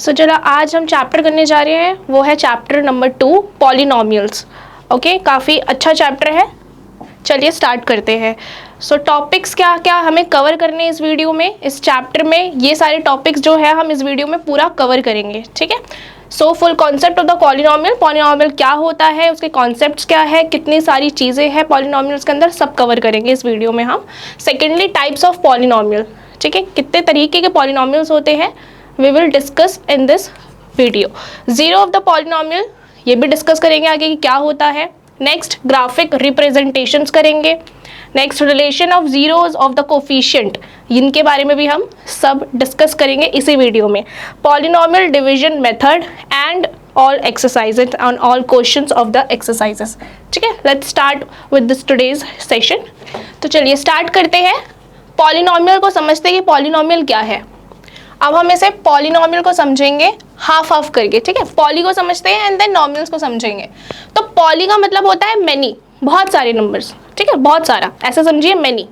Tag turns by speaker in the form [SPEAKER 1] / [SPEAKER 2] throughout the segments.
[SPEAKER 1] सो चलो आज हम चैप्टर करने जा रहे हैं, वो है चैप्टर नंबर 2 पॉलिनॉमियल्स। ओके, काफ़ी अच्छा चैप्टर है। चलिए स्टार्ट करते हैं। सो टॉपिक्स क्या क्या हमें कवर करने इस वीडियो में, इस चैप्टर में ये सारे टॉपिक्स जो है हम इस वीडियो में पूरा कवर करेंगे। ठीक है, so full concept of the polynomial, polynomial क्या होता है, उसके कॉन्सेप्ट्स क्या है, कितनी सारी चीज़ें हैं पॉलिनॉमियल्स के अंदर, सब कवर करेंगे इस वीडियो में हम। सेकेंडली टाइप्स ऑफ पॉलिनॉमियल, ठीक है, कितने तरीके के पॉलिनॉमियल्स होते हैं we will discuss in this video। Zero of the polynomial ये भी डिस्कस करेंगे आगे कि क्या होता है। नेक्स्ट ग्राफिक रिप्रेजेंटेशंस करेंगे। Next relation of zeros of the coefficient, इनके बारे में भी हम सब डिस्कस करेंगे इसी वीडियो में। Polynomial division method and all exercises on all questions of the exercises. ठीक है, let's start with this today's session. तो चलिए स्टार्ट करते हैं। पॉलिनॉमियल को समझते हैं कि पॉलिनॉमियल क्या है। अब हम इसे पॉलिनॉमियल को समझेंगे हाफ हाफ करके। ठीक है, पॉली को समझते हैं एंड देन नॉमियल्स को समझेंगे। तो पॉली का मतलब होता है मैनी, बहुत सारे नंबर्स। ठीक है, बहुत सारा, ऐसा समझिए मैनी।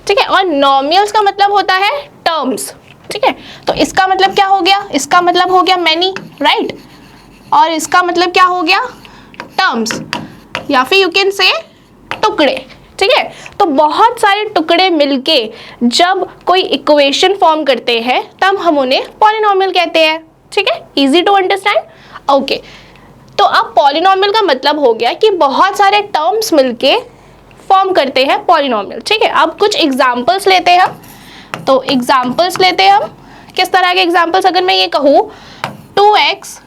[SPEAKER 1] ठीक है, और नॉमियल्स का मतलब होता है टर्म्स। ठीक है, तो इसका मतलब क्या हो गया, इसका मतलब हो गया मैनी, राइट, और इसका मतलब क्या हो गया टर्म्स, या फिर यू कैन से टुकड़े। ठीक है, तो बहुत सारे टुकड़े मिलके जब कोई इक्वेशन फॉर्म करते हैं तब हम उन्हें पॉलिनॉमियल कहते हैं। ठीक है, इजी टू अंडरस्टैंड। ओके, तो अब पॉलिनॉमियल का मतलब हो गया कि बहुत सारे टर्म्स मिलके फॉर्म करते हैं पॉलिनॉमियल। ठीक है, अब कुछ एग्जांपल्स लेते हैं हम। तो एग्जांपल्स लेते हैं हम, किस तरह के एग्जांपल्स, अगर मैं ये कहूँ 2x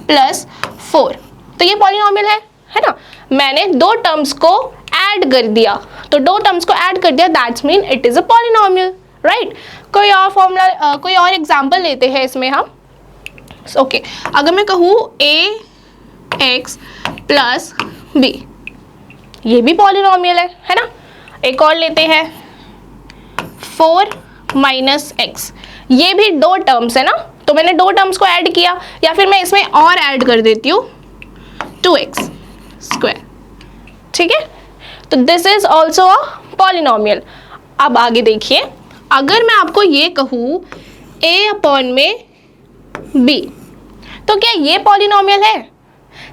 [SPEAKER 1] + 4, तो ये पॉलिनॉमियल है ना। मैंने दो टर्म्स को ऐड कर दिया, तो दो टर्म्स को ऐड कर दिया, that's mean it is a polynomial, right. कोई और फॉर्मूला, कोई और एग्जांपल लेते हैं इसमें हम। ओके, अगर मैं कहूँ ax + b, ये भी पॉलिनॉमियल है ना। एक और लेते हैं 4 - x, ये भी दो टर्म्स है ना, तो मैंने दो टर्म्स को ऐड किया, या फिर मैं इसमें और ऐड कर देती हूँ 2x²। ठीक है, तो this is also a polynomial. अब आगे देखिए, अगर मैं आपको ये कहूँ a/b, तो क्या ये पॉलिनॉमियल है?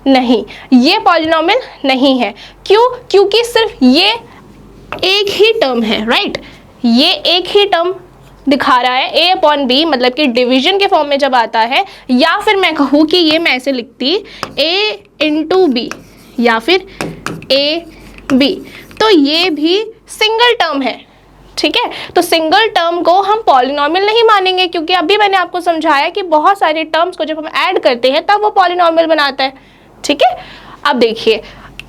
[SPEAKER 1] नहीं, ये पॉलिनॉमियल नहीं है। क्यों? क्योंकि सिर्फ ये एक ही टर्म है, राइट। ये एक ही टर्म दिखा रहा है a/b, मतलब कि डिवीजन के फॉर्म में जब आता है, या फिर मैं कहूँ कि ये मैं ऐसे लिखती a × b या फिर ab, तो ये भी सिंगल टर्म है। ठीक है, तो सिंगल टर्म को हम पॉलिनॉमियल नहीं मानेंगे, क्योंकि अभी मैंने आपको समझाया कि बहुत सारे टर्म्स को जब हम ऐड करते हैं तब वो पॉलिनॉमियल बनाता है। ठीक है, अब देखिए,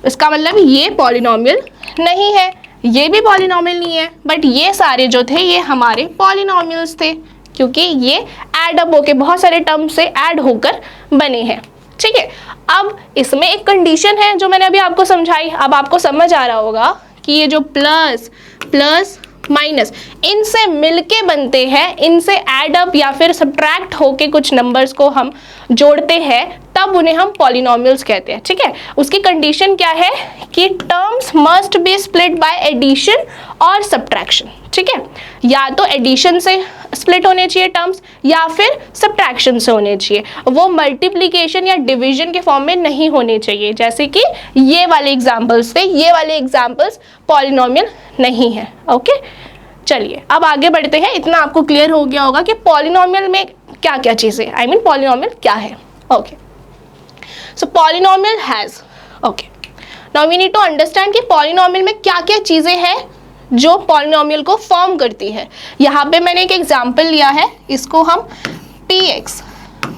[SPEAKER 1] इसका मतलब ये पॉलिनॉमियल नहीं है, ये भी पॉलिनॉमियल नहीं है, बट ये सारे जो थे ये हमारे पॉलिनॉमियल्स थे, क्योंकि ये ऐड अप होके बहुत सारे टर्म से ऐड होकर बने हैं। ठीक है, अब इसमें एक कंडीशन है जो मैंने अभी आपको समझाई। अब आपको समझ आ रहा होगा कि ये जो प्लस प्लस माइनस इनसे मिलके बनते हैं, इनसे ऐड अप या फिर सब्ट्रैक्ट होके कुछ नंबर्स को हम जोड़ते हैं, तब उन्हें हम पॉलिनॉमियल्स कहते हैं। ठीक है, उसकी कंडीशन क्या है कि terms must be split by addition और सब्ट्रैक्शन। ठीक है, या तो एडिशन से स्प्लिट होने चाहिए टर्म्स, या फिर सब्ट्रैक्शन से होने चाहिए, वो मल्टीप्लिकेशन या डिवीजन के फॉर्म में नहीं होने चाहिए, जैसे कि ये वाले एग्जांपल्स थे। ये वाले एग्जांपल्स पॉलिनॉमियल नहीं है। ओके, चलिए अब आगे बढ़ते हैं। इतना आपको क्लियर हो गया होगा कि पॉलिनॉमियल में क्या क्या चीज़ें, आई मीन पॉलिनॉमियल क्या है। Okay, so polynomial has, okay, now we need to understand कि पॉलिनॉमियल में क्या क्या चीज़ें हैं जो पॉलिनॉमियल को फॉर्म करती है। यहाँ पे मैंने एक एग्जांपल लिया है, इसको हम px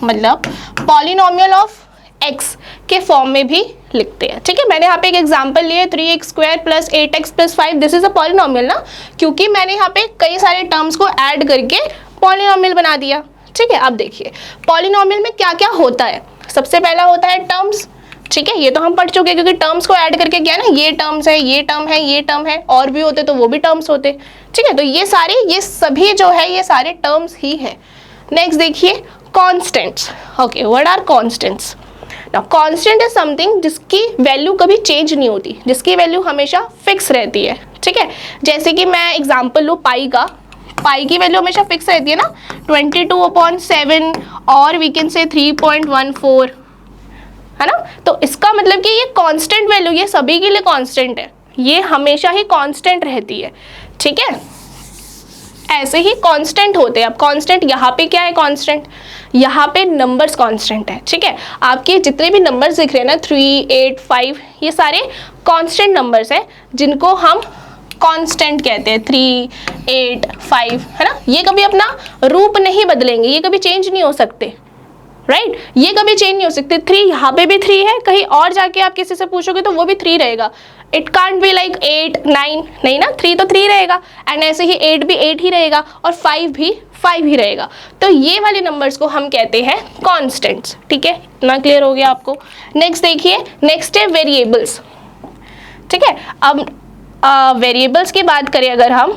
[SPEAKER 1] मतलब पॉलिनॉमियल ऑफ x के फॉर्म में भी लिखते हैं। ठीक है, मैंने यहाँ पे एक एग्जांपल लिया है 3x² + 8x + 5, this is a polynomial ना, क्योंकि मैंने यहाँ पे कई सारे टर्म्स को ऐड करके पॉलिनॉमियल बना दिया। ठीक है, अब देखिए पॉलिनॉमियल में क्या क्या होता है। सबसे पहला होता है टर्म्स। ठीक है, ये तो हम पढ़ चुके हैं, क्योंकि टर्म्स को ऐड करके क्या है ना, ये टर्म्स है, ये टर्म है, ये टर्म है, और भी होते तो वो भी टर्म्स होते। ठीक है, तो ये सारे, ये सभी जो है ये सारे टर्म्स ही है। नेक्स्ट देखिए constants. Okay, what are constants? Now constant is something जिसकी वैल्यू कभी चेंज नहीं होती, जिसकी वैल्यू हमेशा फिक्स रहती है। ठीक है, जैसे कि मैं एग्जांपल लूँ पाई का, पाई की वैल्यू हमेशा फिक्स रहती है ना, 22/7 और वी कैन से 3.14, है ना। तो इसका मतलब कि ये कांस्टेंट वैल्यू, ये सभी के लिए कांस्टेंट है, ये हमेशा ही कांस्टेंट रहती है, ठीक है। ऐसे ही कांस्टेंट होते हैं। अब कांस्टेंट यहाँ पे क्या है, कांस्टेंट यहाँ पे नंबर्स कांस्टेंट है, ठीक है। आपके जितने भी नंबर्स दिख रहे हैं ना 3, 8, 5, ये सारे कांस्टेंट नंबर्स हैं जिनको हम कांस्टेंट कहते हैं। 3, 8, 5, है ना, ये कभी अपना रूप नहीं बदलेंगे, ये कभी चेंज नहीं हो सकते, राइट ये कभी चेंज नहीं हो सकते। 3 यहाँ पे भी 3 है, कहीं और जाके आप किसी से पूछोगे तो वो भी 3 रहेगा। इट कांट बी लाइक 8, 9, नहीं ना, 3 तो 3 रहेगा, एंड ऐसे ही 8 भी 8 ही रहेगा और 5 भी 5 ही रहेगा। तो ये वाले नंबर्स को हम कहते हैं कॉन्स्टेंट्स, ठीक है। इतना क्लियर हो गया आपको। नेक्स्ट देखिए, नेक्स्ट है वेरिएबल्स, ठीक है। अब वेरिएबल्स की बात करें अगर हम,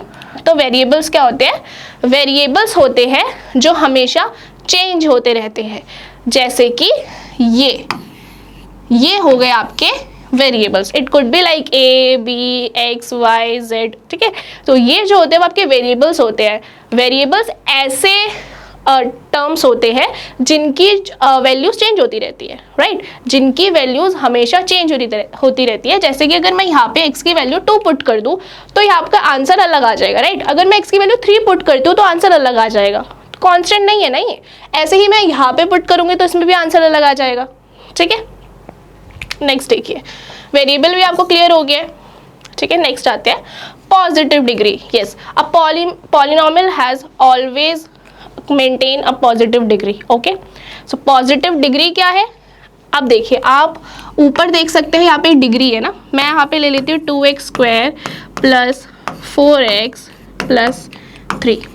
[SPEAKER 1] तो वेरिएबल्स क्या होते हैं, वेरिएबल्स होते हैं जो हमेशा चेंज होते रहते हैं। जैसे कि ये हो गए आपके variables, it could be like A, B, X, Y, Z, ठीक है। तो ये जो होते हैं वो आपके वेरिएबल्स होते हैं। वेरिएबल्स ऐसे टर्म्स होते हैं जिनकी वैल्यूज चेंज होती रहती है, राइट जिनकी वैल्यूज हमेशा चेंज होती रहती है। जैसे कि अगर मैं यहाँ पे x की वैल्यू 2 पुट कर दूँ तो यहाँ आपका आंसर अलग आ जाएगा, राइट। अगर मैं x की वैल्यू 3 पुट करती हूँ तो आंसर अलग आ जाएगा, कांस्टेंट नहीं है ना ये। ऐसे ही मैं यहाँ पे पुट करूँगी तो इसमें भी आंसर अलग आ जाएगा, ठीक है। नेक्स्ट देखिए, वेरिएबल भी आपको क्लियर हो गया, ठीक है। नेक्स्ट आते हैं positive degree. Yes, a polynomial has always maintain a positive degree, okay. So positive degree क्या है, अब देखिए आप ऊपर देख सकते हैं यहाँ पे डिग्री है ना, मैं यहाँ पे ले लेती हूँ 2x² + 4x + 3,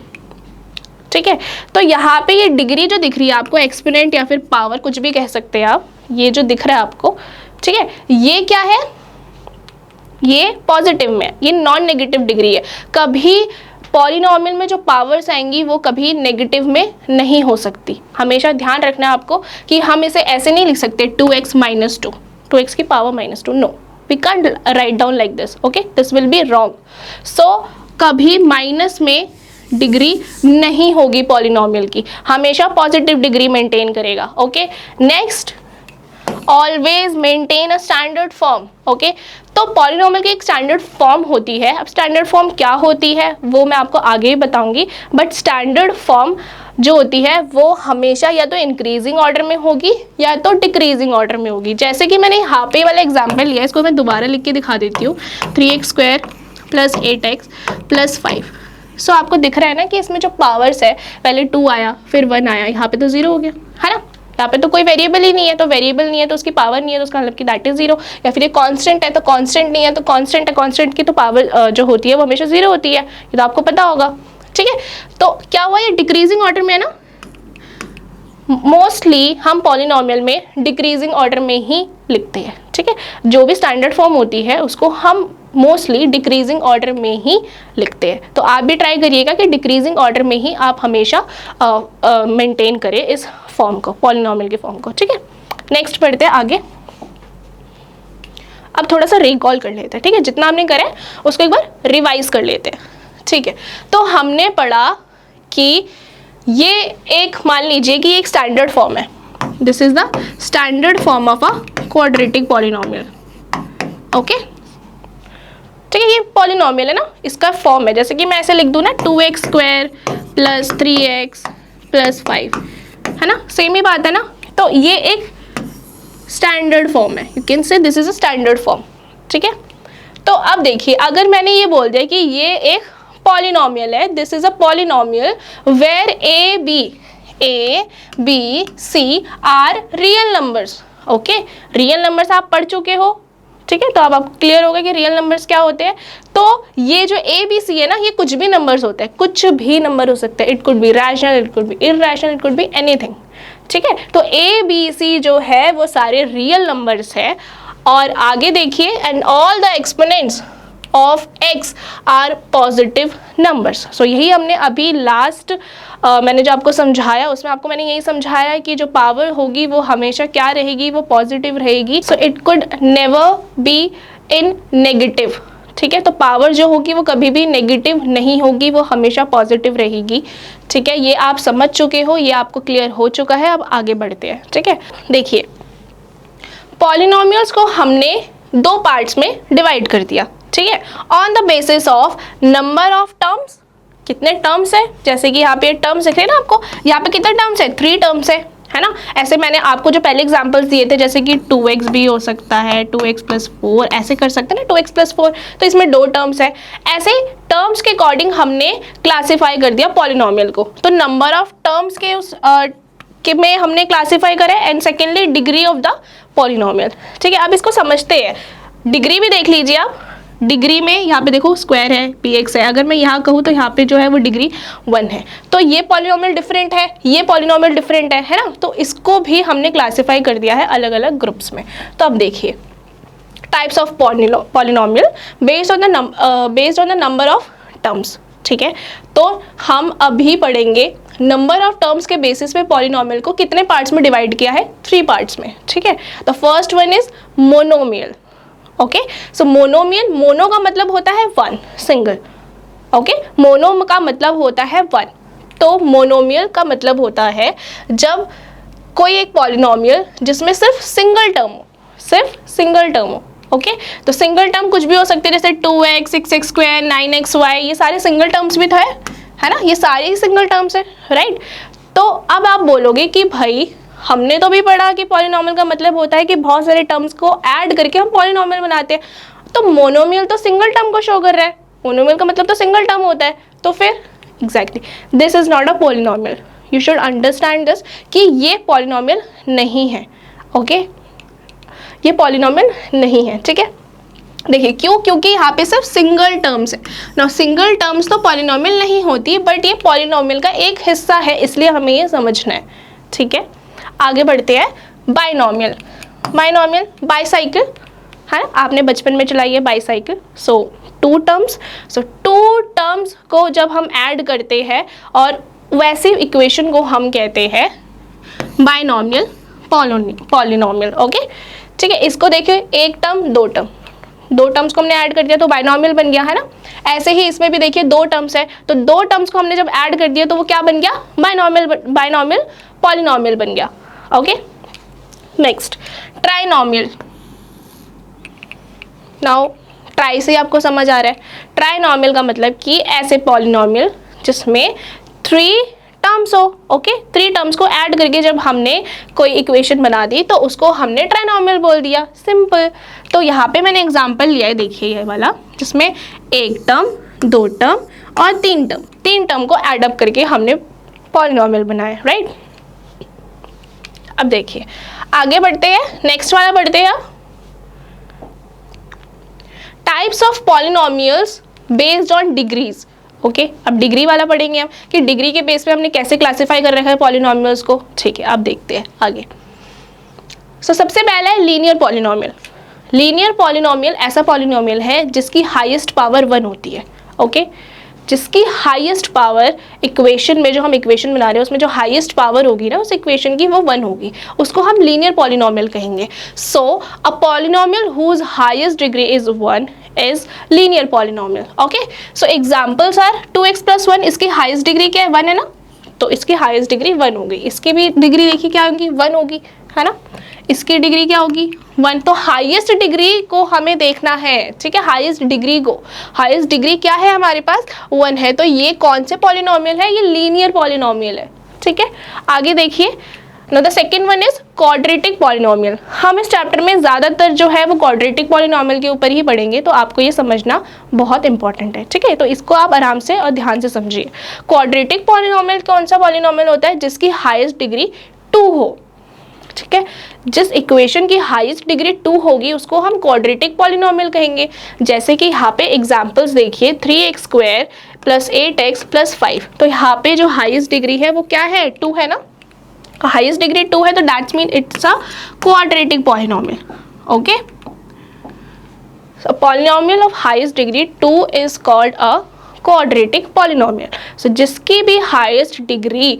[SPEAKER 1] ठीक है। तो यहाँ पे ये डिग्री जो दिख रही है आपको, एक्सपोनेंट या फिर पावर कुछ भी कह सकते हैं आप, ये जो दिख रहा है आपको, ठीक है, ये क्या है, ये पॉजिटिव में, ये नॉन नेगेटिव डिग्री है। कभी पॉलिनोमियल में जो पावर्स आएंगी वो कभी नेगेटिव में नहीं हो सकती। हमेशा ध्यान रखना है आपको कि हम इसे ऐसे नहीं लिख सकते 2x - 2, 2x की power -2, no, we can't write down like this, okay, this will be wrong. So कभी माइनस में डिग्री नहीं होगी पॉलिनोमियल की, हमेशा पॉजिटिव डिग्री मेंटेन करेगा, okay. Next, always maintain a standard form, okay. तो पॉलिनोमियल की एक स्टैंडर्ड फॉर्म होती है। अब स्टैंडर्ड फॉर्म क्या होती है वो मैं आपको आगे ही बताऊंगी, बट स्टैंडर्ड फॉर्म जो होती है वो हमेशा या तो इंक्रीजिंग ऑर्डर में होगी या तो डिक्रीजिंग ऑर्डर में होगी। जैसे कि मैंने यहाँ पे वाला एग्जाम्पल लिया, इसको मैं दोबारा लिख के दिखा देती हूँ, 3x² + 8x + 5। सो आपको दिख रहा है ना कि इसमें जो पावर्स है, पहले 2 आया फिर 1 आया, यहाँ पे तो 0 हो गया, है ना। यहाँ पे तो कोई वेरिएबल ही नहीं है, तो वेरिएबल नहीं है तो उसकी पावर नहीं है, तो उसका मतलब कि दैट इज 0। या फिर ये कांस्टेंट है तो कांस्टेंट नहीं है तो कांस्टेंट है, कांस्टेंट की तो पावर जो होती है वो हमेशा 0 होती है, ये तो आपको पता होगा, ठीक है। तो क्या हुआ, ये डिक्रीजिंग ऑर्डर में है ना, मोस्टली हम पॉलिनोमियल में डिक्रीजिंग ऑर्डर में ही लिखते हैं, ठीक है। जो भी स्टैंडर्ड फॉर्म होती है उसको हम मोस्टली डिक्रीजिंग ऑर्डर में ही लिखते हैं। तो आप भी ट्राई करिएगा कि डिक्रीजिंग ऑर्डर में ही आप हमेशा मेंटेन करें इस फॉर्म को, पॉलिनोमियल के फॉर्म को, ठीक है। नेक्स्ट पढ़ते हैं आगे। अब थोड़ा सा रिकॉल कर लेते हैं, ठीक है, जितना हमने करा है उसको एक बार रिवाइज कर लेते हैं, ठीक है। तो हमने पढ़ा कि ये एक, मान लीजिए कि एक स्टैंडर्ड फॉर्म है, this is the standard form of a quadratic polynomial, okay, ठीक है। ये पॉलिनोमियल है ना, इसका फॉर्म है, जैसे कि मैं ऐसे लिख दूं ना 2x² + 3x + 5, है ना, सेम ही बात है ना। तो ये एक स्टैंडर्ड फॉर्म है, you can say this is a standard form, ठीक है। तो अब देखिए, अगर मैंने ये बोल दिया कि ये एक पॉलिनोमियल है, this is a polynomial where a, b, c are real numbers, okay. Real numbers आप पढ़ चुके हो, ठीक है, तो अब आप क्लियर हो गए कि रियल नंबर्स क्या होते हैं। तो ये जो a, b, c है ना, ये कुछ भी नंबर्स होते हैं, कुछ भी नंबर हो सकते हैं, it could B rational, it could B irrational, it could be anything, ठीक है। तो a, b, c जो है वो सारे रियल नंबर्स है। और आगे देखिए, and all the exponents of x are positive numbers. So यही हमने अभी लास्ट मैंने जो आपको समझाया उसमें आपको मैंने यही समझाया है कि जो पावर होगी वो हमेशा क्या रहेगी, वो पॉजिटिव रहेगी। So it could never be in negative, ठीक है। तो पावर जो होगी वो कभी भी नेगेटिव नहीं होगी, वो हमेशा पॉजिटिव रहेगी, ठीक है। ये आप समझ चुके हो, ये आपको क्लियर हो चुका है। अब आगे बढ़ते हैं, ठीक है। देखिए, पॉलिनोमियल्स को हमने दो पार्ट्स में डिवाइड कर दिया, ठीक है, on the basis of number of terms. कितने टर्म्स है, जैसे कि यहाँ पे टर्म्स दिख रहे हैं ना आपको, यहाँ पे कितने टर्म्स है, 3 टर्म्स है ना। ऐसे मैंने आपको जो पहले एग्जांपल्स दिए थे, जैसे कि 2x भी हो सकता है, 2x + 4 ऐसे कर सकते हैं ना, 2x + 4, तो इसमें 2 टर्म्स है। ऐसे टर्म्स के अकॉर्डिंग हमने क्लासीफाई कर दिया पॉलिनोमियल को। तो नंबर ऑफ टर्म्स के उस के में हमने क्लासीफाई करा and secondly degree of the polynomial, ठीक है। अब इसको समझते हैं, डिग्री भी देख लीजिए आप। डिग्री में यहाँ पे देखो स्क्वायर है, px है, अगर मैं यहाँ कहूँ तो यहाँ पे जो है वो डिग्री 1 है। तो ये पॉलिनोमियल डिफरेंट है, ये पॉलिनोमियल डिफरेंट है ना। तो इसको भी हमने क्लासीफाई कर दिया है अलग अलग ग्रुप्स में। तो अब देखिए, types of polynomial based on the number of terms, ठीक है। तो हम अभी पढ़ेंगे नंबर ऑफ टर्म्स के बेसिस पे पॉलिनोमियल को कितने पार्ट्स में डिवाइड किया है, 3 पार्ट्स में, ठीक है। The first one is monomial, okay. So monomial, mono का मतलब होता है 1, सिंगल, ओके। मोनो का मतलब होता है 1। तो मोनोमियल का मतलब होता है जब कोई एक पॉलिनोमियल जिसमें सिर्फ सिंगल टर्म हो, सिर्फ सिंगल टर्म हो, ओके। तो सिंगल टर्म कुछ भी हो सकते हैं, जैसे 2x, 6x², 9xy, ये सारे सिंगल टर्म्स भी है ना, ये सारे ही सिंगल टर्म्स है, राइट। तो अब आप बोलोगे कि भाई हमने तो भी पढ़ा कि पॉलिनोमियल का मतलब होता है कि बहुत सारे टर्म्स को ऐड करके हम पॉलिनोमियल बनाते हैं। तो मोनोमियल तो सिंगल टर्म को शो कर रहा है, मोनोमियल का मतलब तो सिंगल टर्म होता है। तो फिर exactly this is not a polynomial, you should understand this कि ये पॉलिनोमियल नहीं है, ओके। ये पॉलिनोमियल नहीं है, ठीक है। देखिए क्यों, क्योंकि यहाँ पे सिर्फ सिंगल टर्म्स है ना। सिंगल टर्म्स तो पॉलिनोमियल नहीं होती, बट ये पॉलिनोमियल का एक हिस्सा है, इसलिए हमें ये समझना है, ठीक है। आगे बढ़ते हैं, बाइनोमियल। बाइनोमियल बाईसाइकिल है ना, आपने बचपन में चलाई है बाईसाइकिल। सो 2 टर्म्स, सो 2 टर्म्स को जब हम ऐड करते हैं और वैसी इक्वेशन को हम कहते हैं बाइनोमियल पॉलिनोमियल, ओके, ठीक है। इसको देखिए, एक टर्म, 2 टर्म, 2 टर्म्स को हमने ऐड कर दिया तो बाइनोमियल बन गया, है ना। ऐसे ही इसमें भी देखिए 2 टर्म्स है, तो 2 टर्म्स को हमने जब ऐड कर दिया तो वो क्या बन गया, बाइनोमियल पॉलिनोमियल बन गया, okay. Next, trinomial. Now try से आपको समझ आ रहा है, ट्राइनोमियल का मतलब कि ऐसे पॉलिनोमियल जिसमें 3 टर्म्स हो, ओके। 3 टर्म्स को ऐड करके जब हमने कोई इक्वेशन बना दी तो उसको हमने ट्राइनोमियल बोल दिया, सिंपल। तो यहाँ पे मैंने एग्जांपल लिया है, देखिए ये वाला, जिसमें 1 टर्म, 2 टर्म और 3 टर्म, 3 टर्म को ऐड अप करके हमने पॉलिनोमियल बनाया, राइट। अब देखिए आगे बढ़ते हैं, नेक्स्ट वाला बढ़ते हैं, types of polynomials based on degrees, okay. अब डिग्री वाला पढ़ेंगे हम कि डिग्री के बेस पे हमने कैसे क्लासिफाई कर रखा है पॉलिनोमियल्स को, ठीक है। अब देखते हैं आगे। सो सबसे पहला है लीनियर पॉलिनोमियल। लीनियर पॉलिनोमियल ऐसा पॉलिनोमियल है जिसकी हाईएस्ट पावर 1 होती है, ओके। जिसकी हाईएस्ट पावर इक्वेशन में, जो हम इक्वेशन बना रहे हैं उसमें जो हाईएस्ट पावर होगी ना उस इक्वेशन की, वो 1 होगी, उसको हम लीनियर पॉलिनोमियल कहेंगे। So a polynomial whose highest degree is 1 is linear polynomial, okay. So examples are 2x + 1, इसकी हाईएस्ट डिग्री क्या है, 1 है ना, तो इसकी हाईएस्ट डिग्री 1 होगी। इसकी भी डिग्री देखिए क्या होगी, 1 होगी, है ना। इसकी डिग्री क्या होगी, 1। तो हाईएस्ट डिग्री को हमें देखना है, ठीक है। हाईएस्ट डिग्री को, हाईएस्ट डिग्री क्या है हमारे पास, 1 है। तो ये कौन से पॉलिनोमियल है, ये लीनियर पॉलिनोमियल है, ठीक है। आगे देखिए, now the second one is quadratic polynomial. हम इस चैप्टर में ज़्यादातर जो है वो क्वाड्रेटिक पॉलिनोमियल के ऊपर ही पढ़ेंगे, तो आपको ये समझना बहुत इंपॉर्टेंट है, ठीक है। तो इसको आप आराम से और ध्यान से समझिए। क्वाड्रेटिक पॉलिनोमियल कौन सा पॉलिनोमियल होता है, जिसकी हाईएस्ट डिग्री 2 हो, ठीक है। जिस इक्वेशन की हाईएस्ट डिग्री 2 होगी उसको हम क्वाड्रेटिक पॉलिनोमियल कहेंगे। जैसे कि यहाँ पे एग्जांपल्स देखिए, 3x² + 8x + 5। तो यहाँ पे जो हाईएस्ट डिग्री है वो क्या है, 2 है ना। हाईएस्ट डिग्री 2 है तो that's mean it's a quadratic polynomial, okay. So polynomial of highest degree 2 is called a quadratic polynomial. So जिसकी भी हाईएस्ट डिग्री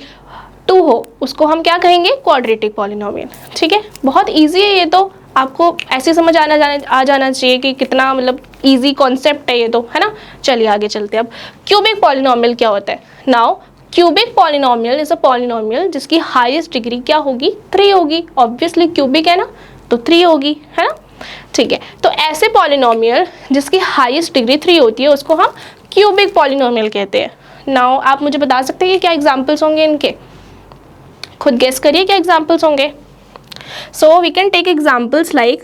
[SPEAKER 1] 2 हो उसको हम क्या कहेंगे, क्वाड्रेटिक पॉलिनोमियल, ठीक है। बहुत इजी है ये तो, आपको ऐसे समझ आ जाना चाहिए कि कितना मतलब इजी कॉन्सेप्ट है ये तो, है ना। चलिए आगे चलते हैं। अब क्यूबिक पॉलिनोमियल क्या होता है। Now cubic polynomial is a polynomial जिसकी हाईएस्ट डिग्री क्या होगी, 3 होगी। ऑब्वियसली क्यूबिक है ना, तो 3 होगी, है ना। ठीक है, तो ऐसे पॉलिनोमियल जिसकी हाईएस्ट डिग्री 3 होती है उसको हम क्यूबिक पॉलिनोमियल कहते हैं। नाउ आप मुझे बता सकते हैं कि क्या एग्जाम्पल्स होंगे इनके, खुद गेस करिए क्या एग्जाम्पल्स होंगे। So we can take examples like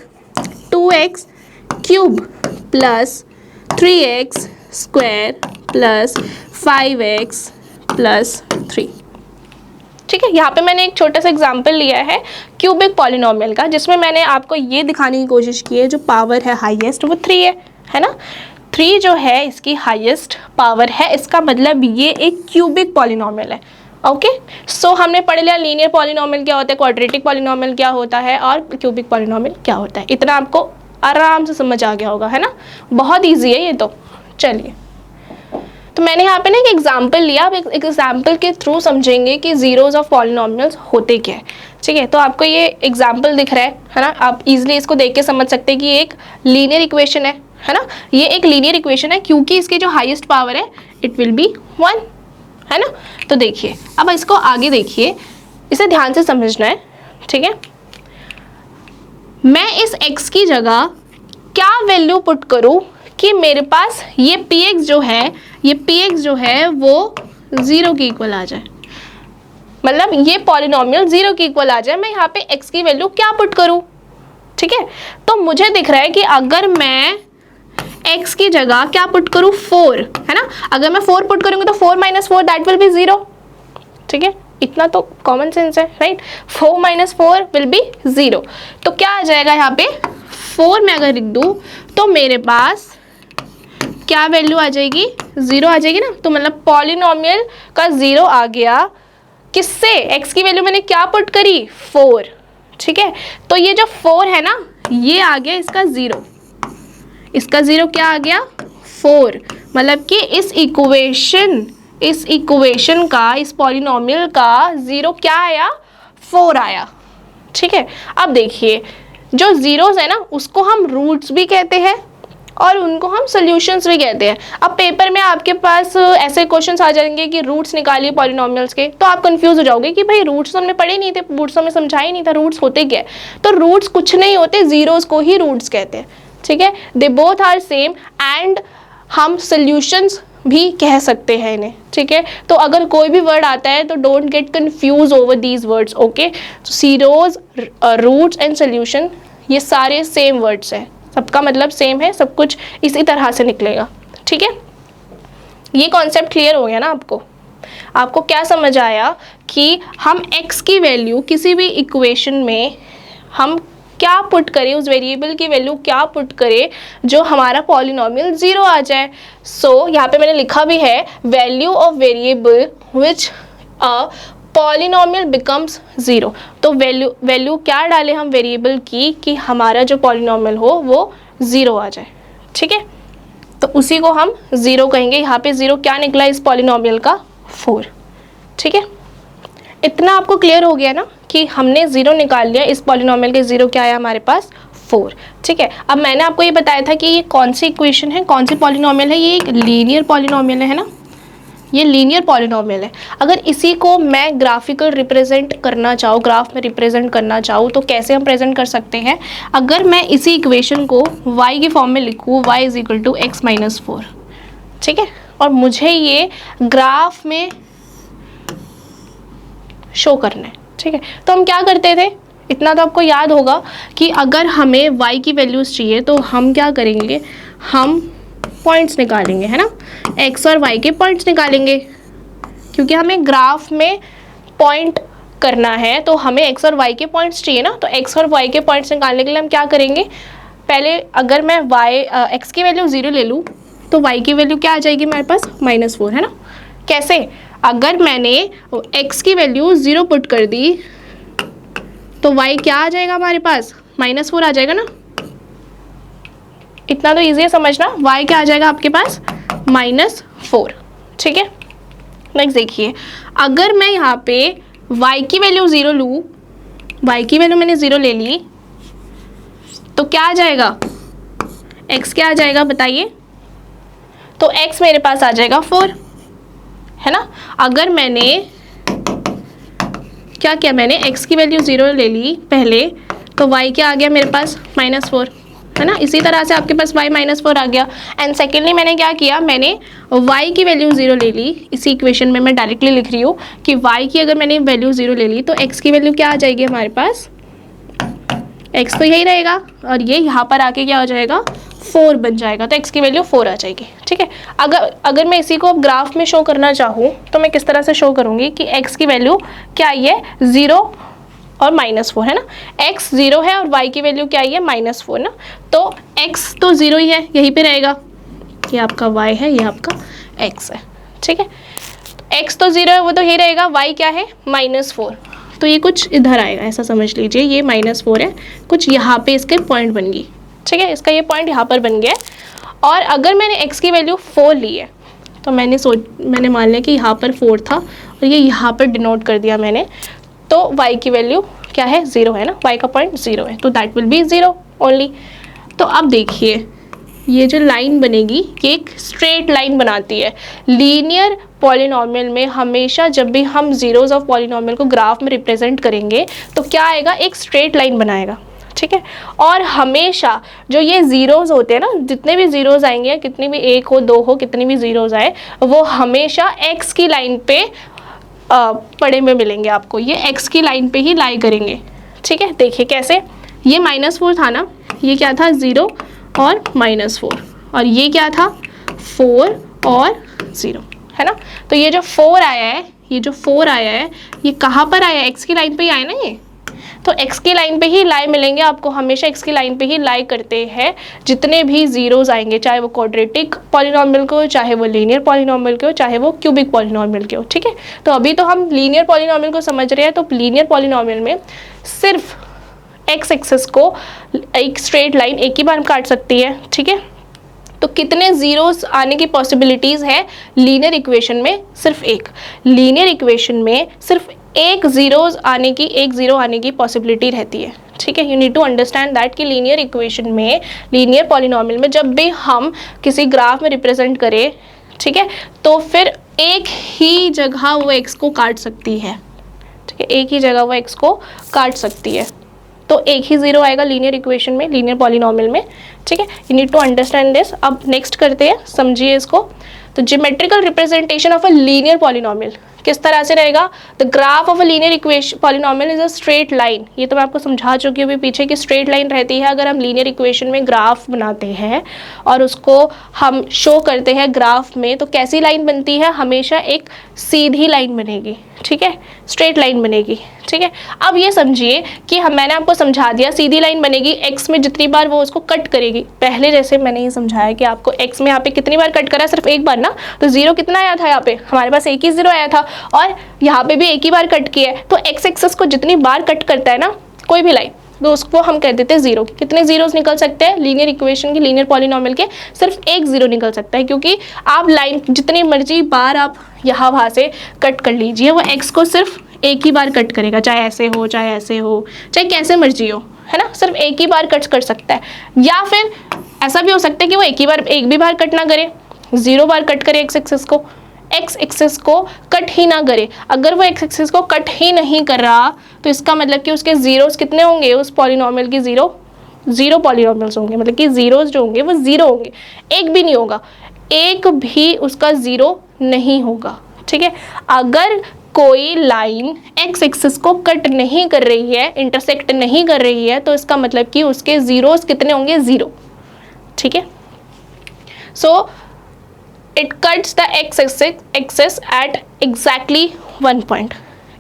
[SPEAKER 1] 2x cube plus 3x square plus 5x plus 3। ठीक है, यहाँ पे मैंने एक छोटा सा एग्जाम्पल लिया है क्यूबिक पॉलिनोमियल का, जिसमें मैंने आपको ये दिखाने की कोशिश की है जो पावर है हाईएस्ट वो 3 है ना। 3 जो है इसकी हाईएस्ट पावर है, इसका मतलब ये एक क्यूबिक पॉलिनोमियल है। ओके, सो हमने पढ़ लिया लीनियर पॉलिनोमियल क्या होता है, क्वाड्रेटिक पॉलिनोमियल क्या होता है और क्यूबिक पॉलिनोमियल क्या होता है। इतना आपको आराम से समझ आ गया होगा, है ना। बहुत ईजी है ये तो। चलिए, तो मैंने यहाँ पे ना एक एग्जाम्पल लिया, आप एक एग्जाम्पल के थ्रू समझेंगे कि जीरोज ऑफ पॉलिनोमियल्स होते क्या है। ठीक है, तो आपको ये एग्जाम्पल दिख रहा है ना, आप इजीली इसको देख के समझ सकते हैं कि ये एक लीनियर इक्वेशन है ना। ये एक लीनियर इक्वेशन है क्योंकि इसकी जो हाईएस्ट पावर है इट विल बी 1, है ना। तो देखिए, अब इसको आगे देखिए, इसे ध्यान से समझना है। ठीक है, मैं इस x की जगह क्या वैल्यू पुट करूं कि मेरे पास ये px जो है वो 0 के इक्वल आ जाए, मतलब ये पॉलिनोमियल 0 के इक्वल आ जाए। मैं यहाँ पे x की वैल्यू क्या पुट करूं। ठीक है, तो मुझे दिख रहा है कि अगर मैं x की जगह क्या पुट करूं, 4, है ना। अगर मैं 4 पुट करूंगी तो 4 - 4 दैट विल बी 0। ठीक है, इतना तो कॉमन सेंस है, राइट। 4 - 4 will be 0। तो क्या आ जाएगा यहाँ पे, 4 में अगर लिख दूँ तो मेरे पास क्या वैल्यू आ जाएगी, 0 आ जाएगी ना। तो मतलब पॉलिनोमियल का 0 आ गया किससे, x की वैल्यू मैंने क्या पुट करी, 4। ठीक है, तो ये जो 4 है ना, ये आ गया इसका 0, इसका 0 क्या आ गया, 4। मतलब कि इस इक्वेशन का, इस पॉलिनोमियल का 0 क्या आया, 4 आया। ठीक है, अब देखिए जो जीरोस है ना उसको हम रूट्स भी कहते हैं और उनको हम सॉल्यूशंस भी कहते हैं। अब पेपर में आपके पास ऐसे क्वेश्चंस आ जाएंगे कि रूट्स निकालिए पॉलिनोमियल्स के, तो आप कंफ्यूज हो जाओगे कि भाई रूट्स हमने पढ़े नहीं थे, रूट्स हमें समझाया ही नहीं था, रूट्स होते क्या है। तो रूट्स कुछ नहीं होते, जीरोस को ही रूट्स कहते हैं। ठीक है, they both are same and हम सॉल्यूशंस भी कह सकते हैं इन्हें। ठीक है, तो अगर कोई भी वर्ड आता है तो don't get confuse over these words. Okay, तो जीरोस, रूट्स एंड सॉल्यूशन ये सारे सेम वर्ड्स हैं, सबका मतलब सेम है, सब कुछ इसी तरह से निकलेगा। ठीक है, ये कॉन्सेप्ट क्लियर हो गया ना आपको। आपको क्या समझ आया कि हम x की वैल्यू किसी भी इक्वेशन में हम क्या पुट करें, उस वेरिएबल की वैल्यू क्या पुट करें जो हमारा पॉलिनोमियल 0 आ जाए। सो यहाँ पे मैंने लिखा भी है value of variable which a polynomial becomes 0। तो वैल्यू क्या डालें हम वेरिएबल की कि हमारा जो पॉलिनोमियल हो वो 0 आ जाए। ठीक है, तो उसी को हम 0 कहेंगे। यहाँ पे 0 क्या निकला इस पॉलिनोमियल का, 4। ठीक है, इतना आपको क्लियर हो गया ना कि हमने 0 निकाल लिया, इस पॉलिनोमियल के 0 क्या आया हमारे पास, 4। ठीक है, अब मैंने आपको ये बताया था कि ये कौन सी इक्वेशन है, कौन सी पॉलिनोमियल है, ये एक लीनियर पॉलिनोमियल है ना, ये लीनियर पॉलिनोमियल है। अगर इसी को मैं ग्राफिकल रिप्रेजेंट करना चाहूँ, ग्राफ में रिप्रेजेंट करना चाहूँ तो कैसे हम प्रेजेंट कर सकते हैं। अगर मैं इसी इक्वेशन को y के फॉर्म में लिखूँ, y = x - 4। ठीक है, और मुझे ये ग्राफ में शो करना है। ठीक है, तो हम क्या करते थे, इतना तो आपको याद होगा कि अगर हमें y की वैल्यूज़ चाहिए तो हम क्या करेंगे, हम पॉइंट्स निकालेंगे, है ना, x और y के पॉइंट्स निकालेंगे, क्योंकि हमें ग्राफ में पॉइंट करना है तो हमें x और y के पॉइंट्स चाहिए ना। तो x और y के पॉइंट्स निकालने के लिए हम क्या करेंगे, पहले अगर मैं x की वैल्यू 0 ले लूँ तो y की वैल्यू क्या आ जाएगी मेरे पास, -4, है ना। कैसे, अगर मैंने x की वैल्यू 0 पुट कर दी तो y क्या आ जाएगा हमारे पास, -4 आ जाएगा ना। इतना तो इजी है समझना, y क्या आ जाएगा आपके पास, -4। ठीक है, नेक्स्ट देखिए, अगर मैं यहाँ पे y की वैल्यू 0 लूँ, y की वैल्यू मैंने 0 ले ली, तो क्या आ जाएगा, x क्या आ जाएगा बताइए, तो x मेरे पास आ जाएगा 4, है ना। अगर मैंने क्या किया, मैंने x की वैल्यू 0 ले ली पहले, तो y क्या आ गया मेरे पास -4, है ना। इसी तरह से आपके पास y -4 आ गया। एंड सेकेंडली मैंने क्या किया, मैंने y की वैल्यू 0 ले ली। इसी इक्वेशन में मैं डायरेक्टली लिख रही हूँ कि y की अगर मैंने वैल्यू 0 ले ली तो x की वैल्यू क्या आ जाएगी हमारे पास, x तो यही रहेगा और ये यहाँ पर आके क्या हो जाएगा 4 बन जाएगा, तो x की वैल्यू 4 आ जाएगी। ठीक है, अगर मैं इसी को ग्राफ में शो करना चाहूँ तो मैं किस तरह से शो करूँगी कि x की वैल्यू क्या आई है 0 और -4, है ना। x 0 है और y की वैल्यू क्या आई है -4 ना, तो x तो 0 ही है, यहीं पे रहेगा, ये आपका y है, ये आपका x है। ठीक है, x तो 0 है, वो तो यही रहेगा, y क्या है -4, तो ये कुछ इधर आएगा, ऐसा समझ लीजिए, ये -4 है, कुछ यहाँ पे इसके पॉइंट बन गई। ठीक है, इसका ये पॉइंट यहाँ पर बन गया है। और अगर मैंने x की वैल्यू 4 ली है तो मैंने मान लिया कि यहाँ पर 4 था और ये यहाँ पर डिनोट कर दिया मैंने, तो y की वैल्यू क्या है 0 है ना, y का पॉइंट 0 है, तो दैट विल बी 0 ओनली। तो अब देखिए ये जो लाइन बनेगी ये एक स्ट्रेट लाइन बनाती है। लीनियर पॉलिनॉमियल में हमेशा जब भी हम जीरोज ऑफ पॉलिनॉमियल को ग्राफ में रिप्रेजेंट करेंगे तो क्या आएगा, एक स्ट्रेट लाइन बनाएगा। ठीक है, और हमेशा जो ये जीरोज होते हैं ना, जितने भी जीरोज आएंगे, कितनी भी 1 हो 2 हो, कितनी भी जीरोज आए, वो हमेशा x की लाइन पे पड़े में मिलेंगे आपको, ये x की लाइन पे ही लाई करेंगे। ठीक है, देखिए कैसे, ये -4 था ना, ये क्या था 0 और -4, और ये क्या था 4 और 0, है ना। तो ये जो 4 आया है, ये जो 4 आया है, ये कहाँ पर आया है, x की लाइन पे ही आया ना ये, तो x की लाइन पे ही लाई मिलेंगे आपको, हमेशा x की लाइन पे ही लाई करते हैं जितने भी जीरोज आएंगे, चाहे वो क्वाड्रेटिक पॉलिनॉमियल के हो, चाहे वो लीनियर पॉलिनॉमियल के हो, चाहे वो क्यूबिक पॉलिनॉमियल के हो। ठीक है, तो अभी तो हम लीनियर पॉलिनॉमियल को समझ रहे हैं, तो लीनियर पॉलिनॉमियल में सिर्फ x एक्सिस को एक स्ट्रेट लाइन एक ही बार काट सकती है। ठीक है, तो कितने जीरोस आने की पॉसिबिलिटीज़ है लीनियर इक्वेशन में, सिर्फ एक। लीनियर इक्वेशन में सिर्फ एक जीरो आने की पॉसिबिलिटी रहती है। ठीक है, you need to understand that कि लीनियर इक्वेशन में, लीनियर पॉलिनॉमियल में जब भी हम किसी ग्राफ में रिप्रेजेंट करें, ठीक है, तो फिर एक ही जगह वो x को काट सकती है। ठीक है, एक ही जगह वो x को काट सकती है, तो एक ही जीरो आएगा लीनियर इक्वेशन में, लीनियर पॉलिनॉमियल में। ठीक है, you need to understand this. अब नेक्स्ट करते हैं, समझिए इसको। तो geometrical representation of a linear polynomial किस तरह से रहेगा, the graph of a linear equation polynomial is a straight line. ये तो मैं आपको समझा चुकी हूँ पीछे की स्ट्रेट लाइन रहती है अगर हम लीनियर इक्वेशन में ग्राफ बनाते हैं और उसको हम शो करते हैं ग्राफ में, तो कैसी लाइन बनती है, हमेशा एक सीधी लाइन बनेगी। ठीक है, स्ट्रेट लाइन बनेगी। ठीक है, अब ये समझिए कि मैंने आपको समझा दिया सीधी लाइन बनेगी, x में जितनी बार वो उसको कट करेगी, पहले जैसे मैंने ये समझाया कि आपको x में यहाँ पे कितनी बार कट करा, सिर्फ एक बार ना, तो जीरो कितना आया था, यहाँ पे हमारे पास एक ही जीरो आया था और यहाँ पे भी एक ही बार कट किया है, तो x एक्सिस को जितनी बार कट करता है ना कोई भी लाइन, तो उसको हम कह देते हैं जीरो। कितने जीरोस निकल सकते हैं लीनियर इक्वेशन की, लीनियर पॉलिनॉमियल के, सिर्फ एक जीरो निकल सकता है, क्योंकि आप लाइन जितनी मर्जी बार आप यहाँ वहाँ से कट कर लीजिए, वो x को सिर्फ एक ही बार कट करेगा, चाहे ऐसे हो, चाहे ऐसे हो, चाहे कैसे मर्जी हो, है ना, सिर्फ एक ही बार कट कर सकता है। या फिर ऐसा भी हो सकता है कि वो एक भी बार कट ना करे, 0 बार कट करे x एक्सिस को कट ही ना करे। अगर वो x एक्सिस को कट ही नहीं कर रहा तो इसका मतलब कि उसके जीरोस कितने होंगे, उस पॉलिनॉमियल की जीरो पॉलिनॉमियल्स होंगे, मतलब कि जीरोस जो होंगे वो जीरो होंगे, एक भी नहीं होगा, एक भी उसका जीरो नहीं होगा। ठीक है, अगर कोई लाइन x एक्सिस को कट नहीं कर रही है, इंटरसेक्ट नहीं कर रही है, तो इसका मतलब कि उसके जीरोस कितने होंगे, 0। ठीक है, so it cuts the x axis at exactly 1 point,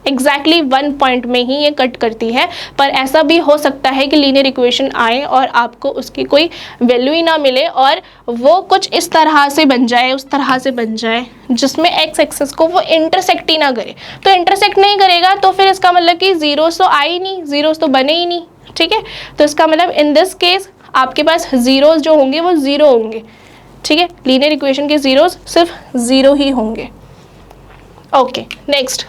[SPEAKER 1] exactly 1 point में ही ये कट करती है। पर ऐसा भी हो सकता है कि लीनियर इक्वेशन आए और आपको उसकी कोई वैल्यू ही ना मिले और वो कुछ इस तरह से बन जाए, उस तरह से बन जाए जिसमें x एक्सिस को वो इंटरसेक्ट ही ना करे। तो इंटरसेक्ट नहीं करेगा तो फिर इसका मतलब कि जीरोस तो आए ही नहीं, जीरोस तो बने ही नहीं। ठीक है, तो इसका मतलब इन दिस केस आपके पास जीरोस जो होंगे वो 0 होंगे। ठीक है, लीनियर इक्वेशन के जीरोस सिर्फ 0 ही होंगे। ओके, नेक्स्ट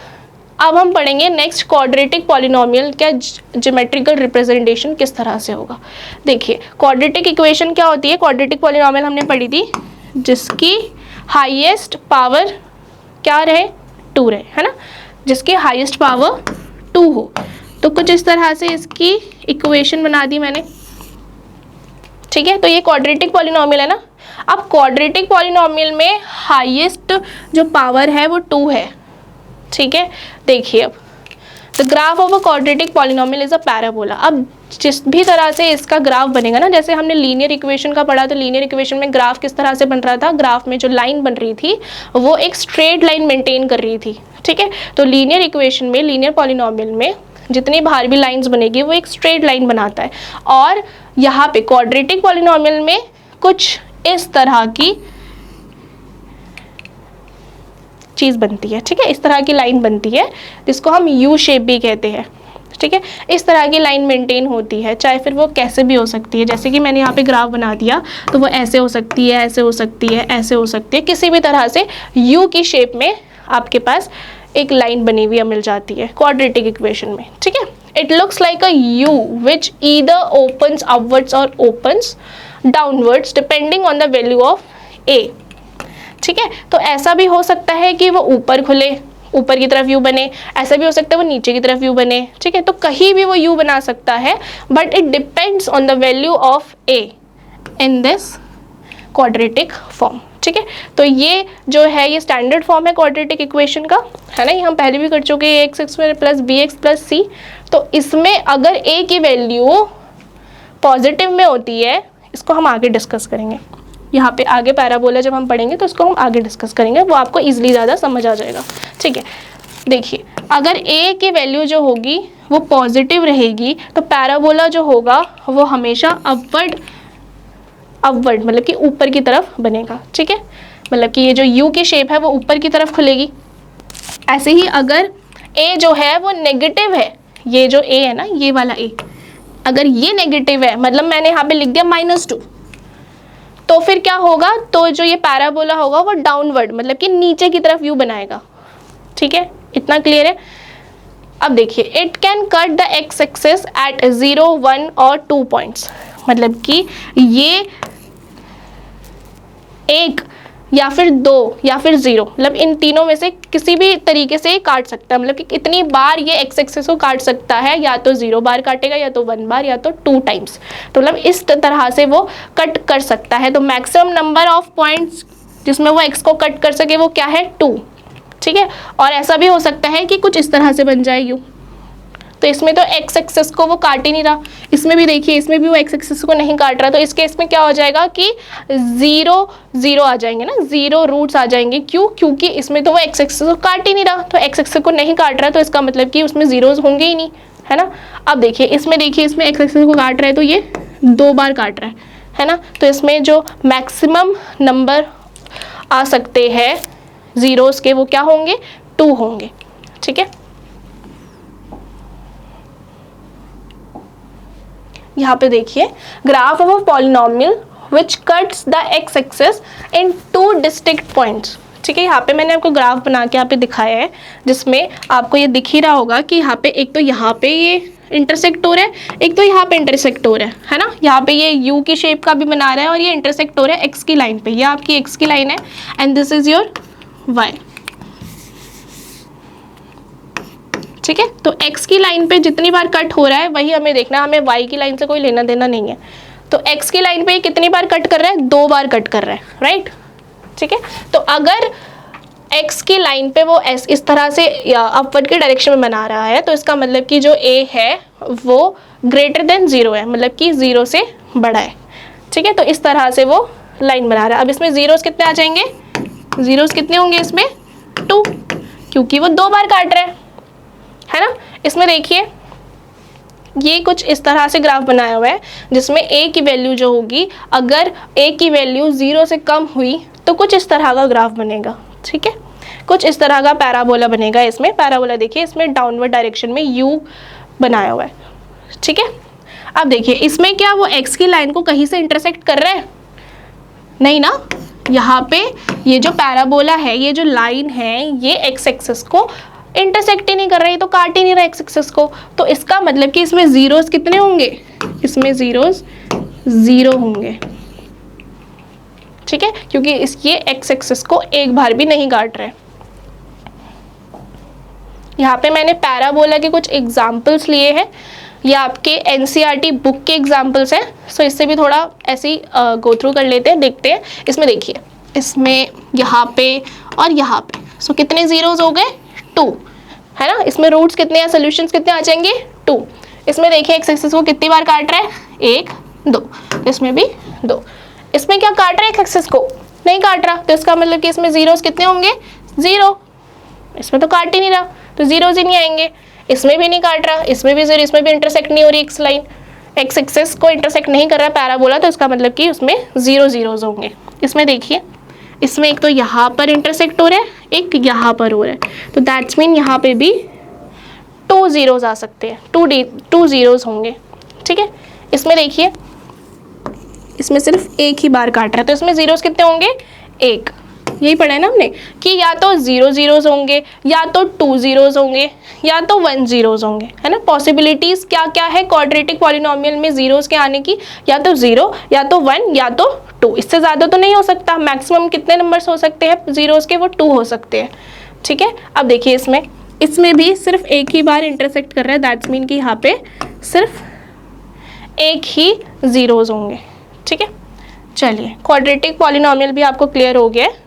[SPEAKER 1] अब हम पढ़ेंगे नेक्स्ट क्वाड्रेटिक पॉलिनोमियल का ज्योमेट्रिकल रिप्रेजेंटेशन किस तरह से होगा। देखिए क्वाड्रेटिक इक्वेशन क्या होती है, क्वाड्रेटिक पॉलिनोमियल हमने पढ़ी थी जिसकी हाईएस्ट पावर क्या रहे, 2 रहे, है ना, जिसकी हाईएस्ट पावर 2 हो। तो कुछ इस तरह से इसकी इक्वेशन बना दी मैंने, ठीक है। तो ये क्वाड्रेटिक पॉलिनोमियल है ना। अब क्वाड्रेटिक पॉलिनोमियल में हाईएस्ट जो पावर है वो 2 है, ठीक है। देखिए अब the graph of a quadratic polynomial is a parabola. अब जिस भी तरह से इसका ग्राफ बनेगा ना, जैसे हमने लीनियर इक्वेशन का पढ़ा, तो लीनियर इक्वेशन में ग्राफ किस तरह से बन रहा था, ग्राफ में जो लाइन बन रही थी वो एक स्ट्रेट लाइन मेंटेन कर रही थी, ठीक है। तो लीनियर इक्वेशन में, लीनियर पॉलिनोमियल में जितनी बाहर भी लाइंस बनेगी वो एक स्ट्रेट लाइन बनाता है। और यहाँ पे क्वाड्रेटिक पॉलिनोमियल में कुछ इस तरह की चीज़ बनती है, ठीक है। इस तरह की लाइन बनती है जिसको हम यू शेप भी कहते हैं, ठीक है। इस तरह की लाइन मेंटेन होती है, चाहे फिर वो कैसे भी हो सकती है। जैसे कि मैंने यहाँ पे ग्राफ बना दिया तो वो ऐसे हो सकती है, ऐसे हो सकती है, ऐसे हो सकती है, किसी भी तरह से यू की शेप में आपके पास एक लाइन बनी हुई मिल जाती है क्वाड्रेटिक इक्वेशन में, ठीक है। It looks like a U which either opens upwards और opens downwards depending on the value of A, ठीक है। तो ऐसा भी हो सकता है कि वो ऊपर खुले, ऊपर की तरफ यू बने, ऐसा भी हो सकता है वो नीचे की तरफ यू बने, ठीक है। तो कहीं भी वो यू बना सकता है, but it depends on the value of A in this quadratic form, ठीक है। तो ये जो है ये स्टैंडर्ड फॉर्म है क्वाड्रेटिक इक्वेशन का, है ना। ये हम पहले भी कर चुके हैं, x square plus b x plus c. तो इसमें अगर ए की वैल्यू पॉजिटिव में होती है, इसको हम आगे डिस्कस करेंगे, यहाँ पे आगे पैराबोला जब हम पढ़ेंगे तो इसको हम आगे डिस्कस करेंगे, वो आपको ईजिली ज़्यादा समझ आ जाएगा, ठीक है। देखिए अगर ए की वैल्यू जो होगी वो पॉजिटिव रहेगी तो पैराबोला जो होगा वो हमेशा अपवर्ड मतलब कि ऊपर की तरफ बनेगा, ठीक है। मतलब कि ये जो यू की शेप है वो ऊपर की तरफ खुलेगी। ऐसे ही अगर ए जो है वो नेगेटिव है, ये जो ए है ना, ये वाला ए, अगर ये नेगेटिव है, मतलब मैंने यहाँ पे लिख दिया -2, तो फिर क्या होगा, तो जो ये पैराबोला होगा वो डाउनवर्ड मतलब कि नीचे की तरफ यू बनाएगा, ठीक है। इतना क्लियर है। अब देखिए it can cut the X axis at 0, 1 और 2 पॉइंट्स, मतलब कि ये 1 या फिर 2 या फिर 0, मतलब इन तीनों में से किसी भी तरीके से काट सकता है। मतलब कि कितनी बार ये एक्स एक्सिस को काट सकता है, या तो 0 बार काटेगा, या तो 1 बार, या तो 2 टाइम्स। तो मतलब इस तरह से वो कट कर सकता है। तो मैक्सिमम नंबर ऑफ पॉइंट्स जिसमें वो एक्स को कट कर सके वो क्या है, 2, ठीक है। और ऐसा भी हो सकता है कि कुछ इस तरह से बन जाए यू, तो इसमें तो एक्स एक्सिस को वो काट ही नहीं रहा। इसमें भी देखिए, इसमें भी वो एक्स एक्सिस को नहीं काट रहा, तो इस केस में क्या हो जाएगा कि 0 0 आ जाएंगे ना, 0 रूट्स आ जाएंगे। क्यों? क्योंकि इसमें तो वो एक्स एक्सिस को काट ही नहीं रहा, तो एक्स एक्सिस को नहीं काट रहा, तो इसका मतलब कि उसमें जीरोज होंगे ही नहीं, है ना। अब देखिए इसमें एक्स एक्सिस को काट रहा है तो ये 2 बार काट रहा है ना। तो इसमें जो मैक्सिमम नंबर आ सकते हैं जीरोस के वो क्या होंगे, 2 होंगे, ठीक है। यहाँ पे देखिए graph of a polynomial which cuts the X axis in 2 distinct points, ठीक है। यहाँ पे मैंने आपको ग्राफ बना के यहाँ पे दिखाया है, जिसमें आपको ये दिख ही रहा होगा कि यहाँ पे एक तो यहाँ पे ये इंटरसेक्ट हो रहा है, एक तो यहाँ पे इंटरसेक्ट हो रहा है ना। यहाँ पे ये यू की शेप का भी बना रहा है और ये इंटरसेक्ट हो रहा है एक्स की लाइन पे, ये आपकी एक्स की लाइन है and this is your Y, ठीक है। तो x की लाइन पे जितनी बार कट हो रहा है वही हमें देखना है, हमें y की लाइन से कोई लेना देना नहीं है। तो x की लाइन पे कितनी बार कट कर रहा है, 2 बार कट कर रहा है, राइट, ठीक है। तो अगर x की लाइन पे वो इस तरह से अपवर्ड के डायरेक्शन में बना रहा है, तो इसका मतलब कि जो a है वो ग्रेटर देन 0 है, मतलब कि 0 से बड़ा है, ठीक है। तो इस तरह से वो लाइन बना रहा है। अब इसमें जीरोस कितने आ जाएंगे, जीरोस कितने होंगे इसमें, 2, क्योंकि वो 2 बार काट रहा है ना। इसमें देखिए ये कुछ इस तरह से ग्राफ बनाया हुआ है, जिसमें a की वैल्यू जो होगी, अगर a की वैल्यू 0 से कम हुई तो कुछ इस तरह का ग्राफ बनेगा, ठीक है। कुछ इस तरह का पैराबोला बनेगा। इसमें पैराबोला देखिए, इसमें डाउनवर्ड डायरेक्शन में u बनाया हुआ है, ठीक है। अब देखिए इसमें क्या वो x की लाइन को कहीं से इंटरसेक्ट कर रहा है, नहीं ना। यहाँ पे ये जो पैराबोला है, ये जो लाइन है, ये x एक्सिस को इंटरसेक्ट ही नहीं कर रहा है, तो काट ही नहीं रहा एक्स एक्सिस को, तो इसका मतलब कि इसमें जीरोस कितने होंगे, इसमें जीरोस 0 होंगे, ठीक है, क्योंकि ये एक्स एक्सिस को एक बार भी नहीं काट रहे। यहाँ पे मैंने पैराबोला के कुछ एग्जाम्पल्स लिए हैं, ये आपके एनसीईआरटी बुक के एग्जाम्पल्स हैं, सो इससे भी थोड़ा ऐसे ही गो थ्रू कर लेते हैं, देखते हैं। इसमें देखिए, इसमें यहाँ पे और यहाँ पे, सो कितने जीरोज हो गए, 2, है ना। इसमें रूट्स कितने हैं, सोल्यूशंस कितने आ जाएंगे, 2। इसमें देखिए एक्स एक्सिस को कितनी बार काट रहा है, 1 2, इसमें भी 2। इसमें क्या काट रहा है, एक्स एक्सिस को नहीं काट रहा, तो इसका मतलब कि इसमें जीरोस कितने होंगे, 0। इसमें तो काट ही नहीं रहा, तो जीरोज ही नहीं आएंगे। इसमें भी नहीं काट रहा, इसमें भी 0, इसमें भी इंटरसेक्ट नहीं हो रही एक्स लाइन, एक्स एक्सिस को इंटरसेक्ट नहीं कर रहा है पैराबोला, तो इसका मतलब कि उसमें 0 जीरोज होंगे। इसमें देखिए, इसमें एक तो यहाँ पर इंटरसेक्ट हो रहा है, एक यहाँ पर हो रहा है, तो दैट्स मीन यहाँ पे भी 2 जीरोज आ सकते हैं, 2 जीरोज होंगे, ठीक है। इसमें देखिए, इसमें सिर्फ एक ही बार काट रहा है, तो इसमें जीरोज कितने होंगे, 1। यही पढ़ा है ना हमने कि या तो 0 जीरोज होंगे, या तो 2 जीरोज होंगे, या तो 1 जीरोज होंगे, है ना। पॉसिबिलिटीज क्या क्या है क्वाड्रेटिक पॉलिनोमियल में जीरोज के आने की, या तो 0, या तो 1, या तो 2, इससे ज़्यादा तो नहीं हो सकता। मैक्सिमम कितने नंबर्स हो सकते हैं जीरोज के, वो 2 हो सकते हैं, ठीक है। अब देखिए, इसमें भी सिर्फ एक ही बार इंटरसेक्ट कर रहा है, दैट्स मीन कि यहाँ पे सिर्फ एक ही जीरोज होंगे, ठीक है। चलिए, क्वाड्रेटिक पॉलिनोमियल भी आपको क्लियर हो गया है।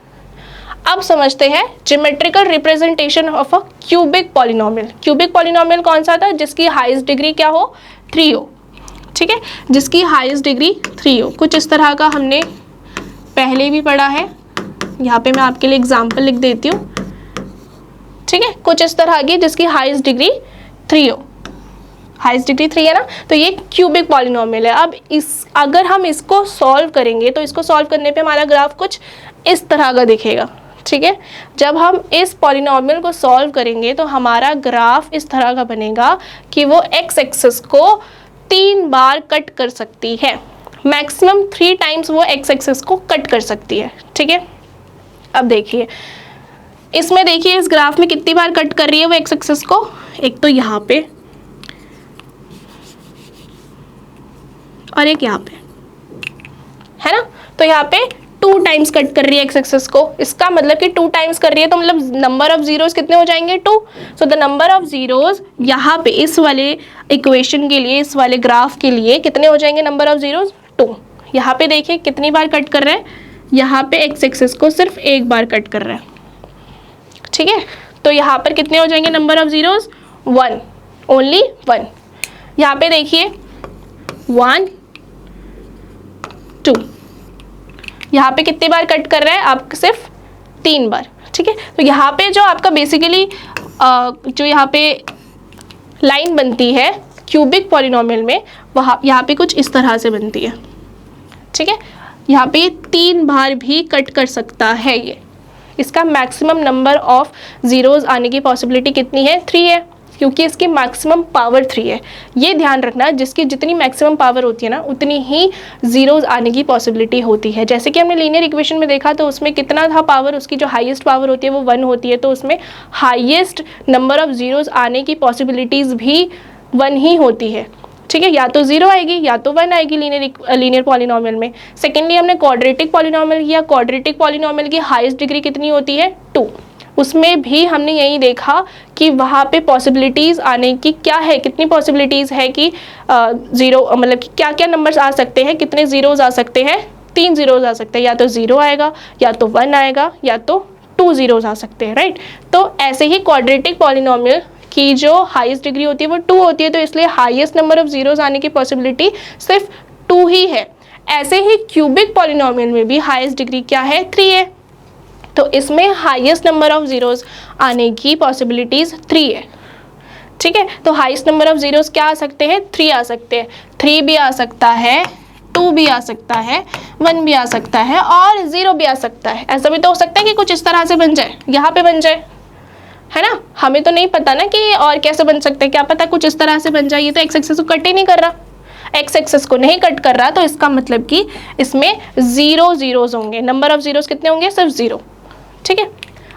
[SPEAKER 1] अब समझते हैं geometrical representation of a cubic polynomial. Cubic polynomial कौन सा था, जिसकी हाईएस्ट डिग्री क्या हो, 3 हो, ठीक है, जिसकी हाईएस्ट डिग्री 3 हो। कुछ इस तरह का हमने पहले भी पढ़ा है, यहाँ पे मैं आपके लिए एग्जांपल लिख देती हूँ, ठीक है। कुछ इस तरह की जिसकी हाईएस्ट डिग्री 3 हो, हाईएस्ट डिग्री 3 है ना, तो ये क्यूबिक पॉलिनोमियल है। अब अगर हम इसको सॉल्व करेंगे, तो इसको सॉल्व करने पे हमारा ग्राफ कुछ इस तरह का दिखेगा, ठीक है। जब हम इस पॉलिनोमियल को सॉल्व करेंगे तो हमारा ग्राफ इस तरह का बनेगा कि वो एक्स एक्सिस को 3 बार कट कर सकती है, मैक्सिमम 3 टाइम्स वो एक्स एक्सिस को कट कर सकती है, ठीक है। अब देखिए, इसमें देखिए, इस ग्राफ में कितनी बार कट कर रही है वो एक्स एक्सिस को, एक तो यहाँ पे और एक यहाँ पे, है ना। तो यहाँ पे 2 टाइम्स कट कर रही है एक्स एक्सिस को, इसका मतलब कि 2 टाइम्स कर रही है, तो मतलब नंबर ऑफ जीरोस कितने हो जाएंगे, 2। So the number of zeros यहाँ पे इस वाले इक्वेशन के लिए, इस वाले ग्राफ के लिए कितने हो जाएंगे नंबर ऑफ जीरोस, 2। यहाँ पे देखिए कितनी बार कट कर रहा है, यहाँ पे एक्स एक्सिस को सिर्फ एक बार कट कर रहा है, ठीक है। तो यहाँ पर कितने हो जाएंगे नंबर ऑफ जीरोस, 1, ओनली 1। यहाँ पे देखिए 1 2, यहाँ पे कितनी बार कट कर रहा है, आप सिर्फ 3 बार, ठीक है। तो यहाँ पे जो आपका बेसिकली जो यहाँ पे लाइन बनती है क्यूबिक पॉलिनोमियल में, वहाँ यहाँ पे कुछ इस तरह से बनती है, ठीक है। यहाँ पे 3 बार भी कट कर सकता है ये, इसका मैक्सिमम नंबर ऑफ जीरोज आने की पॉसिबिलिटी कितनी है, 3 है, क्योंकि इसकी मैक्सिमम पावर 3 है। ये ध्यान रखना, जिसकी जितनी मैक्सिमम पावर होती है ना, उतनी ही जीरोज आने की पॉसिबिलिटी होती है। जैसे कि हमने लीनियर इक्वेशन में देखा, तो उसमें कितना था पावर, उसकी जो हाईएस्ट पावर होती है वो 1 होती है, तो उसमें हाईएस्ट नंबर ऑफ जीरोज आने की पॉसिबिलिटीज़ भी 1 ही होती है, ठीक है। या तो 0 आएगी या तो 1 आएगी लीनियर पॉलिनोमियल में। सेकेंडली हमने क्वाड्रेटिक पॉलिनोमियल किया, क्वाड्रेटिक पॉलिनोमियल की हाईएस्ट डिग्री कितनी होती है, 2। उसमें भी हमने यही देखा कि वहाँ पे पॉसिबिलिटीज़ आने की क्या है, कितनी पॉसिबिलिटीज़ है कि 0, मतलब कि क्या क्या नंबर्स आ सकते हैं, कितने ज़ीरोज़ आ सकते हैं, 3 ज़ीरोज़ आ सकते हैं, या तो 0 आएगा, या तो 1 आएगा, या तो 2 ज़ीरोज़ आ सकते हैं, राइट। तो ऐसे ही क्वाड्रेटिक पॉलिनोमियल की जो हाईएस्ट डिग्री होती है वो 2 होती है, तो इसलिए हाईएस्ट नंबर ऑफ ज़ीरोज़ आने की पॉसिबिलिटी सिर्फ 2 ही है। ऐसे ही क्यूबिक पॉलिनोमियल में भी हाईएस्ट डिग्री क्या है, 3 है, तो इसमें हाईएस्ट नंबर ऑफ जीरोस आने की पॉसिबिलिटीज़ 3 है, ठीक है। तो हाईएस्ट नंबर ऑफ जीरोस क्या आ सकते हैं, 3 आ सकते हैं। 3 भी आ सकता है, 2 भी आ सकता है, 1 भी आ सकता है, और 0 भी आ सकता है। ऐसा भी तो हो सकता है कि कुछ इस तरह से बन जाए, यहाँ पे बन जाए, है ना। हमें तो नहीं पता ना कि और कैसे बन सकते हैं, क्या पता कुछ इस तरह से बन जाए। ये तो एक्स एक्सिस को कट ही नहीं कर रहा, एक्स एक्सिस को नहीं कट कर रहा, तो इसका मतलब कि इसमें 0 जीरोज होंगे, नंबर ऑफ जीरोस कितने होंगे, सिर्फ 0, ठीक है।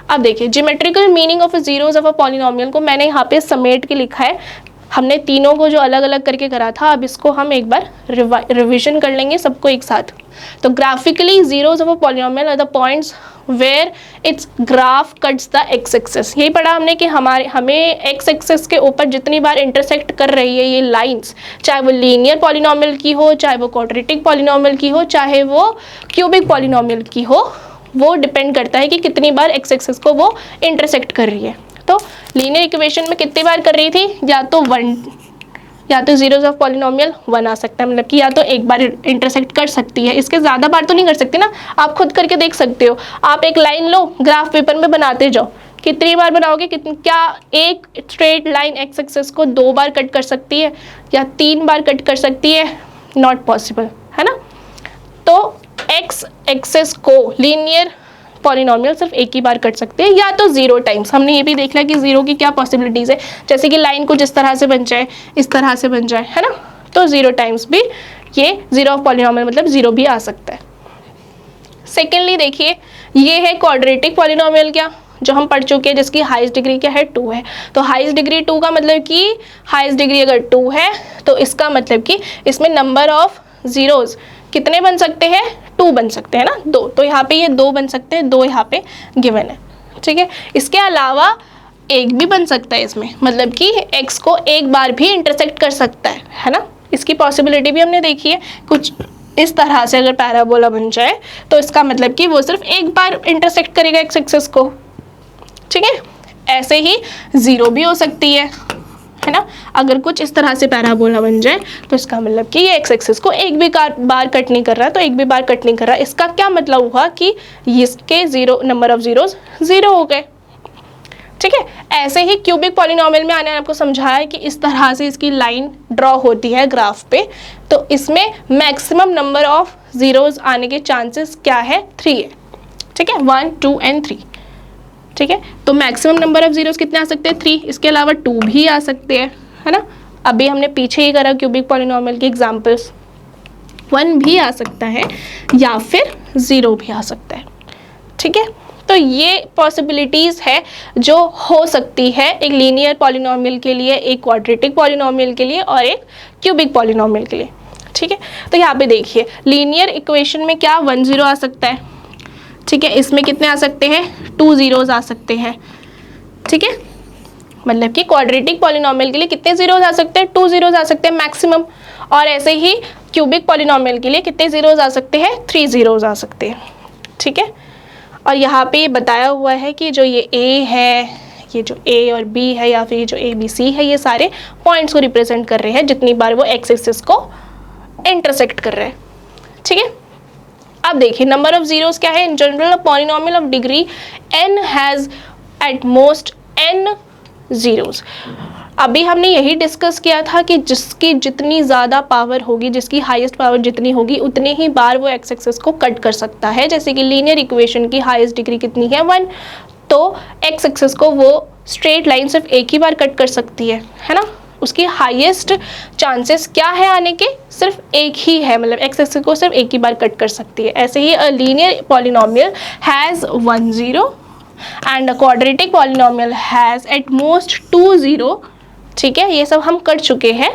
[SPEAKER 1] अब देखिए geometrical meaning of zeros of a polynomial को मैंने यहाँ पे समेट के लिखा है। हमने तीनों को जो अलग अलग करके करा था, अब इसको हम एक बार रिविजन कर लेंगे सबको एक साथ। तो graphically zeros of a polynomial are the points where its graph cuts the X axis. यही पढ़ा हमने कि हमें एक्स एक्सिस के ऊपर जितनी बार इंटरसेक्ट कर रही है ये लाइंस, चाहे वो लीनियर पॉलिनोमियल की हो, चाहे वो क्वाड्रेटिक पॉलिनोमियल की हो, चाहे वो क्यूबिक पॉलिनोमियल की हो, वो डिपेंड करता है कि कितनी बार एक्स एक्सिस को वो इंटरसेक्ट कर रही है। तो लीनियर इक्वेशन में कितनी बार कर रही थी, या तो वन, या तो जीरोस ऑफ पॉलिनोमियल वन आ सकता है, मतलब कि या तो एक बार इंटरसेक्ट कर सकती है, इसके ज़्यादा बार तो नहीं कर सकती ना। आप खुद करके देख सकते हो। आप एक लाइन लो, ग्राफ पेपर में बनाते जाओ, कितनी बार बनाओगे, क्या एक स्ट्रेट लाइन एक्स एक्सिस को 2 बार कट कर सकती है या 3 बार कट कर सकती है? नॉट पॉसिबल, है ना। तो एक्स एक्सिस को लीनियर पॉलिनोमियल सिर्फ एक ही बार कट सकते हैं, या तो 0 टाइम्स। हमने ये भी देख लिया कि 0 की क्या पॉसिबिलिटीज़ है, जैसे कि लाइन को जिस तरह से बन जाए, इस तरह से बन जाए, है ना। तो 0 टाइम्स भी ये जीरो ऑफ पॉलिनोमियल मतलब 0 भी आ सकता है। सेकेंडली देखिए, ये है क्वाड्रेटिक पॉलिनोमियल, क्या जो हम पढ़ चुके हैं, जिसकी हाईएस्ट डिग्री क्या है, 2 है। तो हाईएस्ट डिग्री 2 का मतलब कि हाईएस्ट डिग्री अगर 2 है तो इसका मतलब कि इसमें नंबर ऑफ जीरोज़ कितने बन सकते हैं, 2 बन सकते हैं ना, 2। तो यहाँ पे ये 2 बन सकते हैं, 2 यहाँ पे गिवन है, ठीक है। इसके अलावा एक भी बन सकता है इसमें, मतलब कि x को एक बार भी इंटरसेक्ट कर सकता है ना। इसकी पॉसिबिलिटी भी हमने देखी है। कुछ इस तरह से अगर पैराबोला बन जाए तो इसका मतलब कि वो सिर्फ एक बार इंटरसेक्ट करेगा एक्स एक्सिस को, ठीक है। ऐसे ही 0 भी हो सकती है ना। अगर कुछ इस तरह से पैराबोला बन जाए तो इसका मतलब कि ये एक्स एक्सिस को एक भी बार कट नहीं कर रहा, तो एक भी बार कट नहीं कर रहा, इसका क्या मतलब हुआ कि इसके नंबर ऑफ जीरोस 0 हो गए, ठीक है। ऐसे ही क्यूबिक पॉलिनोमियल में आने आपको समझाया है कि इस तरह से इसकी लाइन ड्रॉ होती है ग्राफ पे, तो इसमें मैक्सिमम नंबर ऑफ जीरोस आने के चांसेस क्या है, 3 है, ठीक है, 1, 2 एंड 3, ठीक है। तो मैक्सिमम नंबर ऑफ जीरोस कितने आ सकते हैं, 3। इसके अलावा 2 भी आ सकते हैं, है ना। अभी हमने पीछे ही करा क्यूबिक पॉलिनोमियल की एग्जांपल्स, 1 भी आ सकता है या फिर 0 भी आ सकता है, ठीक है। तो ये पॉसिबिलिटीज़ है जो हो सकती है एक लीनियर पॉलिनोमियल के लिए, एक क्वाड्रेटिक पॉलिनोमियल के लिए और एक क्यूबिक पॉलिनोमियल के लिए, ठीक है। तो यहाँ पे देखिए लीनियर इक्वेशन में क्या 1 0 आ सकता है, ठीक है। इसमें कितने आ सकते हैं, 2 जीरोस आ सकते हैं, ठीक है। मतलब कि क्वाड्रेटिक पॉलिनोमियल के लिए कितने जीरोस आ सकते हैं, 2 जीरोस आ सकते हैं मैक्सिमम। और ऐसे ही क्यूबिक पॉलिनोमियल के लिए कितने जीरोस आ सकते हैं, 3 जीरोस आ सकते हैं, ठीक है। और यहाँ पे बताया हुआ है कि जो ये A है, ये जो A और B है, या फिर जो ABC है, ये सारे पॉइंट्स को रिप्रेजेंट कर रहे हैं जितनी बार वो एक्स एक्सिस को इंटरसेक्ट कर रहे हैं, ठीक है। अब देखिए नंबर ऑफ जीरोस क्या है, in general polynomial of degree n has at most n zeros. अभी हमने यही डिस्कस किया था कि जिसकी जितनी ज़्यादा पावर होगी, जिसकी हाईएस्ट पावर जितनी होगी, उतने ही बार वो एक्स एक्सिस को कट कर सकता है। जैसे कि लीनियर इक्वेशन की हाईएस्ट डिग्री कितनी है, 1, तो एक्स एक्सिस को वो स्ट्रेट लाइन सिर्फ एक ही बार कट कर सकती है ना। उसकी हाईएस्ट चांसेस क्या है आने के, सिर्फ एक ही है, मतलब एक्स एक्सिस को सिर्फ एक ही बार कट कर सकती है। ऐसे ही a linear polynomial has 1 0 and a quadratic polynomial has at most 2 0, ठीक है। ये सब हम कर चुके हैं।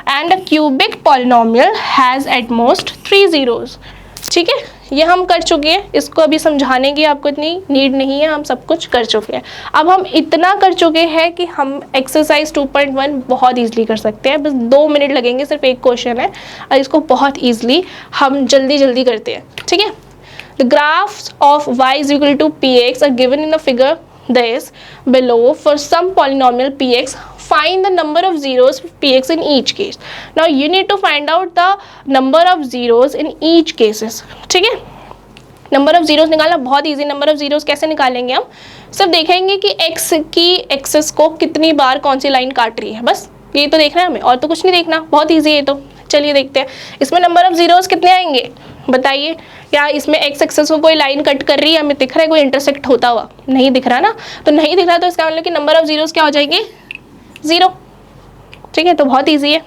[SPEAKER 1] And a cubic polynomial has at most 3 zeros, ठीक है। ये हम कर चुके हैं, इसको अभी समझाने की आपको इतनी नीड नहीं है, हम सब कुछ कर चुके हैं। अब हम इतना कर चुके हैं कि हम एक्सरसाइज 2.1 बहुत ईजिली कर सकते हैं। बस 2 मिनट लगेंगे, सिर्फ एक क्वेश्चन है और इसको बहुत ईजिली हम जल्दी करते हैं, ठीक है। The graphs of y is equal to px are given in the figure this below. For some polynomial px, find the number of zeros of px in each case. Now you need to find out the number of zeros in each cases, ठीक है। Number of zeros निकालना बहुत easy. Number of zeros कैसे निकालेंगे, हम सिर्फ देखेंगे कि x की एक्सेस को कितनी बार कौन सी लाइन काट रही है, बस ये तो देखना है हमें, और तो कुछ नहीं देखना, बहुत ईजी है। तो चलिए देखते हैं इसमें नंबर ऑफ जीरोस कितने आएंगे, बताइए। क्या इसमें एक्स एक्सेस को कोई लाइन कट कर रही है, हमें दिख रहा है कोई इंटरसेक्ट होता हुआ, नहीं दिख रहा ना। तो नहीं दिख रहा तो इसका मतलब कि नंबर ऑफ जीरोस क्या हो जाएंगे, 0, ठीक है। तो बहुत ईजी है।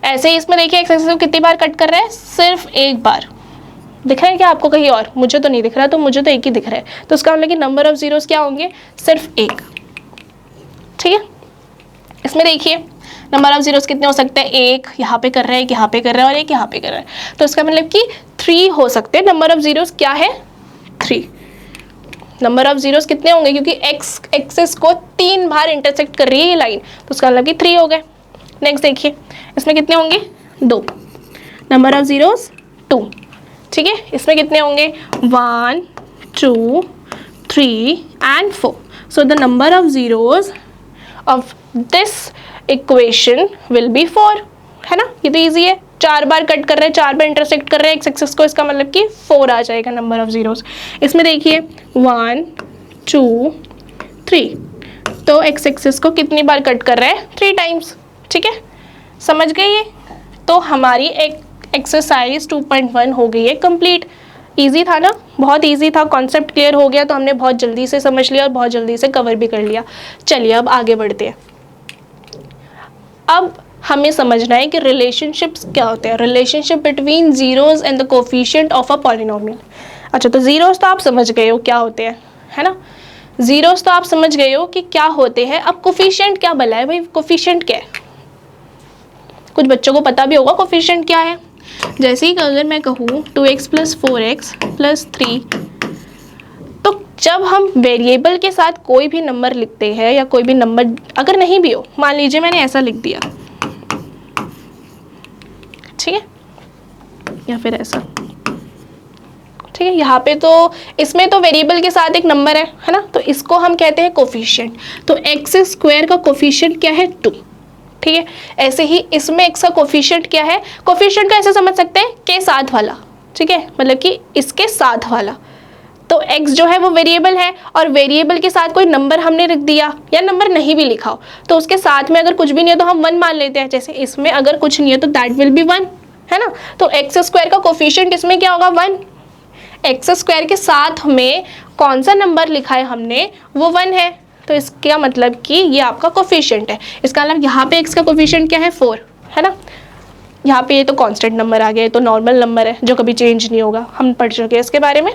[SPEAKER 1] ऐसे ही इसमें देखिए एक्स एक्सेस को कितनी बार कट कर रहा है, सिर्फ एक बार, दिख रहा है क्या आपको कहीं और? मुझे तो नहीं दिख रहा, तो मुझे तो एक ही दिख रहा है, तो उसका मतलब कि नंबर ऑफ जीरोस क्या होंगे? सिर्फ एक। ठीक है, इसमें देखिए नंबर ऑफ जीरोस कितने हो सकते हैं? एक यहाँ पे कर रहे हैं, एक यहाँ पे कर रहे हैं और एक यहाँ पे कर रहे हैं, तो इसका मतलब कि 3 हो सकते हैं। नंबर ऑफ जीरोस क्या है? 3। नंबर ऑफ जीरोस कितने होंगे? क्योंकि एक्स एक्सिस को 3 बार इंटरसेक्ट कर रही है ये लाइन, तो उसका मतलब कि 3 हो गए। नेक्स्ट देखिए इसमें कितने होंगे? 2। Number of zeros 2। ठीक है, इसमें कितने होंगे? 1 2 3 and 4। So the number of zeros of this equation will be 4, है ना? ये तो ईजी है, 4 बार कट कर रहे हैं, 4 बार इंटरसेक्ट कर रहे हैं एक्स एक्सिस को, इसका मतलब कि 4 आ जाएगा नंबर ऑफ जीरोस। इसमें देखिए 1 2 3, तो एक्स एक्सिस को कितनी बार कट कर रहे हैं? 3 टाइम्स। ठीक है, समझ गए ये? तो हमारी एक एक्सरसाइज 2.1 हो गई है कंप्लीट। इजी था ना? बहुत इजी था, कॉन्सेप्ट क्लियर हो गया, तो हमने बहुत जल्दी से समझ लिया और बहुत जल्दी से कवर भी कर लिया। चलिए अब आगे बढ़ते हैं। अब हमें समझना है कि रिलेशनशिप्स क्या होते हैं, relationship between zeros and the coefficient of a polynomial. अच्छा, तो जीरोस तो आप समझ गए हो क्या होते हैं, है ना? जीरोस तो आप समझ गए हो कि क्या होते हैं। अब कोफिशिएंट क्या भला है भाई? कोफिशिएंट क्या है? कुछ बच्चों को पता भी होगा कोफिशिएंट क्या है। जैसे ही अगर मैं कहूँ 2x + 4x + 3, तो जब हम वेरिएबल के साथ कोई भी नंबर लिखते हैं या कोई भी नंबर अगर नहीं भी हो, मान लीजिए मैंने ऐसा लिख दिया, ठीक है, या फिर ऐसा, ठीक है, यहाँ पे तो इसमें तो वेरिएबल के साथ एक नंबर है ना, तो इसको हम कहते हैं कोफिशिएंट। तो x² का कोफिशिएंट क्या है? 2। ठीक है, ऐसे ही इसमें x का कोफिशिएंट क्या है? कोफिशिएंट का ऐसे समझ सकते हैं के साथ वाला, ठीक है, मतलब कि इसके साथ वाला। तो x जो है वो वेरिएबल है और वेरिएबल के साथ कोई नंबर हमने लिख दिया या नंबर नहीं भी लिखा हो, तो उसके साथ में अगर कुछ भी नहीं है तो हम 1 मान लेते हैं। जैसे इसमें अगर कुछ नहीं है तो दैट विल बी 1, है ना? तो x² का कोफिशिएंट इसमें क्या होगा? 1। x² के साथ में कौन सा नंबर लिखा है हमने? वो 1 है, तो इसका मतलब कि ये आपका कोफिशिएंट है। इसका मतलब यहाँ पे x का कोफिशिएंट क्या है? 4, है ना? यहाँ पे ये तो कांस्टेंट नंबर आ गया, ये तो नॉर्मल नंबर है जो कभी चेंज नहीं होगा, हम पढ़ चुके हैं इसके बारे में।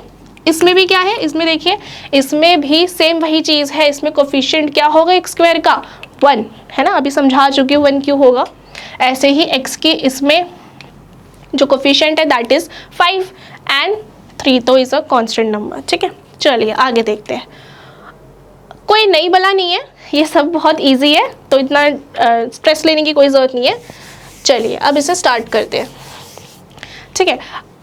[SPEAKER 1] इसमें भी क्या है? इसमें देखिए, इसमें भी सेम वही चीज़ है। इसमें कोफिशिएंट क्या होगा x² का? 1, है ना? अभी समझा चुकी हूँ 1 क्यों होगा। ऐसे ही x की इसमें जो कोफिशिएंट है दैट इज़ 5 एंड 3 तो इज़ अ कांस्टेंट नंबर। ठीक है, चलिए आगे देखते हैं। कोई नई बला नहीं है, ये सब बहुत इजी है, तो इतना स्ट्रेस लेने की कोई ज़रूरत नहीं है। चलिए अब इसे स्टार्ट करते हैं। ठीक है,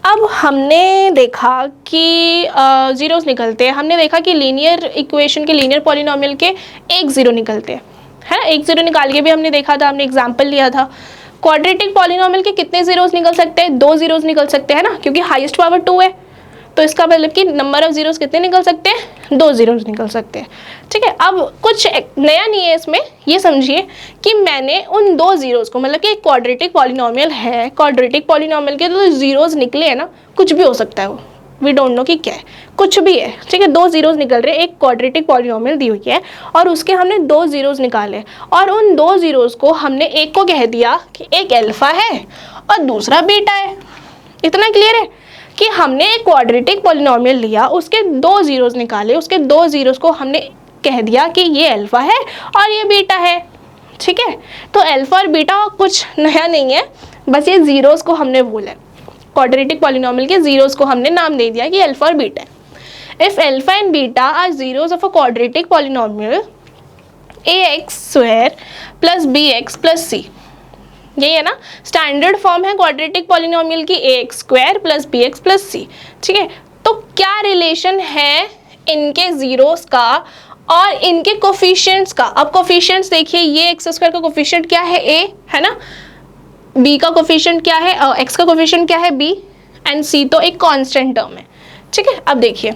[SPEAKER 1] अब हमने देखा कि जीरोस निकलते हैं। हमने देखा कि लीनियर इक्वेशन के, लीनियर पॉलिनोमियल के 1 0 निकलते हैं, है ना? 1 0 निकाल के भी हमने देखा था, हमने एग्जाम्पल लिया था। क्वाड्रेटिक पॉलिनोमियल के कितने जीरोस निकल सकते हैं? 2 जीरोस निकल सकते हैं ना, क्योंकि हाईएस्ट पावर 2 है, तो इसका मतलब कि नंबर ऑफ जीरोस कितने निकल सकते हैं? 2 जीरोस निकल सकते हैं। ठीक है, अब कुछ नया नहीं है इसमें, ये समझिए कि मैंने उन 2 जीरोस को, मतलब कि एक क्वाड्रेटिक पॉलिनोमियल है, क्वाड्रेटिक पॉलिनोमियल के तो जीरोस निकले हैं ना, कुछ भी हो सकता है वो, वी डोंट नो कि क्या है, कुछ भी है। ठीक है, 2 जीरोस निकल रहे हैं, एक क्वाड्रेटिक पॉलिनोमियल दी हुई है और उसके हमने 2 जीरोस निकाले और उन 2 जीरोस को हमने एक को कह दिया कि एक अल्फा है और दूसरा बीटा है। इतना क्लियर है कि हमने एक क्वाड्रेटिक पॉलिनोमियल लिया, उसके 2 जीरोस निकाले, उसके 2 जीरोस को हमने कह दिया कि ये अल्फा है और ये बीटा है। ठीक है, तो अल्फा और बीटा कुछ नया नहीं है, बस ये जीरोस को हमने बोला, क्वाड्रेटिक पॉलिनोमियल के जीरोस को हमने नाम दे दिया कि अल्फा और बीटा है। If alpha and beta are zeros of a quadratic polynomial ax² + bx + c, यही है ना स्टैंडर्ड फॉर्म है क्वाड्रेटिक पॉलिनोमियल की, ax² + bx + c। ठीक है, तो क्या रिलेशन है इनके जीरोस का और इनके कोफिशिएंट्स का? अब कोफिशिएंट्स देखिए, ये x² का कोफिशिएंट क्या है? a, है ना? b का कोफिशिएंट क्या है? x का कोफिशिएंट क्या है? b, एंड c तो एक कांस्टेंट टर्म है। ठीक है, अब देखिए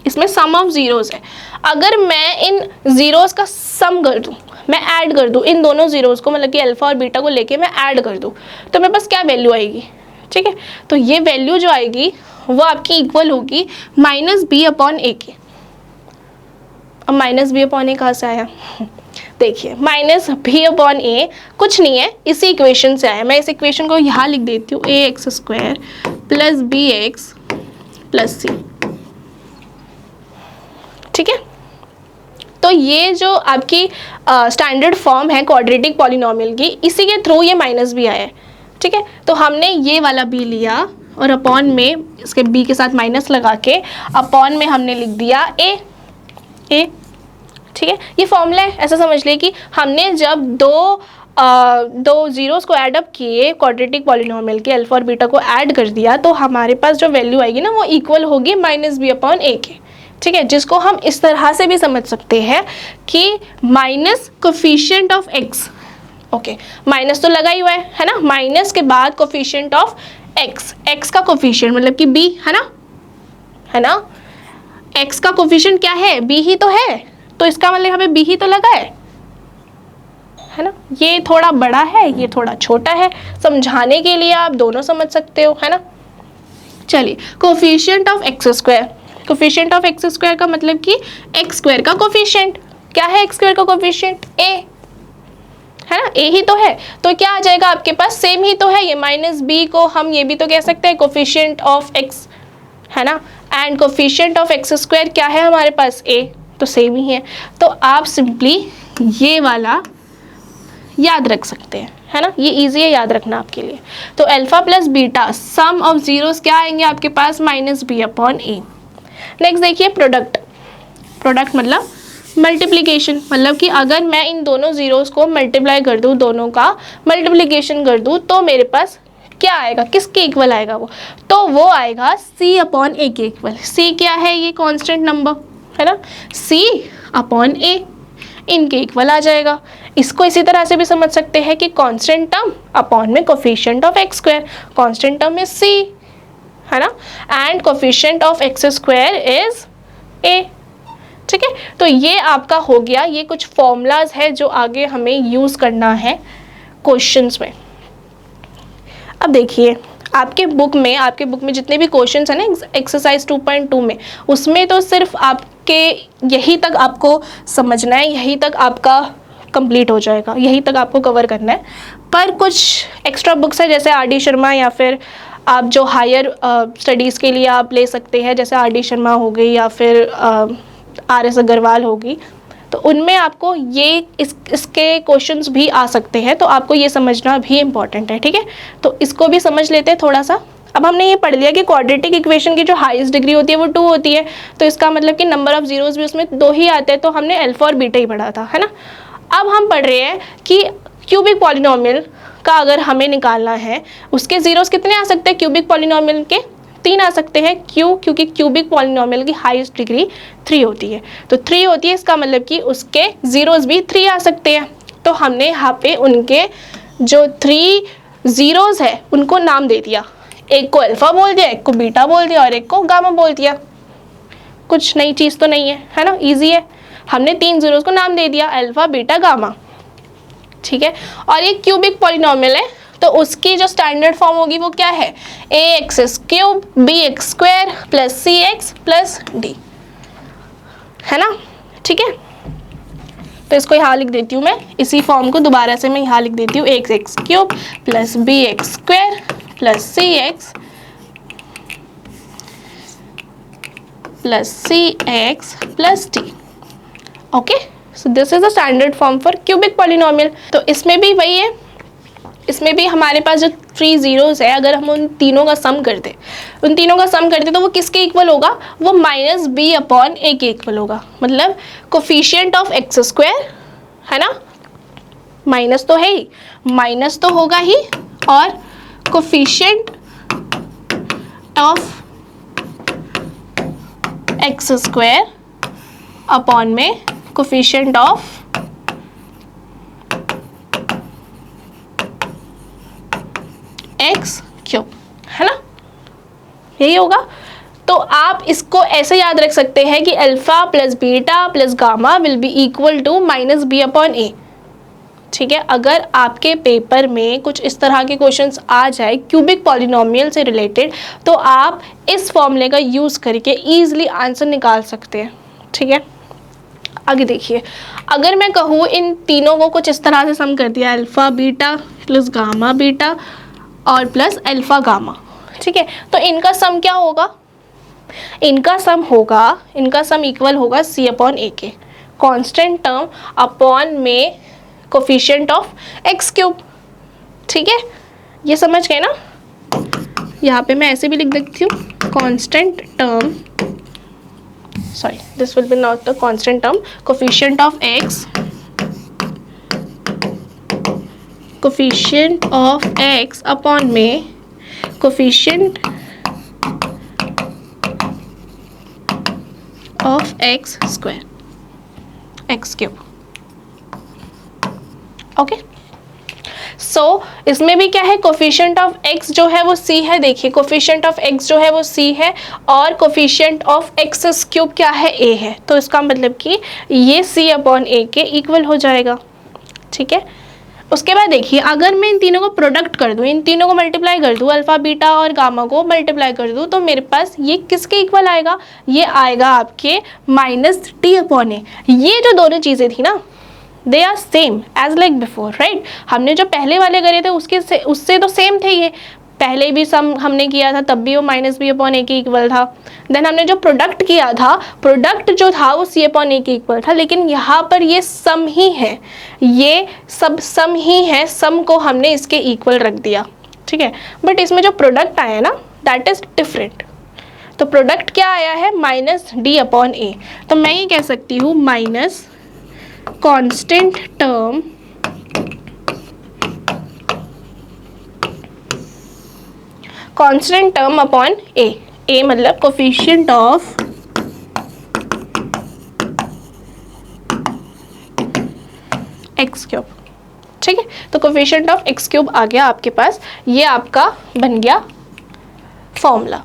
[SPEAKER 1] इसमें सम ऑफ जीरोस है। अगर मैं इन जीरोस का सम कर दूं, मैं ऐड कर दूं इन दोनों जीरोस को, मतलब कि अल्फा और बीटा को लेके मैं ऐड कर दूं, तो मेरे पास क्या वैल्यू आएगी? ठीक है, तो ये वैल्यू जो आएगी वो आपकी इक्वल होगी -b/a के। अब -b/a कहाँ से आया? देखिए माइनस बी अपॉन ए कुछ नहीं है, इसी इक्वेशन से आया। मैं इस इक्वेशन को यहाँ लिख देती हूँ, a x square plus b x plus c. ठीक है, तो ये जो आपकी स्टैंडर्ड फॉर्म है क्वाड्रेटिक पॉलिनोमियल की, इसी के थ्रू ये माइनस बी आया है। ठीक है, तो हमने ये वाला बी लिया और अपॉन में इसके बी के साथ माइनस लगा के अपॉन में हमने लिख दिया ए। ठीक है, ये फॉर्मूला है, ऐसा समझ लिए कि हमने जब दो जीरोस को ऐड अप किए क्वाड्रेटिक पॉलिनोमियल के, अल्फा और बीटा को ऐड कर दिया, तो हमारे पास जो वैल्यू आएगी ना वो इक्वल होगी माइनस बी अपॉन ए के। ठीक है, जिसको हम इस तरह से भी समझ सकते हैं कि minus coefficient of x. Okay, minus तो लगा ही हुआ है ना, माइनस के बाद कोफिशिएंट ऑफ एक्स, एक्स का कोफिशिएंट मतलब कि बी है ना, एक्स का कोफिशिएंट क्या है, बी ही तो है, तो इसका मतलब यहाँ पे बी ही तो लगा है ना। ये थोड़ा बड़ा है, ये थोड़ा छोटा है, समझाने के लिए आप दोनों समझ सकते हो, है ना। चलिए, coefficient of x square, coefficient of x square का मतलब कि एक्स स्क्वायर का कोफिशिएंट क्या है, एक्स स्क्वायर का कोफिशिएंट ए है ना, ए ही तो है, तो क्या आ जाएगा आपके पास, सेम ही तो है ये, माइनस बी को हम ये भी तो कह सकते हैं कोफिशिएंट ऑफ एक्स, है ना, and coefficient of x square क्या है हमारे पास, ए, तो सेम ही है। तो आप सिंपली ये वाला याद रख सकते हैं, है ना, ये इजी है याद रखना आपके लिए। तो alpha plus beta sum of zeros क्या आएंगे आपके पास, माइनस बी अपॉन ए। नेक्स्ट देखिए प्रोडक्ट, प्रोडक्ट मतलब मल्टीप्लिकेशन, मतलब कि अगर मैं इन दोनों जीरोस को मल्टीप्लाई कर दूं, दोनों का मल्टीप्लिकेशन कर दूं, तो मेरे पास क्या आएगा, किसके इक्वल आएगा वो, तो वो आएगा c अपॉन ए के इक्वल। c क्या है, ये कांस्टेंट नंबर है ना, c अपॉन ए इनके इक्वल आ जाएगा। इसको इसी तरह से भी समझ सकते हैं कि कांस्टेंट टर्म अपॉन में coefficient of x square, constant term is c है ना, and coefficient of x square is a। ठीक है, तो ये आपका हो गया, ये कुछ फॉर्मूलाज है जो आगे हमें यूज़ करना है क्वेश्चंस में। अब देखिए आपके बुक में जितने भी क्वेश्चंस हैं ना एक्सरसाइज 2.2 में, उसमें तो सिर्फ आपके यही तक आपको समझना है, यही तक आपका कंप्लीट हो जाएगा, यही तक आपको कवर करना है। पर कुछ एक्स्ट्रा बुक्स है जैसे आर डी शर्मा, या फिर आप जो हायर स्टडीज़ के लिए आप ले सकते हैं, जैसे आर डी शर्मा हो गई या फिर आर एस अग्रवाल होगी, तो उनमें आपको ये इसके क्वेश्चंस भी आ सकते हैं, तो आपको ये समझना भी इम्पॉर्टेंट है। ठीक है, तो इसको भी समझ लेते हैं थोड़ा सा। अब हमने ये पढ़ लिया कि क्वाड्रेटिक इक्वेशन की जो हाईएस्ट डिग्री होती है वो 2 होती है, तो इसका मतलब कि नंबर ऑफ जीरोस भी उसमें 2 ही आते हैं, तो हमने अल्फा और बीटा ही पढ़ा था, है ना। अब हम पढ़ रहे हैं कि क्यूबिक पॉलिनोमियल का अगर हमें निकालना है, उसके जीरोस कितने आ सकते हैं, क्यूबिक पॉलिनोमियल के 3 आ सकते हैं। क्यों, क्योंकि क्यूबिक पॉलिनोमियल की हाईएस्ट डिग्री 3 होती है, तो 3 होती है, इसका मतलब कि उसके जीरोस भी 3 आ सकते हैं। तो हमने यहाँ पे उनके जो 3 जीरोस है उनको नाम दे दिया, एक को अल्फा बोल दिया, एक को बीटा बोल दिया और एक को गामा बोल दिया। कुछ नई चीज़ तो नहीं है ना, ईजी है। हमने 3 जीरोस को नाम दे दिया, अल्फा बीटा गामा। ठीक है, और ये क्यूबिक पॉलिनोमियल है, तो उसकी जो स्टैंडर्ड फॉर्म होगी वो क्या है, a x cube b x square plus c x plus d, है ना। ठीक है, तो इसको यहाँ लिख देती हूँ मैं, इसी फॉर्म को दोबारा से मैं यहाँ लिख देती हूँ, a x cube plus b x square plus c x plus d. Okay, so this is the standard form for cubic polynomial. तो इसमें भी वही है, इसमें भी हमारे पास जो 3 जीरोस है, अगर हम उन तीनों का सम करते तो वो किसके इक्वल होगा, वो माइनस बी अपॉन ए के इक्वल होगा। मतलब कोफिशिएंट ऑफ एक्स स्क्वायर है ना, माइनस तो है ही, माइनस तो होगा ही, और coefficient of x square upon में कोफिशिएंट ऑफ एक्स क्यूब, है ना, यही होगा। तो आप इसको ऐसे याद रख सकते हैं कि alpha plus beta plus gamma will be equal to minus b upon a. ठीक है, अगर आपके पेपर में कुछ इस तरह के क्वेश्चंस आ जाए क्यूबिक पॉलिनोमियल से रिलेटेड, तो आप इस फॉर्मूले का यूज़ करके ईजिली आंसर निकाल सकते हैं। ठीक है, आगे देखिए, अगर मैं कहूँ इन तीनों को कुछ इस तरह से सम कर दिया, alpha beta plus gamma beta और प्लस अल्फ़ा गामा, ठीक है, तो इनका सम क्या होगा? इनका सम इक्वल होगा सी अपॉन ए के, कांस्टेंट टर्म अपॉन में कोफिशिएंट ऑफ एक्स क्यूब, ठीक है, ये समझ गए ना? यहाँ पे मैं ऐसे भी लिख देती हूँ, constant term, sorry this will be not the constant term, coefficient of x upon में coefficient of x square, x cube, okay. So इसमें भी क्या है, कोफिशिएंट ऑफ एक्स जो है वो सी है, देखिए कोफिशिएंट ऑफ एक्स जो है वो सी है और कोफिशिएंट ऑफ एक्स क्यूब क्या है, ए है, तो इसका मतलब कि ये सी अपॉन ए के इक्वल हो जाएगा, ठीक है। उसके बाद देखिए, अगर मैं इन तीनों को प्रोडक्ट कर दूं, इन तीनों को मल्टीप्लाई कर दूं, अल्फा बीटा और गामा को मल्टीप्लाई कर दूं, तो मेरे पास ये किसके इक्वल आएगा, ये आएगा आपके माइनस टी अपॉन ए। ये जो दोनों चीज़ें थी ना, they are same as like before, right. हमने जो पहले वाले करे थे उससे तो सेम थे, ये पहले भी सम हमने किया था तब भी वो माइनस बी अपॉन ए के इक्वल था। देन हमने जो प्रोडक्ट किया था, प्रोडक्ट जो था वो सी अपॉन ए के इक्वल था, लेकिन यहाँ पर ये सम ही है, ये सब सम ही है, सम को हमने इसके इक्वल रख दिया, ठीक है। बट इसमें जो प्रोडक्ट आया ना, दैट इज डिफरेंट। तो प्रोडक्ट क्या आया है, माइनस डी अपॉन ए, तो मैं ये कह सकती हूँ माइनस कांस्टेंट टर्म अपॉन ए मतलब कोफिशिएंट ऑफ एक्स क्यूब, ठीक है। तो कोफिशिएंट ऑफ एक्स क्यूब आ गया आपके पास, ये आपका बन गया फॉर्मूला,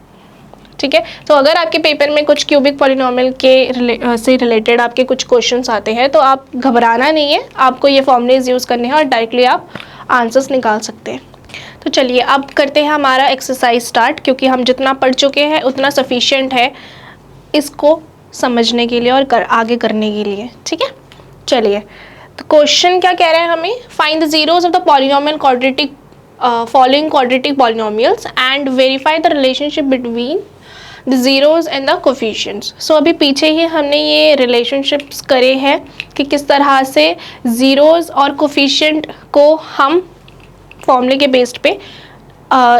[SPEAKER 1] ठीक है। तो अगर आपके पेपर में कुछ क्यूबिक पॉलिनोमियल के से रिलेटेड आपके कुछ क्वेश्चंस आते हैं तो आप घबराना नहीं है, आपको ये फॉर्मूलेज यूज़ करने हैं और डायरेक्टली आप आंसर्स निकाल सकते हैं। तो चलिए अब करते हैं हमारा एक्सरसाइज स्टार्ट, क्योंकि हम जितना पढ़ चुके हैं उतना सफिशिएंट है इसको समझने के लिए और आगे करने के लिए, ठीक है। चलिए, तो क्वेश्चन क्या कह रहा है हमें, find the zeros of the polynomial quadratic following quadratic polynomials and verify the relationship between the zeros and the coefficients. So अभी पीछे ही हमने ये रिलेशनशिप्स करे हैं कि किस तरह से जीरोज और कोफिशिएंट को हम फॉर्मूले के बेस्ड पे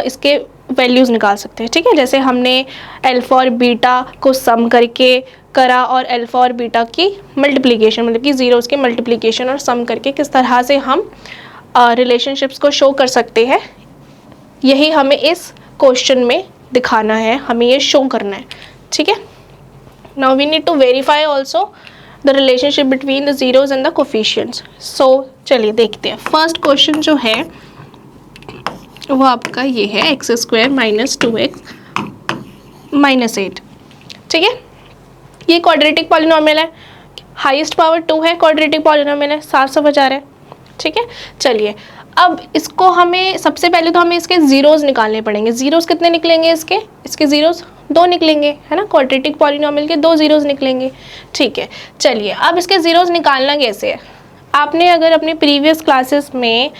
[SPEAKER 1] इसके वैल्यूज़ निकाल सकते हैं, ठीक है। जैसे हमने अल्फा और बीटा को सम करके करा और अल्फा और बीटा की मल्टीप्लिकेशन, मतलब कि जीरोज़ की मल्टीप्लिकेशन और सम करके किस तरह से हम रिलेशनशिप्स को शो कर सकते हैं, यही हमें इस क्वेश्चन में दिखाना है, हमें ये शो करना है, ठीक है। Now we need to verify also the relationship between the zeros and the coefficients. So चलिए देखते हैं, फर्स्ट क्वेश्चन जो है वो आपका ये है, x square minus 2x minus 8, ठीक है। ये क्वाड्रेटिक पॉलिनोमियल है, हाईएस्ट पावर 2 है, क्वाड्रेटिक पॉलिनोमियल है, साफ समझ आ रहा है, ठीक है। चलिए अब इसको हमें सबसे पहले तो हमें इसके ज़ीरोज़ निकालने पड़ेंगे। ज़ीरोज़ कितने निकलेंगे, इसके ज़ीरोज़ 2 निकलेंगे, है ना, क्वाड्रेटिक पॉलिनोमियल के 2 ज़ीरोज़ निकलेंगे, ठीक है। चलिए अब इसके ज़ीरोज़ निकालना कैसे है, आपने अगर अपने प्रीवियस क्लासेस में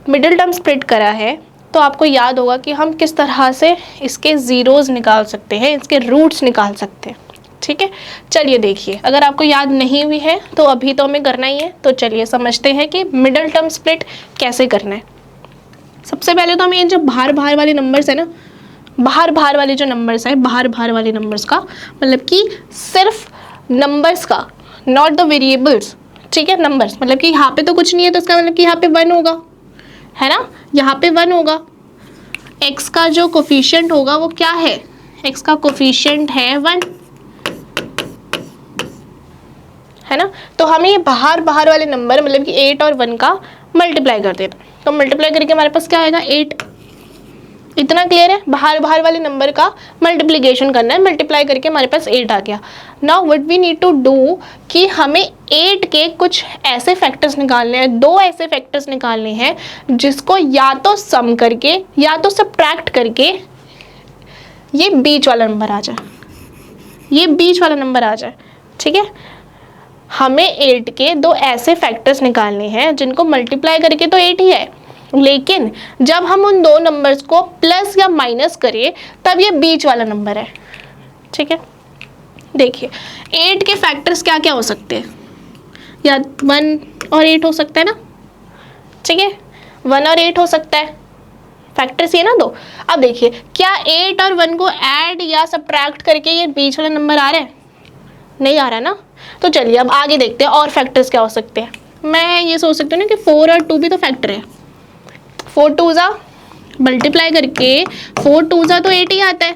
[SPEAKER 1] मिडिल टर्म स्प्लिट करा है तो आपको याद होगा कि हम किस तरह से इसके ज़ीरोज़ निकाल सकते हैं, इसके रूट्स निकाल सकते हैं, ठीक है। चलिए देखिए, अगर आपको याद नहीं हुई है तो अभी तो हमें करना ही है, तो चलिए समझते हैं कि मिडिल टर्म स्प्लिट कैसे करना है। सबसे पहले तो हमें ये जो बाहर वाले नंबर्स है ना, बाहर वाले जो नंबर्स हैं, बाहर वाले नंबर्स का मतलब कि सिर्फ नंबर्स का, नॉट द वेरिएबल्स, ठीक है। नंबर्स मतलब कि यहाँ पे तो कुछ नहीं है, तो इसका मतलब कि यहाँ पे 1 होगा, है ना, यहाँ पे 1 होगा। x का जो कोफिशिएंट होगा वो क्या है, x का कोफिशिएंट है 1, है ना। तो हमें ये बाहर वाले नंबर मतलब कि 8 और 1 का मल्टीप्लाई कर देना, तो मल्टीप्लाई करके हमारे पास क्या आएगा 8, इतना क्लियर है। बाहर वाले नंबर का मल्टीप्लिकेशन करना है, मल्टीप्लाई करके हमारे पास 8 आ गया। Now what we need to do कि हमें 8 के कुछ ऐसे फैक्टर्स निकालने हैं, 2 ऐसे फैक्टर्स निकालने हैं जिसको या तो सम करके या तो सब्ट्रैक्ट करके ये बीच वाला नंबर आ जाए, ये बीच वाला नंबर आ जाए, ठीक है। हमें 8 के दो ऐसे फैक्टर्स निकालने हैं जिनको मल्टीप्लाई करके तो 8 ही है, लेकिन जब हम उन दो नंबर्स को प्लस या माइनस करें तब ये बीच वाला नंबर है। ठीक है, देखिए 8 के फैक्टर्स क्या क्या हो सकते हैं, या 1 और 8 हो सकता है ना। ठीक है, 1 और 8 हो सकता है, फैक्टर्स ये ना दो। अब देखिए क्या 8 और 1 को ऐड या सब्ट्रैक्ट करके ये बीच वाला नंबर आ रहा है, नहीं आ रहा ना। तो चलिए अब आगे देखते हैं और फैक्टर्स क्या हो सकते हैं। मैं ये सोच सकती हूँ ना कि 4 और 2 भी तो फैक्टर है। 4 2 जा मल्टीप्लाई करके 4 2 जा तो 8 ही आता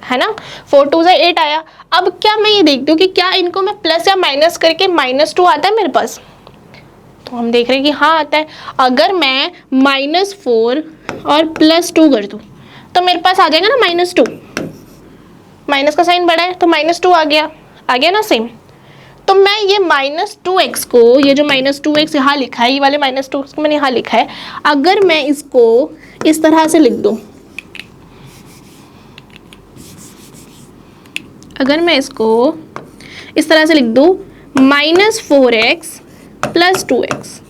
[SPEAKER 1] है ना। 4 2 जा 8 आया। अब क्या मैं ये देखती हूँ कि क्या इनको मैं प्लस या माइनस करके -2 आता है मेरे पास, तो हम देख रहे हैं कि हाँ आता है। अगर मैं -4 और +2 कर दूँ तो मेरे पास आ जाएगा ना -2, माइनस का साइन बड़ा है तो -2 आ गया ना सेम। तो मैं ये -2x को, ये जो -2x यहाँ लिखा है, ये वाले -2x को मैंने यहाँ लिखा है, अगर मैं इसको इस तरह से लिख दूँ, अगर मैं इसको इस तरह से लिख दूँ -4x + 2x,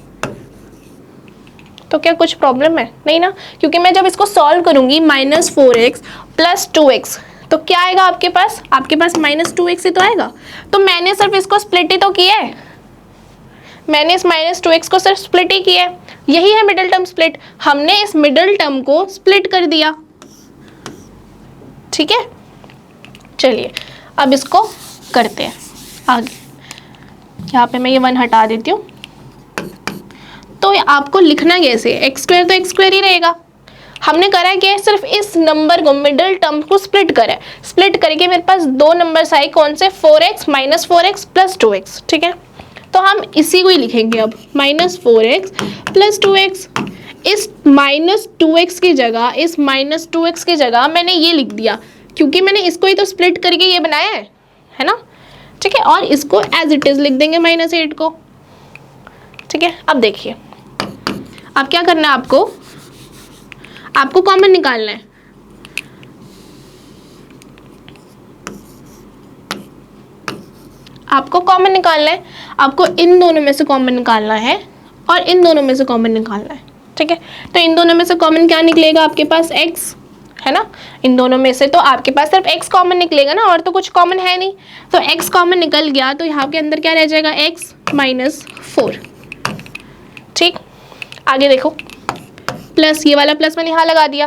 [SPEAKER 1] तो क्या कुछ प्रॉब्लम है? नहीं ना, क्योंकि मैं जब इसको सॉल्व करूंगी -4x + 2x तो क्या आएगा आपके पास -2x ही तो आएगा। तो मैंने सिर्फ इसको स्प्लिट ही तो किया है, मैंने इस -2x को सिर्फ स्प्लिट ही किया है। यही है मिडिल टर्म स्प्लिट, हमने इस मिडिल टर्म को स्प्लिट कर दिया। ठीक है, चलिए अब इसको करते हैं आगे। यहाँ पे मैं ये 1 हटा देती हूँ। तो आपको लिखना कैसे, x² तो x² ही रहेगा। हमने करा है कि सिर्फ इस नंबर को, मिडिल टर्म को स्प्लिट करा है। स्प्लिट करके मेरे पास दो नंबर्स आए, कौन से, 4x -4x + 2x। ठीक है, तो हम इसी को ही लिखेंगे अब, -4x + 2x। इस -2x की जगह, इस -2x की जगह मैंने ये लिख दिया, क्योंकि मैंने इसको ही तो स्प्लिट करके ये बनाया है ना। ठीक है, और इसको एज इट इज लिख देंगे -8 को। ठीक है, अब देखिए अब क्या करना है, आपको कॉमन निकालना है। आपको कॉमन निकालना है, आपको इन दोनों में से कॉमन निकालना है और इन दोनों में से कॉमन निकालना है। ठीक है, तो इन दोनों में से कॉमन क्या निकलेगा आपके पास, x है ना। इन दोनों में से तो आपके पास सिर्फ x कॉमन निकलेगा ना, और तो कुछ कॉमन है नहीं। तो x कॉमन निकल गया तो यहाँ के अंदर क्या रह जाएगा, x - 4। ठीक, आगे देखो, प्लस, ये वाला प्लस मैंने यहाँ लगा दिया।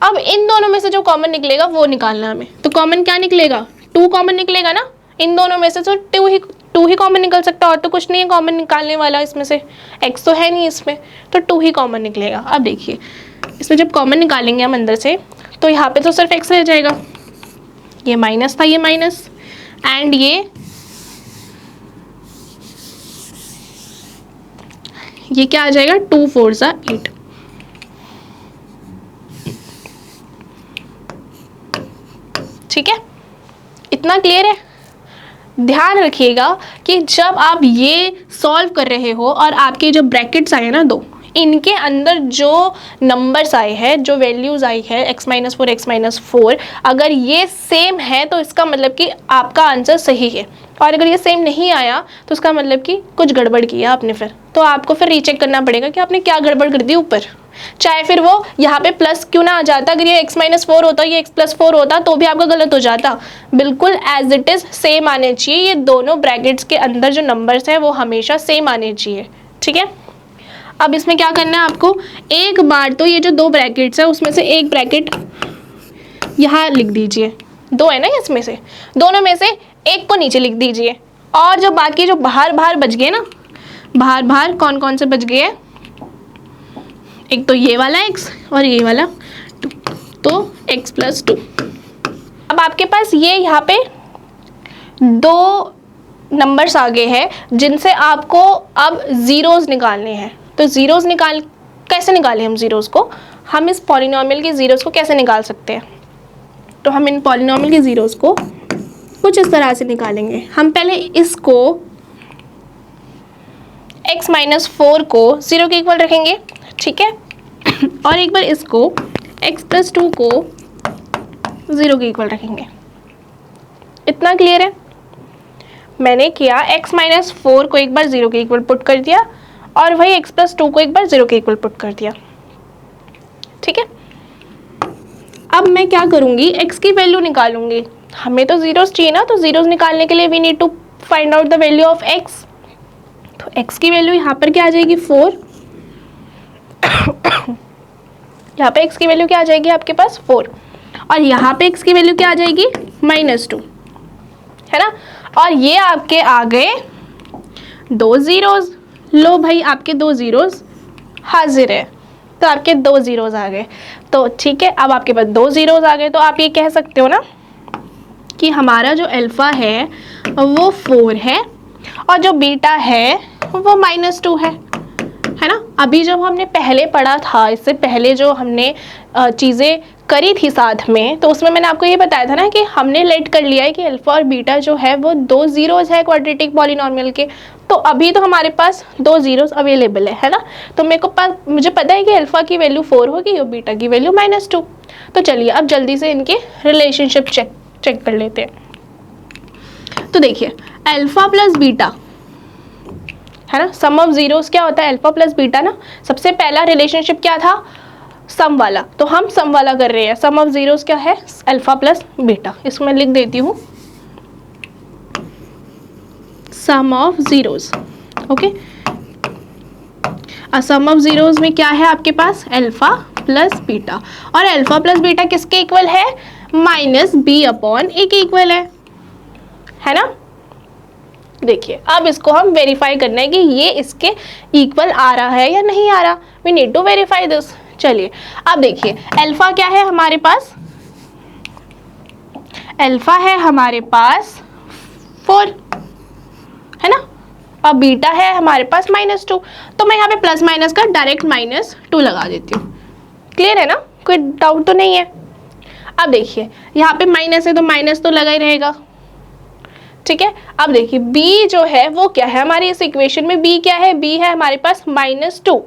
[SPEAKER 1] अब इन दोनों में से जो कॉमन निकलेगा वो निकालना हमें। तो कॉमन क्या निकलेगा, 2 कॉमन निकलेगा ना। इन दोनों में से तो 2 ही कॉमन निकल सकता है, और तो कुछ नहीं है कॉमन निकालने वाला इसमें से, x तो है नहीं इसमें, तो 2 ही कॉमन निकलेगा। अब देखिए इसमें जब कॉमन निकालेंगे हम अंदर से, तो यहाँ पे तो सिर्फ x रह जाएगा, ये माइनस था, ये माइनस, एंड ये क्या आ जाएगा, 2 4 = 8। ठीक है, इतना क्लियर है। ध्यान रखिएगा कि जब आप ये सॉल्व कर रहे हो और आपके जो ब्रैकेट्स आए ना दो, इनके अंदर जो नंबर्स आए हैं, जो वैल्यूज़ आई है x - 4 x - 4, अगर ये सेम है तो इसका मतलब कि आपका आंसर सही है, और अगर ये सेम नहीं आया तो उसका मतलब कि कुछ गड़बड़ किया आपने। फिर तो आपको फिर रीचेक करना पड़ेगा कि आपने क्या गड़बड़ कर दी ऊपर, चाहे फिर वो यहाँ पे प्लस क्यों ना आ जाता। अगर ये x - 4 होता, ये x + 4 होता तो भी आपका गलत हो जाता। बिल्कुल एज इट इज़ सेम आने चाहिए, ये दोनों ब्रैकेट्स के अंदर जो नंबर्स हैं वो हमेशा सेम आने चाहिए। ठीक है, अब इसमें क्या करना है आपको, एक बार तो ये जो दो ब्रैकेट्स है उसमें से एक ब्रैकेट यहाँ लिख दीजिए, दो है ना इसमें से, दोनों में से एक को नीचे लिख दीजिए, और जो बाकी जो बाहर बाहर बच गए ना, बाहर कौन कौन से बच गए हैं, एक तो ये वाला x और ये वाला 2, तो x + 2। अब आपके पास ये यहाँ पे दो नंबर्स आ गए हैं जिनसे आपको अब ज़ीरोज़ निकालने हैं। तो ज़ीरोज़ कैसे निकालें हम ज़ीरोज़ को, हम इस पॉलिनॉमियल के ज़ीरोज़ को कैसे निकाल सकते हैं। तो हम इन पॉलिनॉमियल के ज़ीरोज़ को कुछ इस तरह से निकालेंगे। हम पहले इसको x - 4 को 0 के इक्वल रखेंगे, ठीक है, और एक बार इसको x + 2 को 0 के इक्वल रखेंगे। इतना क्लियर है। मैंने किया x माइनस 4 को एक बार 0 के इक्वल पुट कर दिया और वही x प्लस 2 को एक बार 0 के इक्वल पुट कर दिया। ठीक है, अब मैं क्या करूँगी, x की वैल्यू निकालूंगी। हमें तो जीरोस चाहिए ना, तो जीरोस निकालने के लिए we need to find out the value of x। तो x की वैल्यू यहाँ पर क्या आ जाएगी 4, यहाँ पे x की वैल्यू क्या आ जाएगी आपके पास 4, और यहाँ पे x की वैल्यू क्या आ जाएगी -2, है ना। और ये आपके आ गए 2 जीरोस। लो भाई, आपके 2 जीरोस हाजिर है, तो आपके 2 जीरोस आ गए। तो ठीक है, अब आपके पास 2 जीरोस आ गए, तो आप ये कह सकते हो ना कि हमारा जो अल्फ़ा है वो 4 है और जो बीटा है वो -2 है ना। अभी जब हमने पहले पढ़ा था, इससे पहले जो हमने चीज़ें करी थी साथ में, तो उसमें मैंने आपको ये बताया था ना कि हमने लेट कर लिया है कि अल्फ़ा और बीटा जो है वो 2 जीरोस है क्वाड्रेटिक पॉलिनॉमियल के। तो अभी तो हमारे पास 2 जीरोस अवेलेबल है ना। तो मुझे पता है कि अल्फ़ा की वैल्यू 4 होगी और बीटा की वैल्यू -2। तो चलिए अब जल्दी से इनके रिलेशनशिप चेक कर लेते हैं। तो देखिए, अल्फ़ा प्लस बीटा है ना, सम ऑफ जीरोस क्या होता है, अल्फ़ा प्लस बीटा ना। सबसे पहला रिलेशनशिप क्या था, सम वाला, तो हम सम वाला कर रहे हैं। सम ऑफ जीरोस क्या है, अल्फ़ा प्लस बीटा। इसमें लिख देती हूँ sum of zeros. Okay, sum of zeros में क्या है आपके पास, अल्फ़ा प्लस बीटा, और अल्फ़ा प्लस बीटा किसके इक्वल है, -b/a के इक्वल है ना। देखिए, अब इसको हम वेरीफाई करना है कि ये इसके इक्वल आ रहा है या नहीं आ रहा। We need to verify this. चलिए अब देखिए, अल्फ़ा क्या है हमारे पास, अल्फ़ा है हमारे पास 4 है ना, और बीटा है हमारे पास -2। तो मैं यहाँ पे प्लस माइनस का डायरेक्ट -2 लगा देती हूँ। क्लियर है ना, कोई डाउट तो नहीं है। अब देखिए, यहाँ पे माइनस है तो माइनस तो लगा ही रहेगा। ठीक है, अब देखिए b जो है वो क्या है हमारी इस इक्वेशन में, b क्या है, b है हमारे पास -2।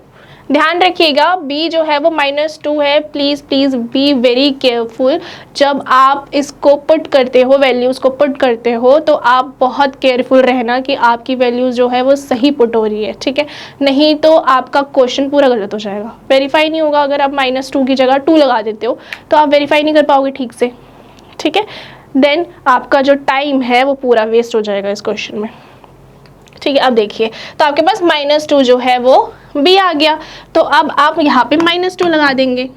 [SPEAKER 1] ध्यान रखिएगा, b जो है वो -2 है। Please please be very careful. जब आप इसको पुट करते हो, वैल्यूज़ को पुट करते हो, तो आप बहुत केयरफुल रहना कि आपकी वैल्यूज़ जो है वो सही पुट हो रही है। ठीक है, नहीं तो आपका क्वेश्चन पूरा गलत हो जाएगा, वेरीफाई नहीं होगा। अगर आप -2 की जगह 2 लगा देते हो तो आप वेरीफाई नहीं कर पाओगे ठीक से। ठीक है, देन आपका जो टाइम है वो पूरा वेस्ट हो जाएगा इस क्वेश्चन में। ठीक है, अब देखिए, तो आपके पास -2 जो है वो b आ गया, तो अब आप यहाँ पे -2 लगा देंगे।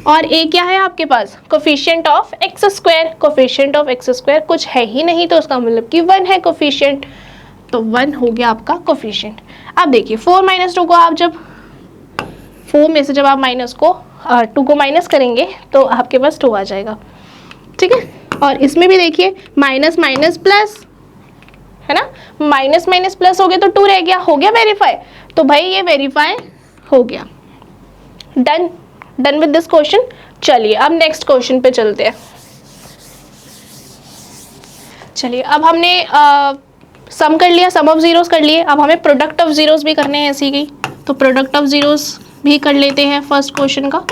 [SPEAKER 1] और a क्या है आपके पास, coefficient of x square. Coefficient of x square कुछ है ही नहीं, तो उसका मतलब कि 1 है कोफिशिएंट, तो 1 हो गया आपका कोफिशिएंट। अब देखिए 4 - 2 को आप जब 4 में से जब आप -2 को माइनस करेंगे तो आपके पास 2 आ जाएगा। ठीक है, और इसमें भी देखिए माइनस माइनस प्लस है ना, माइनस माइनस प्लस हो गया तो 2 रह गया, हो गया वेरीफाई। तो भाई ये वेरीफाई हो गया। Done with this question. चलिए अब नेक्स्ट क्वेश्चन पे चलते हैं। चलिए अब हमने सम कर लिया, सम ऑफ जीरोस कर लिए, अब हमें प्रोडक्ट ऑफ जीरोस भी करने हैं ऐसी गई। तो प्रोडक्ट ऑफ जीरोस भी कर लेते हैं फर्स्ट क्वेश्चन का।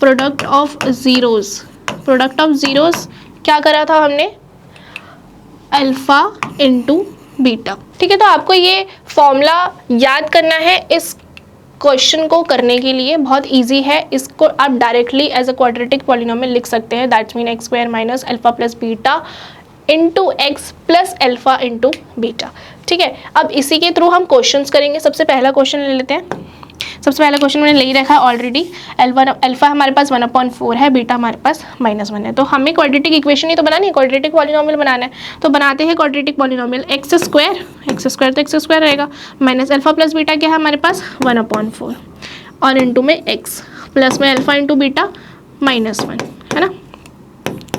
[SPEAKER 1] Product of zeros, product of zeros क्या करा था हमने, अल्फ़ा इंटू बीटा। ठीक है, तो आपको ये फॉर्मूला याद करना है इस क्वेश्चन को करने के लिए, बहुत इजी है। इसको आप directly as a quadratic polynomial लिख सकते हैं, that's mean x square minus alpha plus beta into X plus alpha into beta. ठीक है, अब इसी के थ्रू हम क्वेश्चंस करेंगे। सबसे पहला क्वेश्चन ले लेते हैं। सबसे पहला क्वेश्चन मैंने ले ही रखा है ऑलरेडी। अल्फ़ा हमारे पास 1/4 है, बीटा हमारे पास -1 है। तो हमें क्वाड्रेटिक इक्वेशन ही तो बनानी है, क्वाड्रेटिक पॉलिनोमियल बनाना है। तो बनाते हैं क्वाड्रेटिक पॉलिनोमियल। एक्स स्क्वायर तो एक्स स्क्वायर रहेगा, माइनस अल्फ़ा प्लस बीटा क्या है हमारे पास 1/4, और इंटू में एक्स प्लस में अल्फ़ा इंटू बीटा -1 है ना।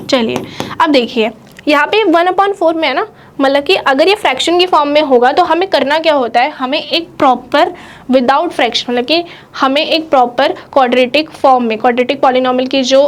[SPEAKER 1] चलिए अब देखिए यहाँ पे 1/4 में है ना, मतलब कि अगर ये फ्रैक्शन की फॉर्म में होगा तो हमें करना क्या होता है, हमें एक प्रॉपर विदाउट फ्रैक्शन, मतलब कि हमें एक प्रॉपर क्वाड्रेटिक फॉर्म में, क्वाड्रेटिक पॉलिनोमियल की जो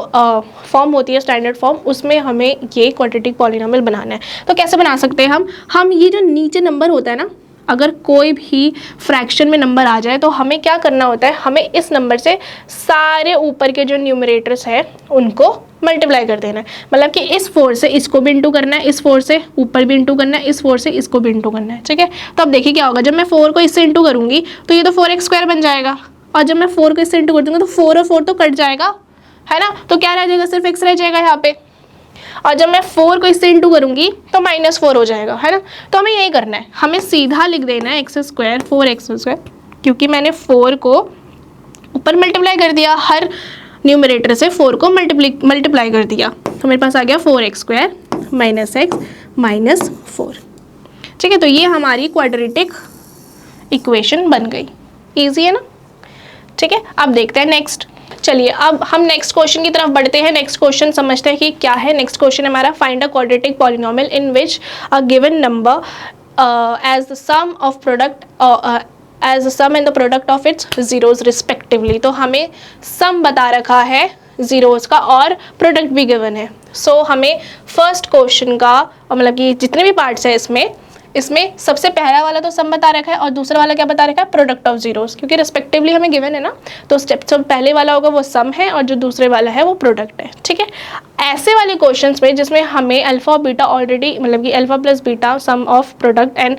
[SPEAKER 1] फॉर्म होती है स्टैंडर्ड फॉर्म, उसमें हमें ये क्वाड्रेटिक पॉलिनोमियल बनाना है। तो कैसे बना सकते हैं हम ये जो नीचे नंबर होता है ना, अगर कोई भी फ्रैक्शन में नंबर आ जाए तो हमें क्या करना होता है, हमें इस नंबर से सारे ऊपर के जो न्यूमरेटर्स हैं उनको मल्टीप्लाई कर देना है। मतलब कि इस 4 से इसको भी इंटू करना है, इस 4 से ऊपर भी इंटू करना है, इस 4 से इसको भी इंटू करना है, ठीक है। तो अब देखिए क्या होगा, जब मैं 4 को इससे इंटू करूँगी तो ये तो 4x² बन जाएगा, और जब मैं 4 को इससे इंटू कर दूँगी तो 4 और 4 तो कट जाएगा, है ना। तो क्या रह जाएगा, सिर्फ x रह जाएगा यहाँ पे। और जब मैं 4 को इससे इंटू करूँगी तो -4 हो जाएगा, है ना। तो हमें यही करना है, हमें सीधा लिख देना है x², 4x², क्योंकि मैंने 4 को ऊपर मल्टीप्लाई कर दिया, हर न्यूमरेटर से 4 को मल्टीप्लाई कर दिया, तो मेरे पास आ गया 4x² -x -4, ठीक है। तो ये हमारी क्वाड्रेटिक इक्वेशन बन गई। ईजी है ना, ठीक है। अब देखते हैं नेक्स्ट। चलिए अब हम नेक्स्ट क्वेश्चन की तरफ बढ़ते हैं। नेक्स्ट क्वेश्चन समझते हैं कि क्या है। नेक्स्ट क्वेश्चन हमारा, find a quadratic polynomial in which a given number as the sum of product as the sum and the product of its zeros respectively. तो हमें सम बता रखा है जीरोज का और प्रोडक्ट भी गिवन है। सो हमें फर्स्ट क्वेश्चन का मतलब कि जितने भी पार्ट्स हैं इसमें सबसे पहला वाला तो सम बता रखा है और दूसरा वाला क्या बता रखा है, प्रोडक्ट ऑफ जीरोस, क्योंकि रिस्पेक्टिवली हमें गिवन है ना। तो स्टेप पहले वाला होगा वो सम है और जो दूसरे वाला है वो प्रोडक्ट है, ठीक है। ऐसे वाले क्वेश्चंस में जिसमें हमें अल्फा और बीटा ऑलरेडी मतलब कि alpha plus beta sum of product and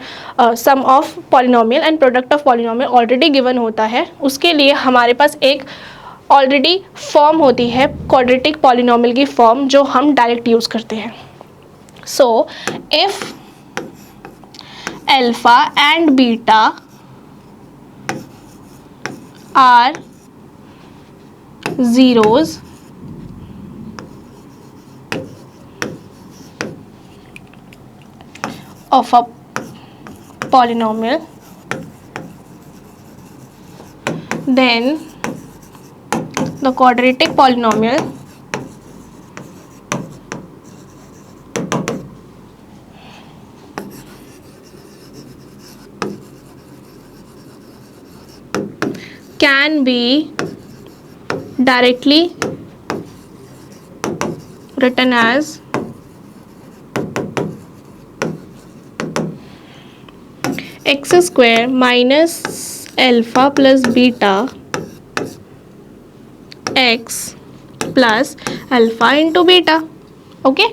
[SPEAKER 1] sum of polynomial and product of polynomial already given होता है, उसके लिए हमारे पास एक ऑलरेडी फॉर्म होती है क्वाड्रेटिक पॉलिनोमियल की फॉर्म, जो हम डायरेक्ट यूज़ करते हैं। So if alpha and beta are zeros of a polynomial, then the quadratic polynomial can be directly written as x² minus alpha plus beta x plus alpha into beta। Okay,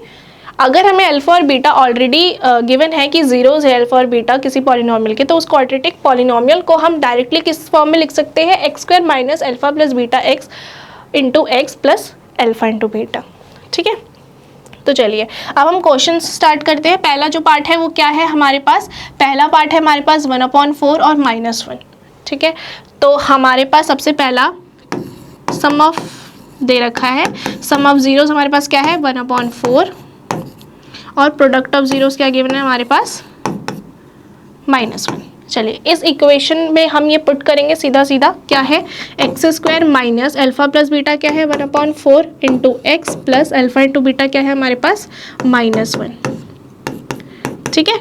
[SPEAKER 1] अगर हमें alpha और beta already given है कि zeros है alpha और beta किसी polynomial के, तो उस क्वाड्रेटिक पॉलिनोमियल को हम डायरेक्टली किस फॉर्म में लिख सकते हैं, x² minus alpha plus beta x into X plus alpha into beta, ठीक है। तो चलिए अब हम क्वेश्चन स्टार्ट करते हैं। पहला जो पार्ट है वो क्या है हमारे पास, पहला पार्ट है हमारे पास 1/4 और -1, ठीक है। तो हमारे पास सबसे पहला सम ऑफ दे रखा है, सम ऑफ जीरोज हमारे पास क्या है 1/4 और प्रोडक्ट ऑफ जीरोस क्या गिवन है हमारे पास -1। चलिए इस इक्वेशन में हम ये पुट करेंगे सीधा सीधा, क्या है x² minus alpha plus beta क्या है 1/4 into X plus alpha into beta क्या है हमारे पास -1, ठीक है।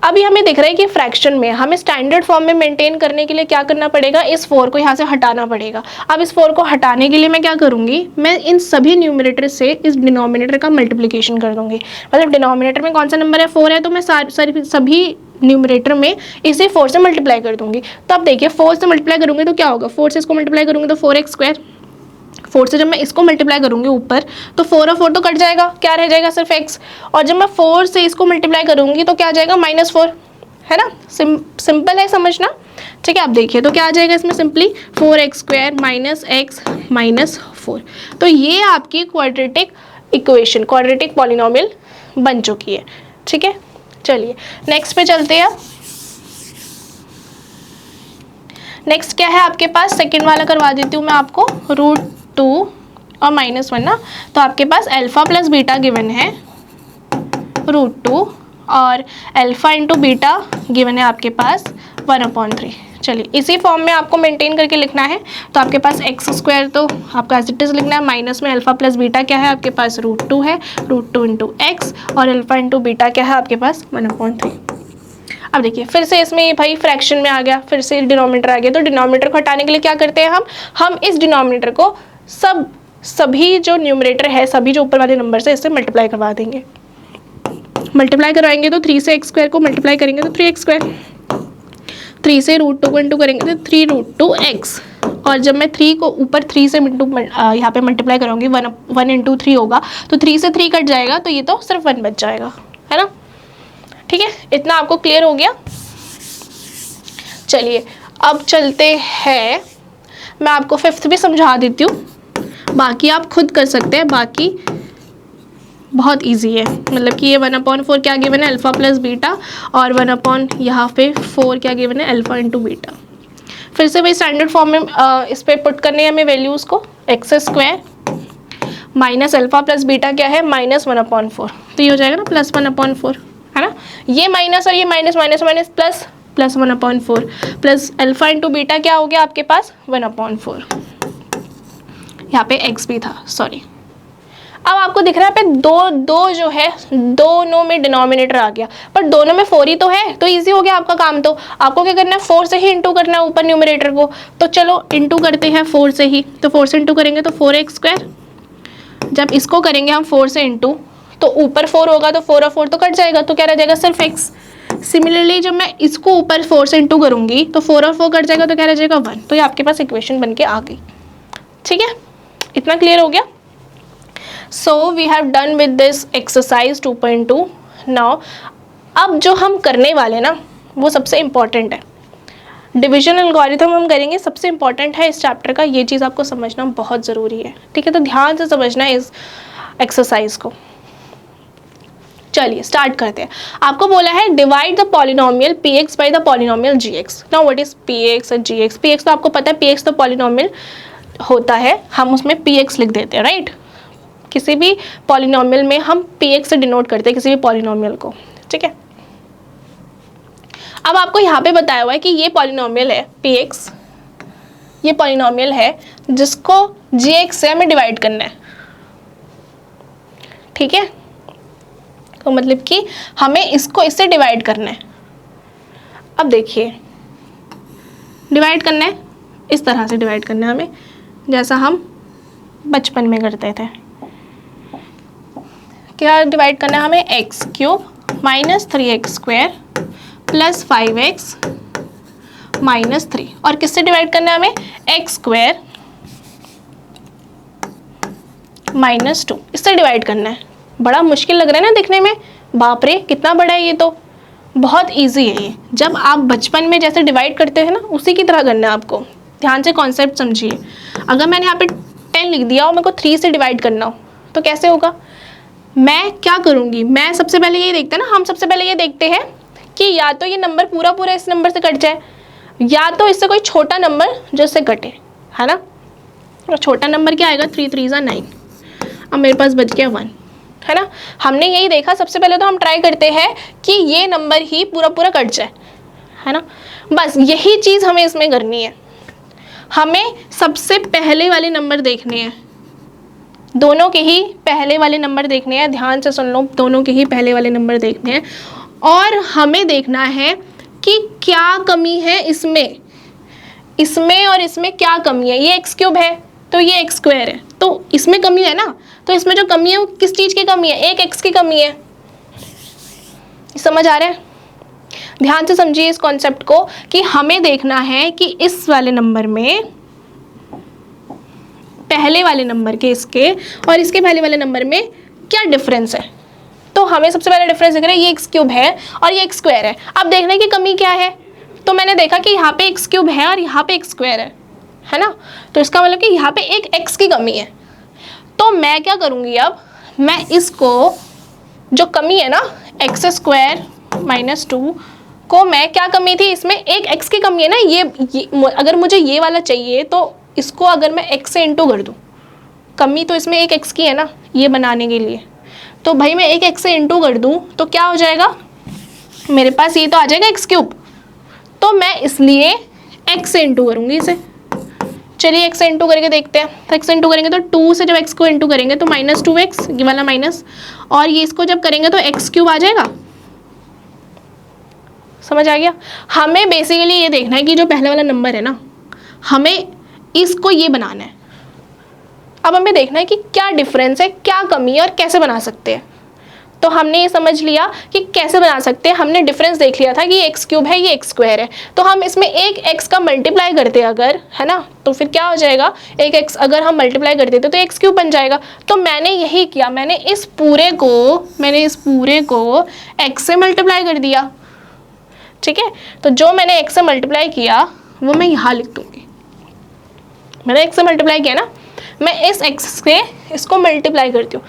[SPEAKER 1] अभी हमें दिख रहा है कि फ्रैक्शन में हमें स्टैंडर्ड फॉर्म में मेंटेन करने के लिए क्या करना पड़ेगा, इस 4 को यहाँ से हटाना पड़ेगा। अब इस 4 को हटाने के लिए मैं क्या करूँगी, मैं इन सभी न्यूमरेटर से इस डिनोमिनेटर का मल्टीप्लिकेशन कर दूँगी। मतलब डिनोमिनेटर में कौन सा नंबर है 4 है, तो मैं सभी न्यूमरेटर में इसे 4 से मल्टीप्लाई कर दूँगी। तो अब देखिए 4 से मल्टीप्लाई करूँगी तो क्या होगा, 4 से इसको मल्टीप्लाई करूँगी तो 4x², 4 से जब मैं इसको मल्टीप्लाई करूँगी ऊपर तो 4 और 4 तो कट जाएगा, क्या रह जाएगा सिर्फ x, और जब मैं 4 से इसको मल्टीप्लाई करूँगी तो क्या आ जाएगा -4, है ना। सिंपल है समझना, ठीक है। अब देखिए तो क्या आ जाएगा इसमें simply 4x² minus x minus 4। तो ये आपकी क्वाड्रेटिक इक्वेशन क्वाड्रेटिक पॉलिनोमियल बन चुकी है, ठीक है। चलिए नेक्स्ट पे चलते हैं। नेक्स्ट क्या है आपके पास, सेकेंड वाला करवा देती हूँ मैं आपको, √2 और -1 ना। तो आपके पास अल्फा प्लस बीटा गिवन है √2 और अल्फा इंटू बीटा गिवन है आपके पास 1/3। चलिए इसी फॉर्म में आपको मेंटेन करके लिखना है। तो आपके पास x² तो आपका एज इट इज लिखना है, माइनस में अल्फा प्लस बीटा क्या है आपके पास √2 है, √2 इंटू एक्स और अल्फा इंटू बीटा क्या है आपके पास 1/3। अब देखिए फिर से इसमें भाई फ्रैक्शन में आ गया, फिर से डिनोमिनेटर आ गया। तो डिनोमिनेटर को हटाने के लिए क्या करते हैं हम इस डिनोमिनेटर को सभी जो न्यूमरेटर है सभी जो ऊपर वाले नंबर से इससे मल्टीप्लाई करवा देंगे। मल्टीप्लाई करवाएंगे तो 3 से x² को मल्टीप्लाई करेंगे तो 3x², 3 से √2 को इंटू करेंगे तो 3√2x, और जब मैं 3 को ऊपर 3 से यहाँ पे मल्टीप्लाई करूँगी 1 इंटू 3 होगा, तो 3 से 3 कट जाएगा, तो ये तो सिर्फ 1 बच जाएगा, है ना। ठीक है, इतना आपको क्लियर हो गया। चलिए अब चलते हैं, मैं आपको 5th भी समझा देती हूँ, बाकी आप खुद कर सकते हैं, बाकी बहुत इजी है। मतलब कि ये 1/4 क्या गिवन है, अल्फ़ा प्लस बीटा, और 1 यहाँ पे 4 क्या गिवन है, अल्फ़ा इंटू बीटा। फिर से वही स्टैंडर्ड फॉर्म में इस पर पुट करने हैं हमें वैल्यूज़ को, x² minus alpha plus beta क्या है, -1/4, तो ये हो जाएगा ना +1/4, है ना। ये माइनस और ये minus minus minus plus, +1/4 plus alpha into beta क्या हो गया आपके पास 1/4, यहाँ पे x भी था, सॉरी। अब आपको दिख रहा है पे दो जो है दोनों में डिनोमिनेटर आ गया, पर दोनों में 4 ही तो है, तो इजी हो गया आपका काम। तो आपको क्या करना है, 4 से ही इंटू करना है ऊपर न्यूमरेटर को, तो चलो इंटू करते हैं 4 से ही। तो 4 से इंटू करेंगे तो 4x², जब इसको करेंगे हम 4 से इंटू, तो ऊपर 4 होगा तो 4 और 4 तो कट जाएगा, तो क्या रह जाएगा सिर्फ x। सिमिलरली जब मैं इसको ऊपर 4 से इंटू करूँगी तो 4 और 4 कट जाएगा, तो क्या रह जाएगा 1। तो ये आपके पास इक्वेशन बन के आ गई। ठीक है, इतना क्लियर हो गया। So we have done with this exercise 2.2. Now अब जो हम करने वाले ना वो सबसे इम्पॉर्टेंट है, डिविजन एल्गोरिथम हम करेंगे, सबसे इम्पॉर्टेंट है इस चैप्टर का, ये चीज़ आपको समझना बहुत ज़रूरी है। ठीक है, तो ध्यान से समझना है इस एक्सरसाइज को। चलिए स्टार्ट करते हैं। आपको बोला है divide the polynomial px by the polynomial gx। Now what is px और gx? px तो आपको पता है, px तो पॉलिनोमियल होता है, हम उसमें px लिख देते हैं, राइट। किसी भी पॉलिनोमियल में हम px से डिनोट करते हैं किसी भी पॉलिनोमियल को। ठीक है, अब आपको यहाँ पे बताया हुआ है कि ये पॉलिनोमियल है px, ये पॉलिनोमियल है जिसको gx से हमें डिवाइड करना है। ठीक है, तो मतलब कि हमें इसको इससे डिवाइड करना है। अब देखिए, डिवाइड करना है इस तरह से डिवाइड करना है हमें, जैसा हम बचपन में करते थे। क्या डिवाइड करना है हमें, x³ minus 3x² plus 5x minus 3, और किससे डिवाइड करना है हमें, x² माइनस 2, इससे डिवाइड करना है। बड़ा मुश्किल लग रहा है ना दिखने में, बाप रे कितना बड़ा है ये, तो बहुत इजी है ये। जब आप बचपन में जैसे डिवाइड करते हैं ना उसी की तरह करना है आपको। ध्यान से कॉन्सेप्ट समझिए। अगर मैंने यहाँ पे 10 लिख दिया और मेरे को 3 से डिवाइड करना हो तो कैसे होगा, मैं क्या करूँगी, मैं सबसे पहले ये देखते हैं ना, हम सबसे पहले ये देखते हैं कि या तो ये नंबर पूरा पूरा इस नंबर से कट जाए, या तो इससे कोई छोटा नंबर जो इससे कटे, है ना। और छोटा नंबर क्या आएगा, 3 3 9। अब मेरे पास बच गया 1, है ना। हमने यही देखा, सबसे पहले तो हम ट्राई करते हैं कि ये नंबर ही पूरा पूरा कट जाए, है ना। बस यही चीज़ हमें इसमें करनी है। हमें सबसे पहले वाले नंबर देखने हैं, दोनों के ही पहले वाले नंबर देखने हैं। ध्यान से सुन लो, दोनों के ही पहले वाले नंबर देखने हैं, और हमें देखना है कि क्या कमी है इसमें, इसमें और इसमें क्या कमी है। ये x³ है तो ये x² है, तो इसमें कमी है ना, तो इसमें जो कमी है वो किस चीज़ की कमी है, एक x की कमी है। समझ आ रहा है? ध्यान से समझिए इस कॉन्सेप्ट को कि हमें देखना है कि इस वाले नंबर में, पहले वाले नंबर के इसके और इसके पहले वाले नंबर में क्या डिफरेंस है। तो हमें सबसे पहले डिफरेंस दिख रहा है, ये x³ है और ये x² है। अब देखने की कमी क्या है, तो मैंने देखा कि यहाँ पे x³ है और यहाँ पे x² है ना, तो इसका मतलब कि यहाँ पे एक x की कमी है। तो मैं क्या करूँगी, अब मैं इसको जो कमी है ना x² माइनस 2 को, मैं क्या कमी थी इसमें, एक x की कमी है ना, ये अगर मुझे ये वाला चाहिए तो इसको अगर मैं x से इंटू कर दूँ, कमी तो इसमें एक x की है ना ये बनाने के लिए, तो भाई मैं एक x से इंटू कर दूँ तो क्या हो जाएगा, मेरे पास ये तो आ जाएगा x³, तो मैं इसलिए x से इंटू करूँगी इसे। चलिए x से इंटू करके देखते हैं। तो x से इंटू करेंगे तो 2 से जब x को इंटू करेंगे तो -2x, ये वाला माइनस, और ये इसको जब करेंगे तो x³ आ जाएगा। समझ आ गया? हमें बेसिकली ये देखना है कि जो पहले वाला नंबर है ना, हमें इसको ये बनाना है। अब हमें देखना है कि क्या डिफरेंस है, क्या कमी है और कैसे बना सकते हैं। तो हमने ये समझ लिया कि कैसे बना सकते हैं, हमने डिफरेंस देख लिया था कि ये एक्स क्यूब है ये एक्स स्क्वायर है, तो हम इसमें एक एक्स का मल्टीप्लाई करते अगर, है ना, तो फिर क्या हो जाएगा, एक एक्स अगर हम मल्टीप्लाई कर देते तो एक्स क्यूब बन जाएगा। तो मैंने यही किया, मैंने इस पूरे को एक्स से मल्टीप्लाई कर दिया, ठीक है। तो जो मैंने एक्स से मल्टीप्लाई किया वो मैं यहाँ लिख दूंगी, मैंने एक्स से मल्टीप्लाई किया ना, मैं इस एक्स से इसको मल्टीप्लाई करती हूँ।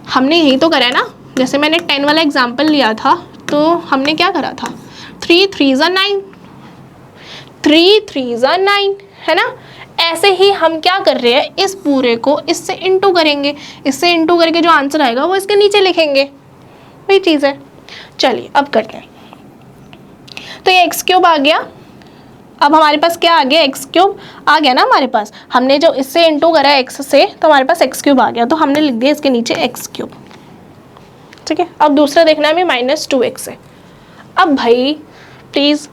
[SPEAKER 1] हमने यही तो करा है ना, जैसे मैंने 10 वाला एग्जाम्पल लिया था, तो हमने क्या करा था, 3 3 9, 3 3 9, है ना। ऐसे ही हम क्या कर रहे हैं, इस पूरे को इससे इंटू करेंगे, इससे इंटू करके जो आंसर आएगा वो इसके नीचे लिखेंगे, वही चीज़ है। चलिए अब करते हैं। तो ये एक्स क्यूब आ गया, अब हमारे पास क्या आ गया, एक्स क्यूब आ गया ना हमारे पास, हमने जो इससे इंटू करा है एक्स से, तो हमारे पास एक्स क्यूब आ गया, तो हमने लिख दिया इसके नीचे एक्स क्यूब, ठीक है। अब दूसरा देखना है हमें -2x है। अब भाई प्लीज़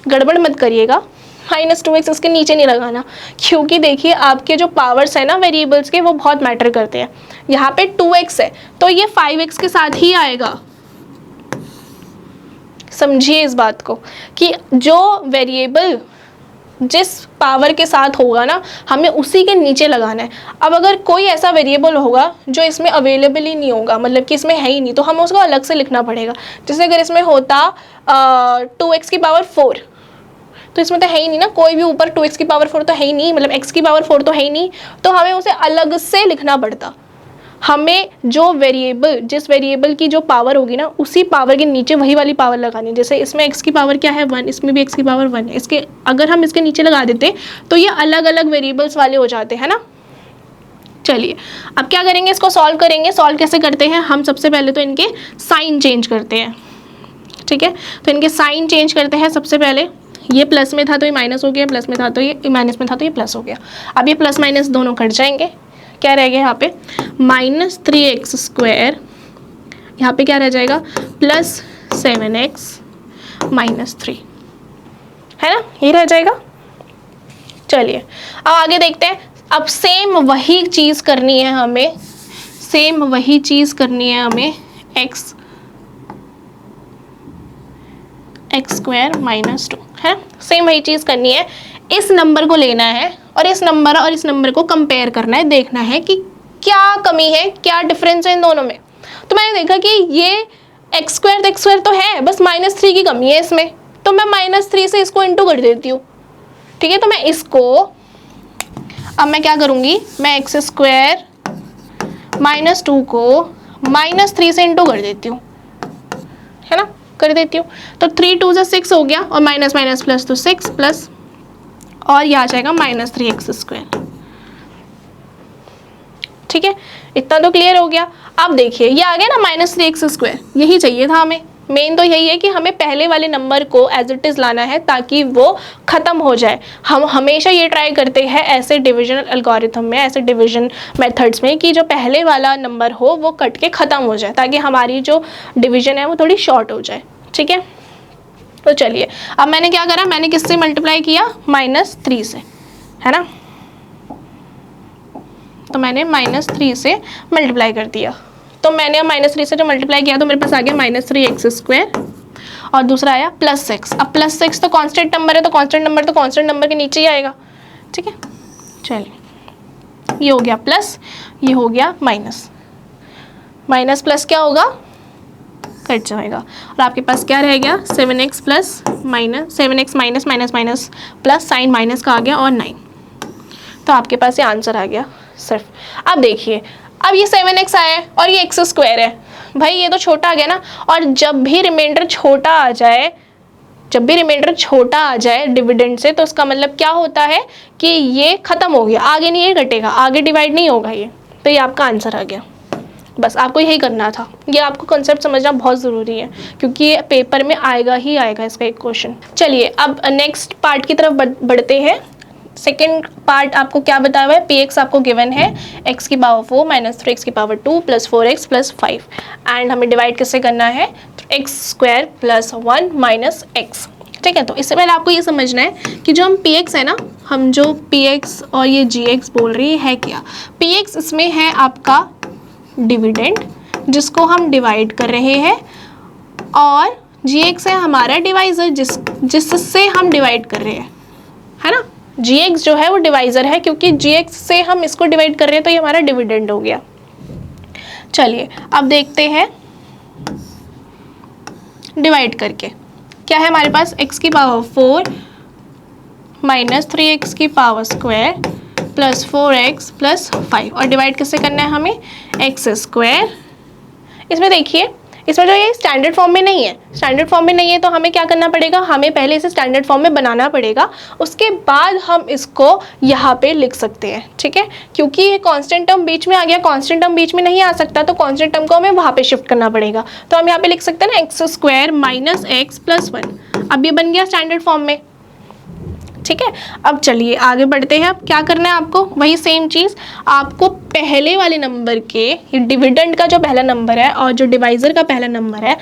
[SPEAKER 1] गड़बड़ मत करिएगा, -2x इसके नीचे नहीं लगाना, क्योंकि देखिए आपके जो पावर्स है ना वेरिएबल्स के, वो बहुत मैटर करते हैं। यहाँ पे 2x है तो ये 5x के साथ ही आएगा, समझिए इस बात को कि जो वेरिएबल जिस पावर के साथ होगा ना, हमें उसी के नीचे लगाना है। अब अगर कोई ऐसा वेरिएबल होगा जो इसमें अवेलेबल ही नहीं होगा, मतलब कि इसमें है ही नहीं, तो हमें उसको अलग से लिखना पड़ेगा। जैसे अगर इसमें होता 2x की पावर 4, तो इसमें तो है ही नहीं ना, कोई भी ऊपर 2x की पावर 4 तो है ही नहीं, मतलब x की पावर 4 तो है ही नहीं, तो हमें उसे अलग से लिखना पड़ता। हमें जो वेरिएबल, जिस वेरिएबल की जो पावर होगी ना, उसी पावर के नीचे वही वाली पावर लगानी है। जैसे इसमें x की पावर क्या है 1, इसमें भी x की पावर 1 है, इसके अगर हम इसके नीचे लगा देते तो ये अलग अलग वेरिएबल्स वाले हो जाते हैं ना। चलिए अब क्या करेंगे, इसको सॉल्व करेंगे। सॉल्व कैसे करते हैं, हम सबसे पहले तो इनके साइन चेंज करते हैं, ठीक है। तो इनके साइन चेंज करते हैं। सबसे पहले ये प्लस में था तो ये माइनस हो गया, प्लस में था तो ये माइनस में था तो ये प्लस हो गया। अब ये प्लस माइनस दोनों कट जाएंगे, क्या रह गया यहाँ पे -3x², यहाँ पे क्या रह जाएगा +7x -3, है ना, ये रह जाएगा। चलिए अब आगे देखते हैं। अब सेम वही चीज़ करनी है हमें, सेम वही चीज़ करनी है हमें x² -2, है, सेम वही चीज़ करनी है। इस नंबर को लेना है और इस नंबर को कंपेयर करना है, देखना है कि क्या कमी है, क्या डिफरेंस है इन दोनों में। तो मैंने देखा कि ये x² तो है, बस -3 की कमी है इसमें, तो मैं -3 से इसको इंटू कर देती हूँ, ठीक है। तो मैं इसको, अब मैं क्या करूँगी, मैं x² -2 को -3 से इंटू कर देती हूँ, है ना, कर देती हूँ। तो 3 2 से 6 हो गया, और माइनस माइनस प्लस तो 6 प्लस, और यह आ जाएगा -3x², ठीक है। इतना तो क्लियर हो गया। अब देखिए ये आ गया ना -3x², यही चाहिए था हमें। मेन तो यही है कि हमें पहले वाले नंबर को एज इट इज़ लाना है ताकि वो ख़त्म हो जाए। हम हमेशा ये ट्राई करते हैं ऐसे डिवीजन एल्गोरिथम में, ऐसे डिवीजन मेथड्स में, कि जो पहले वाला नंबर हो वो कट के ख़त्म हो जाए, ताकि हमारी जो डिवीजन है वो थोड़ी शॉर्ट हो जाए, ठीक है। तो चलिए अब मैंने क्या करा, मैंने किससे मल्टीप्लाई किया, -3 से, है ना। तो मैंने -3 से मल्टीप्लाई कर दिया। तो मैंने -3 से जो मल्टीप्लाई किया तो मेरे पास आ गया -3x², और दूसरा आया +6। अब +6 तो कांस्टेंट नंबर है, तो कांस्टेंट नंबर तो कांस्टेंट नंबर के नीचे ही आएगा, ठीक है। चलिए ये हो गया प्लस, ये हो गया माइनस, माइनस प्लस क्या होगा, कट जाएगा, और आपके पास क्या रह गया 7x minus minus minus plus, sign minus का आ गया और 9। तो आपके पास ये आंसर आ गया सिर्फ। अब देखिए, अब ये 7x आया है और ये x² है, भाई ये तो छोटा आ गया ना। और जब भी रिमाइंडर छोटा आ जाए, डिविडेंड से, तो उसका मतलब क्या होता है कि ये ख़त्म हो गया, आगे नहीं ये घटेगा, आगे डिवाइड नहीं होगा ये। तो ये आपका आंसर आ गया। बस आपको यही करना था, ये आपको कंसेप्ट समझना बहुत ज़रूरी है, क्योंकि ये पेपर में आएगा ही आएगा इसका एक क्वेश्चन। चलिए अब नेक्स्ट पार्ट की तरफ बढ़ते हैं। सेकेंड पार्ट आपको क्या बताया हुआ है, px आपको गिवन है x की पावर 4 -3x की पावर 2 + 4x + 5, एंड हमें डिवाइड किससे करना है, x² + 1 - x, ठीक है। तो इससे पहले आपको ये समझना है कि जो हम px है ना, हम जो px और ये gx बोल रही है क्या, px इसमें है आपका डिविडेंड, जिसको हम डिवाइड कर रहे हैं, और gx है हमारा डिवाइज़र जिससे हम डिवाइड कर रहे हैं, है ना। gx जो है वो डिवाइज़र है, क्योंकि gx से हम इसको डिवाइड कर रहे हैं तो ये हमारा डिविडेंड हो गया। चलिए अब देखते हैं डिवाइड करके क्या है हमारे पास, x की पावर 4 माइनस 3x की power square plus 4x plus 5, और डिवाइड किससे करना है हमें, एक्स स्क्वायर। इसमें देखिए, इसमें जो ये स्टैंडर्ड फॉर्म में नहीं है, स्टैंडर्ड फॉर्म में नहीं है तो हमें क्या करना पड़ेगा, हमें पहले इसे स्टैंडर्ड फॉर्म में बनाना पड़ेगा, उसके बाद हम इसको यहाँ पे लिख सकते हैं, ठीक है। क्योंकि ये कांस्टेंट टर्म बीच में आ गया, कांस्टेंट टर्म बीच में नहीं आ सकता, तो कांस्टेंट टर्म को हमें वहाँ पे शिफ्ट करना पड़ेगा। तो हम यहाँ पे लिख सकते हैं ना x square minus x plus 1, अब ये बन गया स्टैंडर्ड फॉर्म में, ठीक है। अब चलिए आगे बढ़ते हैं। अब क्या करना है आपको, वही सेम चीज़, आपको पहले वाले नंबर के, ये डिविडेंड का जो पहला नंबर है और जो डिवाइज़र का पहला नंबर है,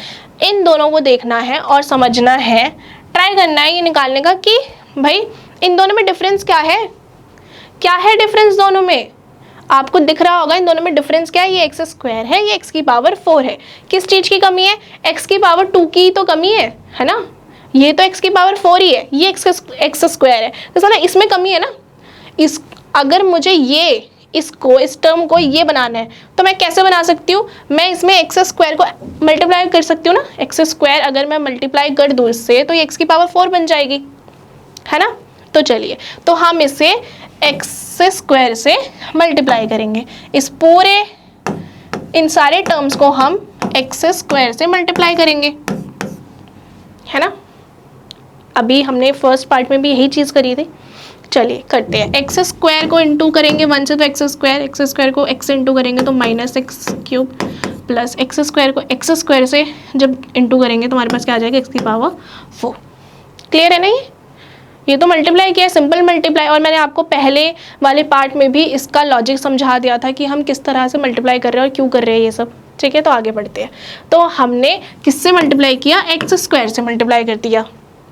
[SPEAKER 1] इन दोनों को देखना है और समझना है, ट्राई करना है ये निकालने का कि भाई इन दोनों में डिफरेंस क्या है, क्या है डिफरेंस दोनों में। आपको दिख रहा होगा इन दोनों में डिफरेंस क्या है, ये एक्स स्क्वायर है, ये एक्स की पावर 4 है। किस चीज़ की कमी है, एक्स की पावर 2 की तो कमी है ना। ये तो x की पावर 4 ही है, ये एक्स स्क्वायर है, तो साला इसमें कमी है ना। इस अगर मुझे इस टर्म को ये बनाना है तो मैं कैसे बना सकती हूँ, मैं इसमें एक्स स्क्वायर को मल्टीप्लाई कर सकती हूँ ना। एक्स स्क्वायर अगर मैं मल्टीप्लाई कर दूँ इससे, तो ये x की पावर 4 बन जाएगी, है ना। तो चलिए, तो हम इसे एक्स स्क्वायर से मल्टीप्लाई करेंगे, इस पूरे इन सारे टर्म्स को हम एक्स स्क्वायर से मल्टीप्लाई करेंगे, है ना। अभी हमने फर्स्ट पार्ट में भी यही चीज़ करी थी। चलिए करते हैं, एक्स स्क्वायर को इंटू करेंगे 1 से तो एक्स स्क्वायर को x से इंटू करेंगे तो minus x cube, plus x square को एक्स स्क्वायर से जब इंटू करेंगे तो हमारे पास क्या आ जाएगा, x की पावर 4। क्लियर है ना। ये तो मल्टीप्लाई किया, सिंपल मल्टीप्लाई, और मैंने आपको पहले वाले पार्ट में भी इसका लॉजिक समझा दिया था कि हम किस तरह से मल्टीप्लाई कर रहे हैं और क्यों कर रहे हैं ये सब, ठीक है। तो आगे बढ़ते हैं। तो हमने किससे मल्टीप्लाई किया, एक्स स्क्वायर से मल्टीप्लाई कर दिया।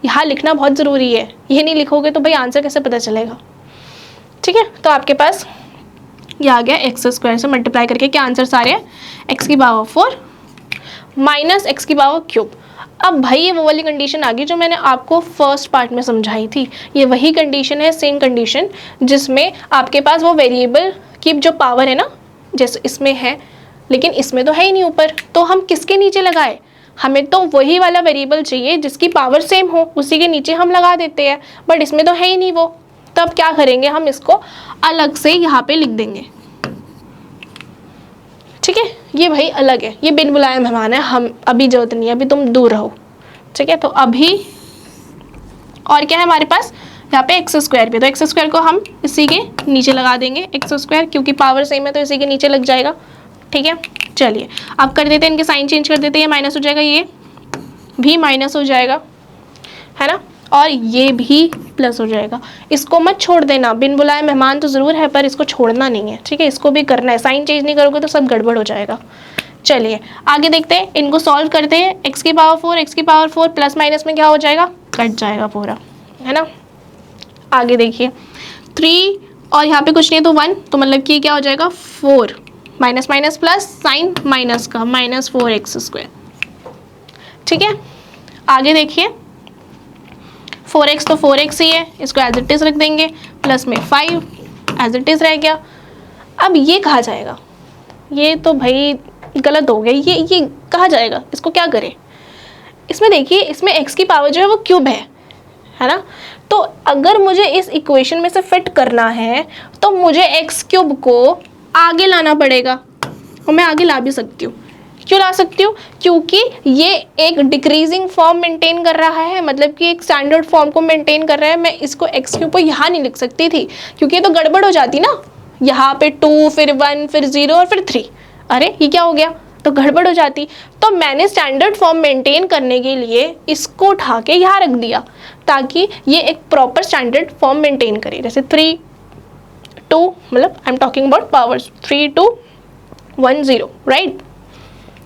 [SPEAKER 1] यहाँ लिखना बहुत ज़रूरी है, ये नहीं लिखोगे तो भाई आंसर कैसे पता चलेगा, ठीक है। तो आपके पास ये आ गया, एक्स स्क्वायर से मल्टीप्लाई करके क्या आंसर सारे हैं, एक्स की पावर 4 माइनस एक्स की पावर क्यूब। अब भाई ये वो वाली कंडीशन आ गई जो मैंने आपको फर्स्ट पार्ट में समझाई थी, ये वही कंडीशन है, सेम कंडीशन, जिसमें आपके पास वो वेरिएबल की जो पावर है ना, जैसे इसमें है लेकिन इसमें तो है ही नहीं ऊपर, तो हम किसके नीचे लगाए, हमें तो वही वाला वेरिएबल चाहिए जिसकी पावर सेम हो, उसी के नीचे हम लगा देते हैं, बट इसमें तो है ही नहीं वो। तो अब क्या करेंगे, हम इसको अलग से यहाँ पे लिख देंगे, ठीक है। ये भाई अलग है, ये बिन बुलाए मेहमान है, हम अभी जरूरत नहीं है, अभी तुम दूर रहो, ठीक है। तो अभी और क्या है हमारे पास यहाँ पे एक्स स्क्वायर पे, तो एक्स स्क्वायर को हम इसी के नीचे लगा देंगे, एक्स स्क्वायर, क्योंकि पावर सेम है तो इसी के नीचे लग जाएगा, ठीक है। चलिए अब कर देते हैं, इनके साइन चेंज कर देते हैं, ये माइनस हो जाएगा, ये भी माइनस हो जाएगा, है ना, और ये भी प्लस हो जाएगा। इसको मत छोड़ देना, बिन बुलाए मेहमान तो ज़रूर है पर इसको छोड़ना नहीं है, ठीक है। इसको भी करना है, साइन चेंज नहीं करोगे तो सब गड़बड़ हो जाएगा। चलिए आगे देखते हैं, इनको सॉल्व करते हैं। एक्स की पावर 4 प्लस माइनस में क्या हो जाएगा, कट जाएगा पूरा, है ना। आगे देखिए 3 और यहाँ पे कुछ नहीं तो 1, तो मतलब कि क्या हो जाएगा 4 minus minus plus, sign minus का माइनस 4x स्क्वायर, ठीक है। आगे देखिए 4x तो 4x ही है, इसको एज इट इज़ रख देंगे, प्लस में 5 एज इट इज़ रह गया। अब ये कहा जाएगा, ये तो भाई गलत हो गया, ये कहा जाएगा, इसको क्या करें। इसमें देखिए, इसमें x की पावर जो है वो क्यूब है ना। तो अगर मुझे इस इक्वेशन में से फिट करना है तो मुझे एक्स क्यूब को आगे लाना पड़ेगा, और मैं आगे ला भी सकती हूँ। क्यों ला सकती हूँ, क्योंकि ये एक डिक्रीजिंग फॉर्म मेंटेन कर रहा है, मतलब कि एक स्टैंडर्ड फॉर्म को मेंटेन कर रहा है। मैं इसको एक्स क्यूब को यहाँ नहीं लिख सकती थी, क्योंकि ये तो गड़बड़ हो जाती ना, यहाँ पे 2 फिर 1 फिर 0 और फिर 3, अरे ये क्या हो गया, तो गड़बड़ हो जाती। तो मैंने स्टैंडर्ड फॉर्म मेंटेन करने के लिए इसको उठा के यहाँ रख दिया, ताकि ये एक प्रॉपर स्टैंडर्ड फॉर्म मेंटेन करे। जैसे 3 2, मतलब I am talking about powers, 3 2 1 0, right.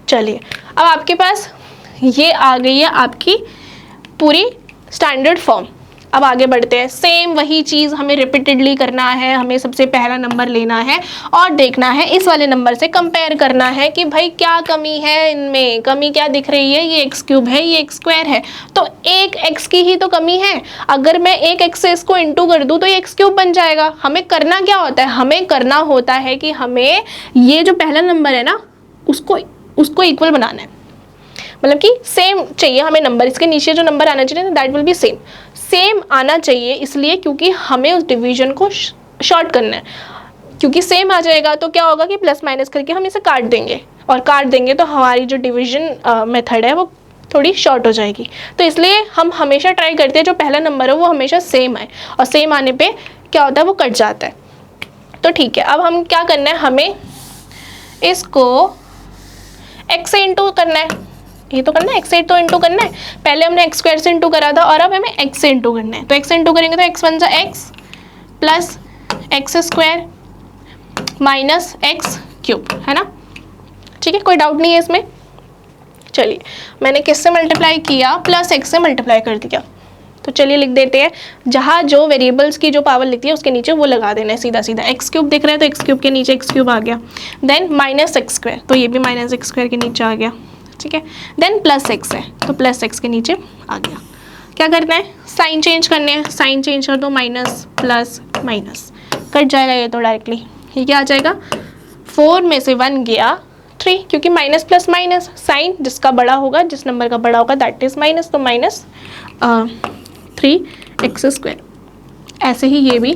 [SPEAKER 1] चलिए अब आपके पास ये आ गई है आपकी पूरी स्टैंडर्ड फॉर्म। अब आगे बढ़ते हैं। सेम वही चीज़ हमें रिपीटेडली करना है, हमें सबसे पहला नंबर लेना है और देखना है इस वाले नंबर से कंपेयर करना है कि भाई क्या कमी है इनमें, कमी क्या दिख रही है, ये एक्स क्यूब है, ये एक्स स्क्वायर है, तो एक एक्स की ही तो कमी है। अगर मैं एक एक्स से इसको इंटू कर दूँ तो ये एक्स क्यूब बन जाएगा। हमें करना क्या होता है, हमें करना होता है कि हमें ये जो पहला नंबर है ना उसको इक्वल बनाना है, मतलब कि सेम चाहिए हमें नंबर, इसके नीचे जो नंबर आना चाहिए दैट विल बी सेम आना चाहिए, इसलिए क्योंकि हमें उस डिवीजन को शॉर्ट करना है। क्योंकि सेम आ जाएगा तो क्या होगा कि प्लस माइनस करके हम इसे काट देंगे, और काट देंगे तो हमारी जो डिवीजन मेथड है वो थोड़ी शॉर्ट हो जाएगी। तो इसलिए हम हमेशा ट्राई करते हैं जो पहला नंबर है वो हमेशा सेम आए, और सेम आने पे क्या होता है वो कट जाता है। तो ठीक है, अब हम क्या करना है, हमें इसको x से इंटू करना है, ये तो करना है x से तो इंटू करना है। पहले हमने x स्क्वायर से इंटू करा था और अब हमें x से इंटू करना है। तो x से इंटू करेंगे तो x बन जा x plus x square minus x cube, है ना। ठीक है, कोई डाउट नहीं है इसमें। चलिए, मैंने किससे मल्टीप्लाई किया, प्लस एक्स से मल्टीप्लाई कर दिया। तो चलिए लिख देते हैं, जहाँ जो वेरिएबल्स की जो पावर लिखती है उसके नीचे वो लगा देना है सीधा सीधा। एक्स क्यूब दिख रहा है तो एक्स क्यूब के नीचे एक्स क्यूब आ गया, देन माइनस एक्स स्क्वायर, तो ये भी माइनस एक्स स्क्वायर के नीचे आ गया। ठीक है, देन प्लस एक्स है तो प्लस एक्स के नीचे आ गया। क्या करना है, साइन चेंज करने हैं, साइन चेंज कर दो, माइनस प्लस माइनस कट जाएगा ये तो डायरेक्टली। ये क्या आ जाएगा, 4 में से 1 गया 3, क्योंकि माइनस प्लस माइनस, साइन जिसका बड़ा होगा, जिस नंबर का बड़ा होगा दैट इज माइनस, तो माइनस 3x स्क्वायर। ऐसे ही ये भी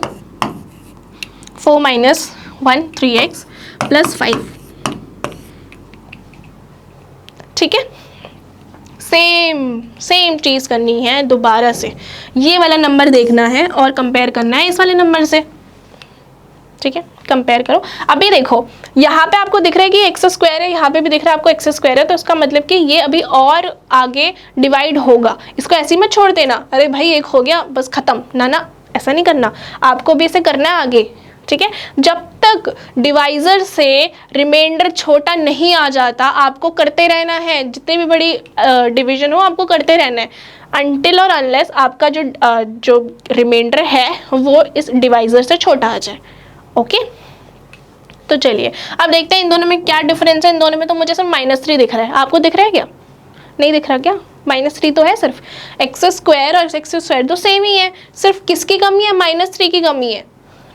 [SPEAKER 1] 4 माइनस 1 3x प्लस 5। ठीक है, सेम चीज़ करनी है दोबारा से, ये वाला नंबर देखना है और कंपेयर करना है इस वाले नंबर से। ठीक है, कंपेयर करो। अभी देखो यहाँ पे आपको दिख रहा है कि एक्स स्क्वायर है, यहाँ पे भी दिख रहा है आपको एक्स स्क्वायर है, तो इसका मतलब कि ये अभी और आगे डिवाइड होगा। इसको ऐसे ही मत छोड़ देना, अरे भाई एक हो गया बस खत्म, ना ऐसा नहीं करना, आपको भी इसे करना है आगे। ठीक है, जब तक डिवाइजर से रिमाइंडर छोटा नहीं आ जाता आपको करते रहना है, जितनी भी बड़ी डिवीजन हो आपको करते रहना है, अनटिल और अनलेस आपका जो रिमाइंडर है वो इस डिवाइजर से छोटा आ जाए। ओके, तो चलिए अब देखते हैं इन दोनों में क्या डिफरेंस है। इन दोनों में तो मुझे सिर्फ -3 दिख रहा है, आपको दिख रहा है क्या, नहीं दिख रहा क्या, -3 तो है सिर्फ। एक्स स्क्वायर और एक्स स्क्वायर तो सेम ही है, सिर्फ किसकी कमी है, -3 की कमी है।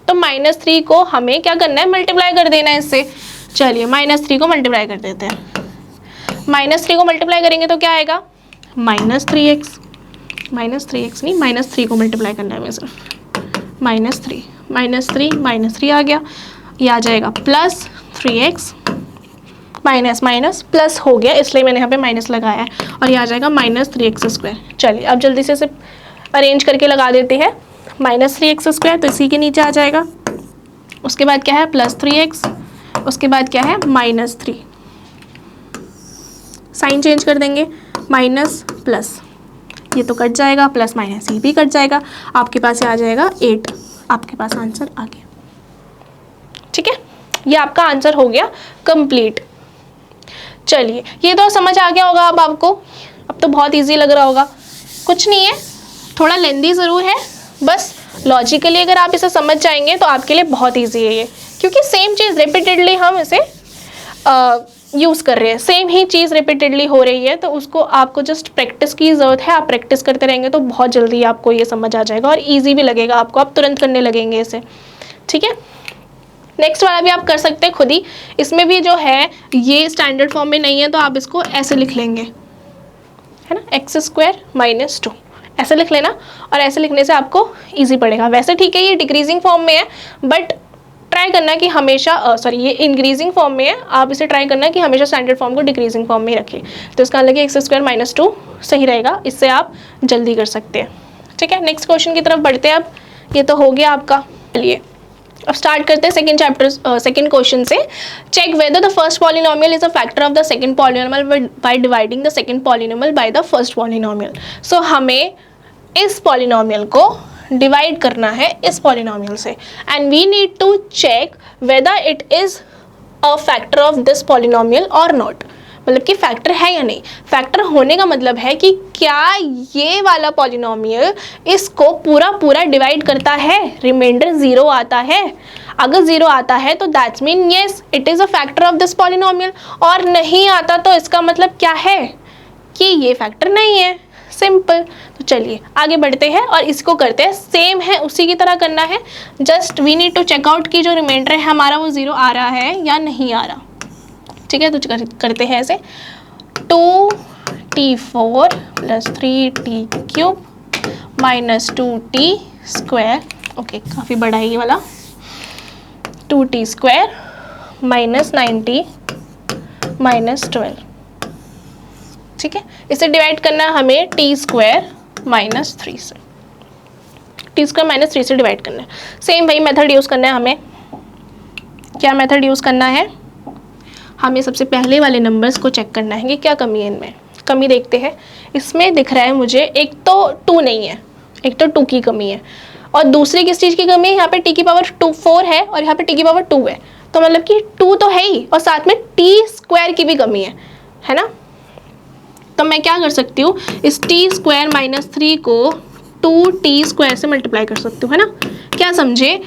[SPEAKER 1] तो -3 को हमें क्या करना है, मल्टीप्लाई कर देना है इससे। चलिए -3 को मल्टीप्लाई कर देते हैं। -3 को मल्टीप्लाई करेंगे तो क्या आएगा, -3x, -3x नहीं, -3 को मल्टीप्लाई करना है हमें सिर्फ, -3 आ गया, ये आ जाएगा plus 3x, minus minus plus हो गया इसलिए मैंने यहाँ पे माइनस लगाया है, और ये आ जाएगा -3x स्क्वायर। चलिए अब जल्दी से इसे अरेंज करके लगा देते हैं। -3x स्क्वायर तो इसी के नीचे आ जाएगा, उसके बाद क्या है +3x, उसके बाद क्या है -3, साइन चेंज कर देंगे, माइनस प्लस, ये तो कट जाएगा, प्लस माइनस ये भी कट जाएगा, आपके पास आ जाएगा 8, आपके पास आंसर आ गया। ठीक है, ये आपका आंसर हो गया कंप्लीट। चलिए ये तो समझ आ गया होगा अब आपको, अब तो बहुत इजी लग रहा होगा। कुछ नहीं है, थोड़ा लेंदी ज़रूर है, बस लॉजिकली अगर आप इसे समझ जाएंगे तो आपके लिए बहुत इजी है ये, क्योंकि सेम चीज़ रिपीटेडली हम इसे यूज़ कर रहे हैं, सेम ही चीज़ रिपीटेडली हो रही है, तो उसको आपको जस्ट प्रैक्टिस की ज़रूरत है। आप प्रैक्टिस करते रहेंगे तो बहुत जल्दी आपको ये समझ आ जाएगा और ईजी भी लगेगा आपको, आप तुरंत करने लगेंगे इसे। ठीक है, नेक्स्ट वाला भी आप कर सकते हैं खुद ही, इसमें भी जो है ये स्टैंडर्ड फॉर्म में नहीं है तो आप इसको ऐसे लिख लेंगे, है ना, x स्क्वायर -2 ऐसे लिख लेना, और ऐसे लिखने से आपको ईजी पड़ेगा। वैसे ठीक है ये डिक्रीजिंग फॉर्म में है, बट ट्राई करना कि हमेशा ये इंक्रीजिंग फॉर्म में है, आप इसे ट्राई करना कि हमेशा स्टैंडर्ड फॉर्म को डिक्रीजिंग फॉर्म में ही रखें। तो इसका मतलब कि x स्क्वायर -2 सही रहेगा, इससे आप जल्दी कर सकते हैं। ठीक है, नेक्स्ट क्वेश्चन की तरफ बढ़ते हैं। अब ये तो हो गया आपका। चलिए अब स्टार्ट करते हैं सेकंड क्वेश्चन से। Check whether the first polynomial is a factor of the second polynomial by dividing the second polynomial by the first polynomial. So हमें इस पॉलिनोमियल को डिवाइड करना है इस पॉलिनोमियल से, and we need to check whether it is a factor of this polynomial और not. मतलब कि फैक्टर है या नहीं। फैक्टर होने का मतलब है कि क्या ये वाला पॉलिनोमियल इसको पूरा पूरा डिवाइड करता है, रिमाइंडर 0 आता है। अगर 0 आता है तो that's mean yes it is a factor of this polynomial, और नहीं आता तो इसका मतलब क्या है कि ये फैक्टर नहीं है। सिंपल। तो चलिए आगे बढ़ते हैं और इसको करते हैं, सेम है उसी की तरह करना है। Just we need to check out कि जो रिमाइंडर है हमारा वो 0 आ रहा है या नहीं आ रहा। ठीक है, तो करते हैं ऐसे 2t4 plus 3t³ minus 2t²। Okay, काफ़ी बड़ा है ये वाला। 2t² minus 9t minus 12। ठीक है, इसे डिवाइड करना है हमें t² माइनस 3 से। t² माइनस 3 से डिवाइड करना है। सेम वही मेथड यूज़ करना है हमें। क्या मेथड यूज़ करना है? हमें सबसे पहले वाले नंबर्स को चेक करना है कि क्या कमी है इनमें। कमी देखते हैं। इसमें दिख रहा है मुझे एक तो 2 नहीं है, एक तो 2 की कमी है, और दूसरी किस चीज़ की कमी है? यहाँ पे t की पावर 4 है और यहाँ पे t की पावर 2 है, तो मतलब कि 2 तो है ही और साथ में t² की भी कमी है ना। तो मैं क्या कर सकती हूँ, इस t² माइनस 3 को 2t² से मल्टीप्लाई कर सकती हूँ, है ना। क्या समझे?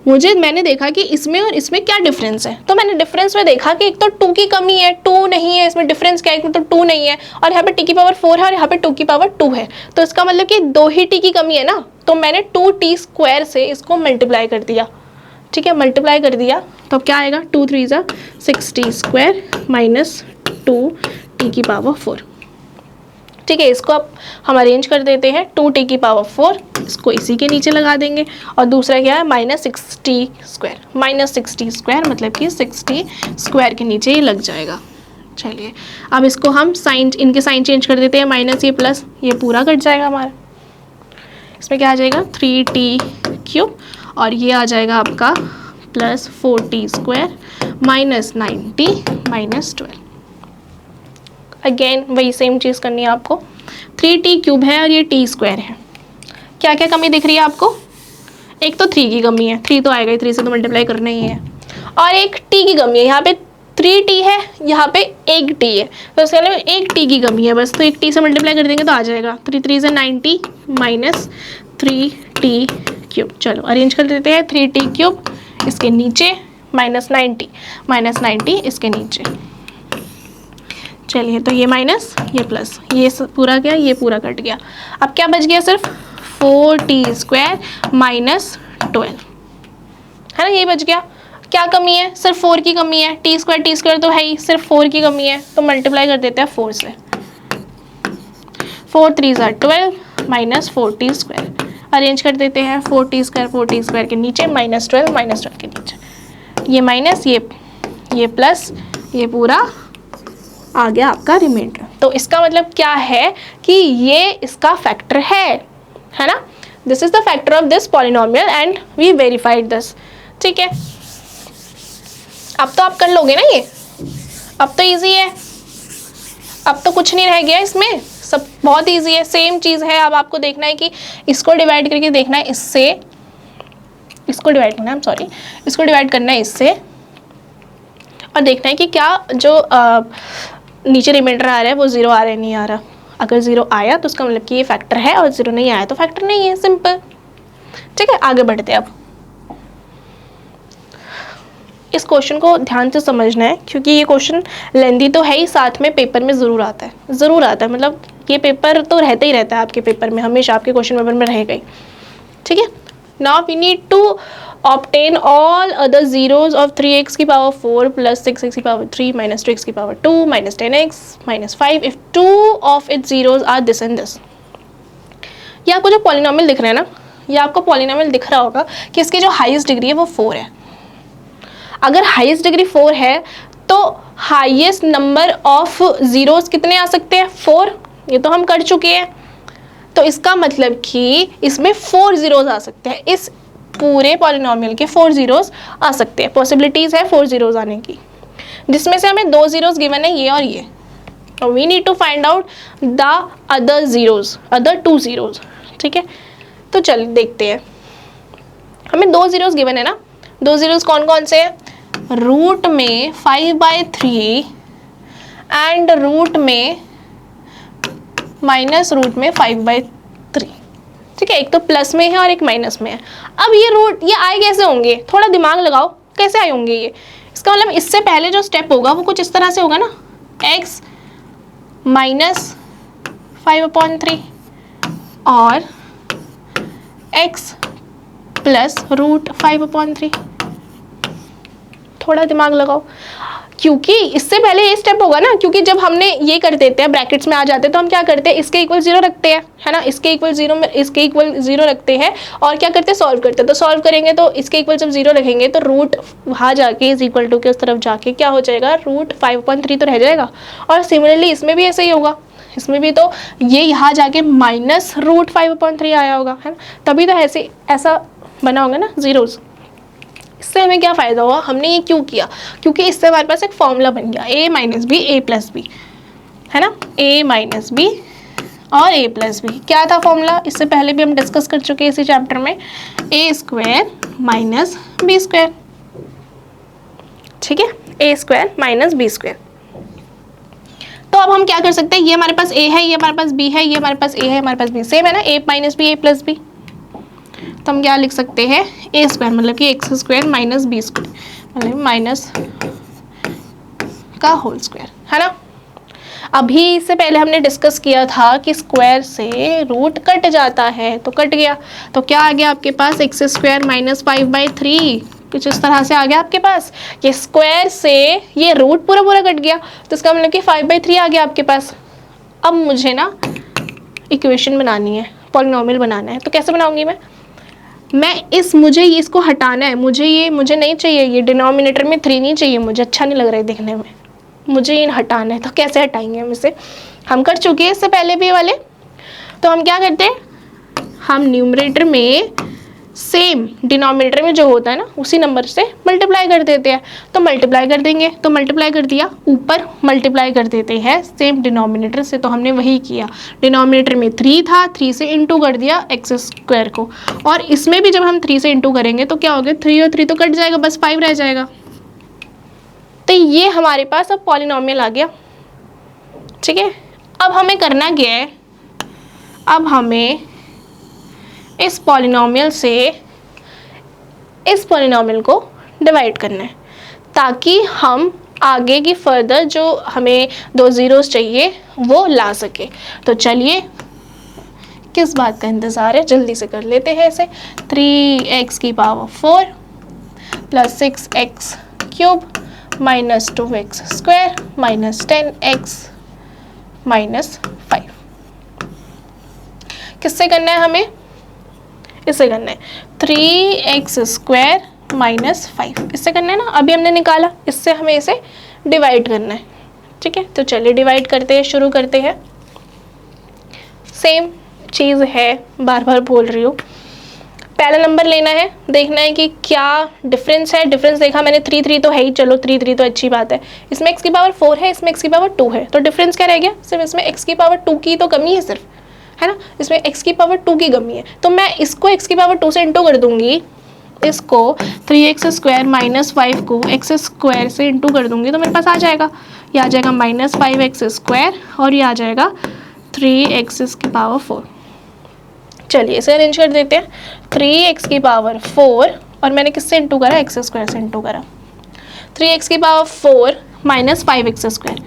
[SPEAKER 1] मैंने देखा कि इसमें और इसमें क्या डिफरेंस है, तो मैंने डिफरेंस में देखा कि एक तो 2 की कमी है, 2 नहीं है, इसमें डिफरेंस क्या है, एक तो 2 नहीं है और यहाँ पे t की पावर 4 है और यहाँ पे 2 की पावर 2 है, तो इसका मतलब कि 2 ही t की कमी है ना। तो मैंने 2t² से इसको मल्टीप्लाई कर दिया। ठीक है, मल्टीप्लाई कर दिया तो अब क्या आएगा, 2 3 ज़ा 6t² माइनस 2t की पावर 4। ठीक है, इसको अब हम अरेंज कर देते हैं। 2t की पावर 4 इसको इसी के नीचे लगा देंगे और दूसरा क्या है, माइनस 6t²। माइनस 6t² मतलब कि 6t² के नीचे ही लग जाएगा। चलिए अब इसको हम साइन, इनके साइन चेंज कर देते हैं, माइनस ये प्लस ये पूरा कट जाएगा हमारा। इसमें क्या आ जाएगा, 3t³ और ये आ जाएगा आपका plus 4t² minus 9t minus 12। Again वही सेम चीज़ करनी है आपको। 3t³ है और ये t² है। क्या क्या कमी दिख रही है आपको? एक तो 3 की कमी है, 3 तो आएगा ही, 3 से तो मल्टीप्लाई करना ही है, और एक t की कमी है। यहाँ पे 3t है, यहाँ पे 1t है, तो इसके लिए 1t की कमी है बस, तो 1t से मल्टीप्लाई कर देंगे तो आ जाएगा 3 3 से 9t माइनस 3t³। चलो अरेंज कर देते हैं। 3t³ इसके नीचे माइनस 9t इसके नीचे। चलिए तो ये माइनस ये प्लस, ये पूरा क्या, ये पूरा कट गया। अब क्या बच गया, सिर्फ 4t² माइनस 12, है ना, ये बच गया। क्या कमी है, सिर्फ 4 की कमी है। t² तो है ही, सिर्फ 4 की कमी है, तो मल्टीप्लाई कर देते हैं 4 से। 4 3 ज़ा 12 माइनस 4t²। अरेंज कर देते हैं। 4t² के नीचे माइनस 12 के नीचे, ये माइनस ये प्लस, ये पूरा आ गया आपका रिमाइंडर। तो इसका मतलब क्या है कि ये इसका फैक्टर है ना। This is the factor of this polynomial and we verified this. ठीक है, अब तो आप कर लोगे ना ये, अब तो इजी है, अब तो कुछ नहीं रह गया इसमें, सब बहुत इजी है। सेम चीज़ है, अब आपको देखना है कि इसको डिवाइड करके देखना है इससे, इसको डिवाइड करना है, सॉरी, इसको डिवाइड करना है इससे, और देखना है कि क्या जो नीचे रिमाइंडर आ रहा है वो 0 आ रहा है नहीं आ रहा। अगर 0 आया तो उसका मतलब कि ये फैक्टर है, और 0 नहीं आया तो फैक्टर नहीं है। सिंपल। ठीक है, आगे बढ़ते हैं। अब इस क्वेश्चन को ध्यान से समझना है, क्योंकि ये क्वेश्चन लेंदी तो है ही, साथ में पेपर में ज़रूर आता है, मतलब ये पेपर तो रहता ही रहता है आपके पेपर में, हमेशा आपके क्वेश्चन पेपर में रहेगा ही। ठीक है, now we need to obtain all other zeros of 3x की पावर 4 plus 6x की पावर 3 minus 2x की power 2 minus 10x minus 5 if two of its zeros are this and this। ये आपको जो पॉलिनोमियल दिख रहा है ना, ये आपको पॉलिनोमियल दिख रहा होगा कि इसकी जो हाईएस्ट डिग्री है वो 4 है। अगर हाईएस्ट डिग्री 4 है तो हाईएस्ट नंबर ऑफ जीरोस कितने आ सकते हैं, 4। ये तो हम कर चुके हैं, तो इसका मतलब कि इसमें 4 जीरोस आ सकते हैं। इस पूरे पॉलिनोमियल के 4 जीरोस आ सकते हैं, पॉसिबिलिटीज़ है 4 जीरोस आने की, जिसमें से हमें 2 जीरोस गिवन है, ये और ये। We need to find out the other zeros, other 2 zeros. ठीक है, तो चलिए देखते हैं। हमें 2 जीरोस गिवन है ना, 2 जीरोस कौन कौन से हैं, रूट में 5/3 एंड रूट में माइनस रूट में 5/3। ठीक है, एक तो प्लस में है और एक माइनस में है। अब ये रूट ये आए कैसे होंगे, थोड़ा दिमाग लगाओ, कैसे आए होंगे ये? इसका मतलब इससे पहले जो स्टेप होगा वो कुछ इस तरह से होगा ना, x माइनस 5/3 और x प्लस रूट 5/3। थोड़ा दिमाग लगाओ, क्योंकि इससे पहले ये स्टेप होगा ना, क्योंकि जब हमने ये कर देते हैं ब्रैकेट्स में आ जाते हैं तो हम क्या करते हैं, इसके इक्वल 0 रखते हैं, है ना, इसके इक्वल 0 में इसके इक्वल 0 रखते हैं और क्या करते हैं, सॉल्व करते हैं। तो सॉल्व करेंगे तो इसके इक्वल जब 0 रखेंगे तो रूट वहाँ जाके इज इक्वल टू के उस तरफ जाके क्या हो जाएगा, रूट 5/3 तो रह जाएगा। और सिमिलरली इसमें भी ऐसे ही होगा, इसमें भी तो ये यहाँ जाके माइनस रूट 5/3 आया होगा, है ना, तभी तो ऐसा बना होगा ना जीरोज़। इससे हमें क्या फ़ायदा हुआ, हमने ये क्यों किया, क्योंकि इससे हमारे पास एक फॉर्मूला बन गया a minus B A plus B, है ना, a माइनस बी और a प्लस बी। क्या था फॉर्मूला, इससे पहले भी हम डिस्कस कर चुके हैं इसी चैप्टर में, a square minus B square. ठीक है, a square minus B square. तो अब हम क्या कर सकते हैं, ये हमारे पास a है, ये हमारे पास b है, ये हमारे पास a है, हमारे पास b, सेम है ना, a minus B A plus B. तो हम क्या लिख सकते हैं, ए स्क्वायर मतलब कि X square minus B square मतलब माइनस का होल स्क्वायर, है ना। अभी इससे पहले हमने डिस्कस किया था कि स्क्वायर से रूट कट जाता है, तो कट गया, तो क्या आ गया आपके पास, एक्स स्क्वायर माइनस 5/3 कुछ इस तरह से आ गया आपके पास। ये स्क्वायर से ये रूट पूरा पूरा कट गया, तो इसका मतलब कि 5/3 आ गया आपके पास। अब मुझे ना इक्वेशन बनानी है, पॉलिनोमियल बनाना है, तो कैसे बनाऊंगी मुझे इसको हटाना है, मुझे नहीं चाहिए, ये डिनोमिनेटर में 3 नहीं चाहिए, मुझे अच्छा नहीं लग रहा है देखने में, मुझे ये हटाना है। तो कैसे हटाएंगे हम इसे, हम कर चुके हैं इससे पहले भी वाले। तो हम क्या करते हैं, हम न्यूमरेटर में सेम डिनोमिनेटर में जो होता है ना उसी नंबर से मल्टीप्लाई कर देते हैं। तो मल्टीप्लाई कर देंगे, तो मल्टीप्लाई कर दिया, ऊपर मल्टीप्लाई कर देते हैं सेम डिनोमिनेटर से, तो हमने वही किया। डिनोमिनेटर में 3 था, 3 से इंटू कर दिया एक्स स्क्वायर को, और इसमें भी जब हम 3 से इंटू करेंगे तो क्या हो गया, 3 और 3 तो कट जाएगा, बस 5 रह जाएगा। तो ये हमारे पास अब पॉलिनोमियल आ गया। ठीक है, अब हमें करना क्या है, अब हमें इस पॉलिनोमियल से इस पॉलिनोमियल को डिवाइड करना है, ताकि हम आगे की फर्दर जो हमें 2 ज़ीरोस चाहिए वो ला सके। तो चलिए, किस बात का इंतज़ार है, जल्दी से कर लेते हैं इसे। 3x की power 4 plus 6x cube minus 2x square minus 10x minus 5। किससे करना है हमें, इससे करना है 3x स्क्वायर माइनस 5, इससे करना है ना, अभी हमने निकाला, इससे हमें इसे डिवाइड करना है। ठीक है, तो चलिए डिवाइड करते हैं, शुरू करते हैं। सेम चीज़ है, बार बार बोल रही हूँ। पहला नंबर लेना है, देखना है कि क्या डिफरेंस है। डिफरेंस देखा मैंने, 3 तो है ही, चलो 3 तो अच्छी बात है। इसमें x की पावर 4 है, इसमें x की पावर 2 है, तो डिफरेंस क्या रह गया, सिर्फ इसमें x की पावर 2 की तो कमी है सिर्फ, है ना, इसमें x की पावर 2 की कमी है। तो मैं इसको x की पावर 2 से इंटू कर दूंगी, इसको 3x स्क्वायर माइनस 5 को x स्क्वायर से इंटू कर दूंगी, तो मेरे पास आ जाएगा, ये आ जाएगा माइनस 5x स्क्वायर और ये आ जाएगा 3x की पावर 4। चलिए इसे अरेंज कर देते हैं। 3x की पावर 4 और मैंने किससे इंटू करा, एक्स स्क्वायर से इंटू करा। 3x की पावर 4 माइनस 5x स्क्वायर,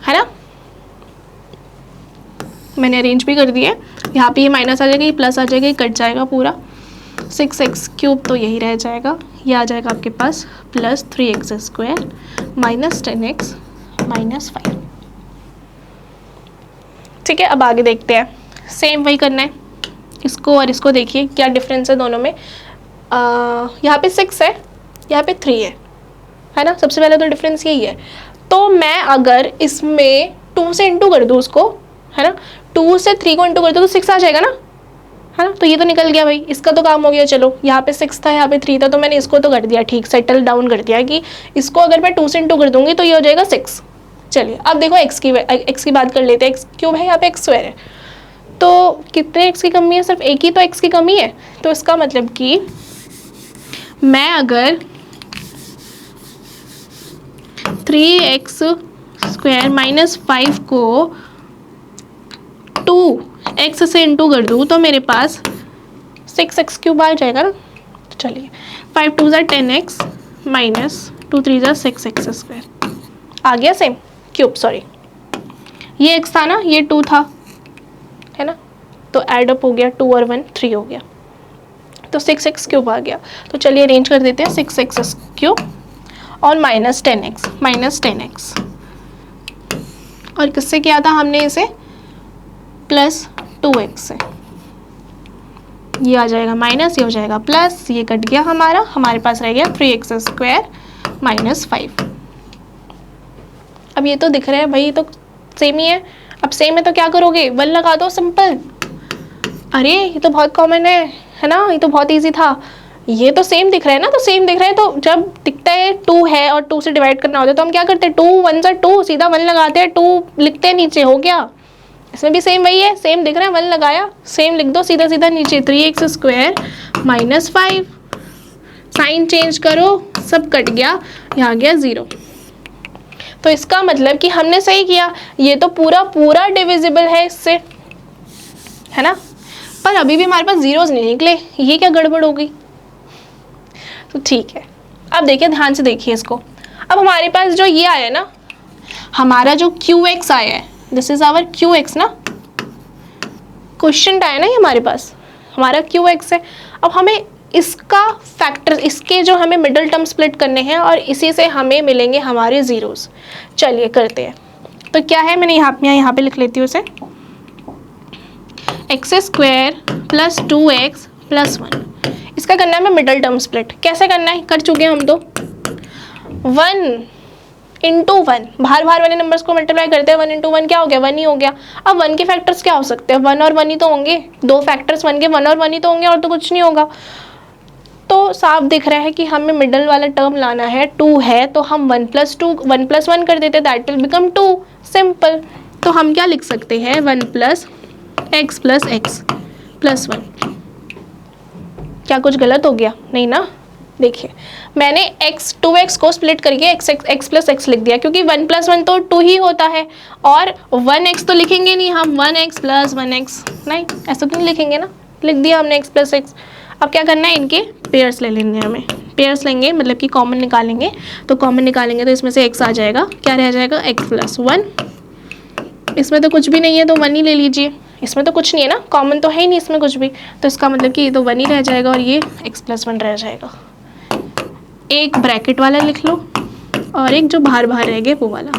[SPEAKER 1] है ना, मैंने अरेंज भी कर दिया। यहाँ पे ये माइनस आ जाएगा, ये प्लस आ जाएगा, ये कट जाएगा पूरा। 6x क्यूब तो यही रह जाएगा, ये आ जाएगा आपके पास plus 3x square minus 10x minus 5। ठीक है, अब आगे देखते हैं, सेम वही करना है, इसको और इसको देखिए क्या डिफरेंस है दोनों में। यहाँ पे 6 है, यहाँ पे 3 है ना, सबसे पहले तो डिफरेंस यही है। तो मैं अगर इसमें 2 से इंटू कर दूँ उसको, है ना, 2 से 3 को इंटू कर दूँ तो 6 आ जाएगा ना, है ना, तो ये तो निकल गया भाई, इसका तो काम हो गया। चलो यहाँ पे 6 था, यहाँ पे 3 था, तो मैंने इसको तो कर दिया ठीक, सेटल डाउन कर दिया कि इसको अगर मैं 2 से इंटू कर दूँगी तो ये हो जाएगा 6। चलिए अब देखो x की बात कर लेते हैं। x क्यूब है, यहाँ पे x स्क्वायर है, तो कितने x की कमी है, सिर्फ एक ही तो x की कमी है। तो इसका मतलब कि मैं अगर 3x² माइनस 5 को 2x से इंटू कर दूँ तो मेरे पास 6x³ आ जाएगा ना। तो चलिए 5 2 ज़ा 10x माइनस 2 3 ज़ा 6x² आ गया सेम क्यूब, सॉरी ये x था ना, ये 2 था, है ना, तो ऐड अप हो गया 2 और 1 3 हो गया, तो 6x³ आ गया। तो चलिए अरेंज कर देते हैं 6x³ और माइनस 10x और किससे किया था हमने इसे, प्लस 2x से। ये आ जाएगा माइनस, ये हो जाएगा प्लस, ये कट गया हमारे पास रह गया 3x² माइनस 5। अब ये तो दिख रहा है भाई, ये तो सेम ही है। अब सेम है तो क्या करोगे, 1 लगा दो, सिंपल। अरे ये तो बहुत कॉमन है ना, ये तो बहुत इजी था। ये तो सेम दिख रहा है ना, तो सेम दिख रहा है तो जब दिखता है 2 है और 2 से डिवाइड करना होता है तो हम क्या करते हैं, 2 1 ज़ा 2, सीधा 1 लगाते हैं, 2 लिखते हैं नीचे, हो गया। इसमें भी सेम वही है, सेम दिख रहा है, 1 लगाया, सेम लिख दो सीधा सीधा नीचे, 3x² माइनस 5, साइन चेंज करो, सब कट गया, यहाँ गया 0। तो इसका मतलब कि हमने सही किया, ये तो पूरा डिविजिबल है इससे, है ना, पर अभी भी हमारे पास जीरोस नहीं निकले, ये क्या गड़बड़ हो गई। तो ठीक है, अब देखिए ध्यान से देखिए इसको। अब हमारे पास जो ये आया ना, हमारा जो QX आया है, दिस इज आवर QX ना, क्वेश्चन आया ना ये हमारे पास, हमारा QX है। अब हमें इसका फैक्टर, इसके जो हमें मिडिल टर्म स्प्लिट करने हैं और इसी से हमें मिलेंगे हमारे जीरोस। चलिए करते हैं। तो क्या है, मैंने यहाँ पे लिख लेती हूँ उसे, x² प्लस 2x प्लस 1। इसका करना है मैं मिडिल टर्म स्प्लिट। कैसे करना है, कर चुके हैं हम तो। 1 इंटू 1, बाहर वाले नंबर्स को मल्टीप्लाई करते हैं, 1 इंटू 1 क्या हो गया, 1 ही हो गया। अब 1 के फैक्टर्स क्या हो सकते हैं, 1 और 1 ही तो होंगे, 2 फैक्टर्स 1 के 1 और 1 ही तो होंगे, और तो कुछ नहीं होगा। तो साफ दिख रहा है कि हमें मिडल वाला टर्म लाना है, 2 है तो हम 1 प्लस 1 कर देते, दैट विल बिकम 2, सिंपल। तो हम क्या लिख सकते हैं, 1 plus x plus x plus 1। क्या कुछ गलत हो गया, नहीं ना। देखिए मैंने 2x को स्प्लिट करके x प्लस x लिख दिया, क्योंकि 1 प्लस 1 तो 2 ही होता है, और 1x तो लिखेंगे नहीं हम, 1x प्लस 1x, नहीं ऐसा तो नहीं लिखेंगे ना, लिख दिया हमने x प्लस x। अब क्या करना है, इनके पेयर्स ले लेंगे, हमें पेयर्स लेंगे, मतलब कि कॉमन निकालेंगे। तो कॉमन निकालेंगे तो इसमें से x आ जाएगा, क्या रह जाएगा, x प्लस 1। इसमें तो कुछ भी नहीं है तो 1 ही ले लीजिए, इसमें तो कुछ नहीं है ना, कॉमन तो है ही नहीं इसमें कुछ भी, तो इसका मतलब कि ये तो 1 ही रह जाएगा और ये x प्लस 1 रह जाएगा। एक ब्रैकेट वाला लिख लो और एक जो बाहर रह गए वो वाला,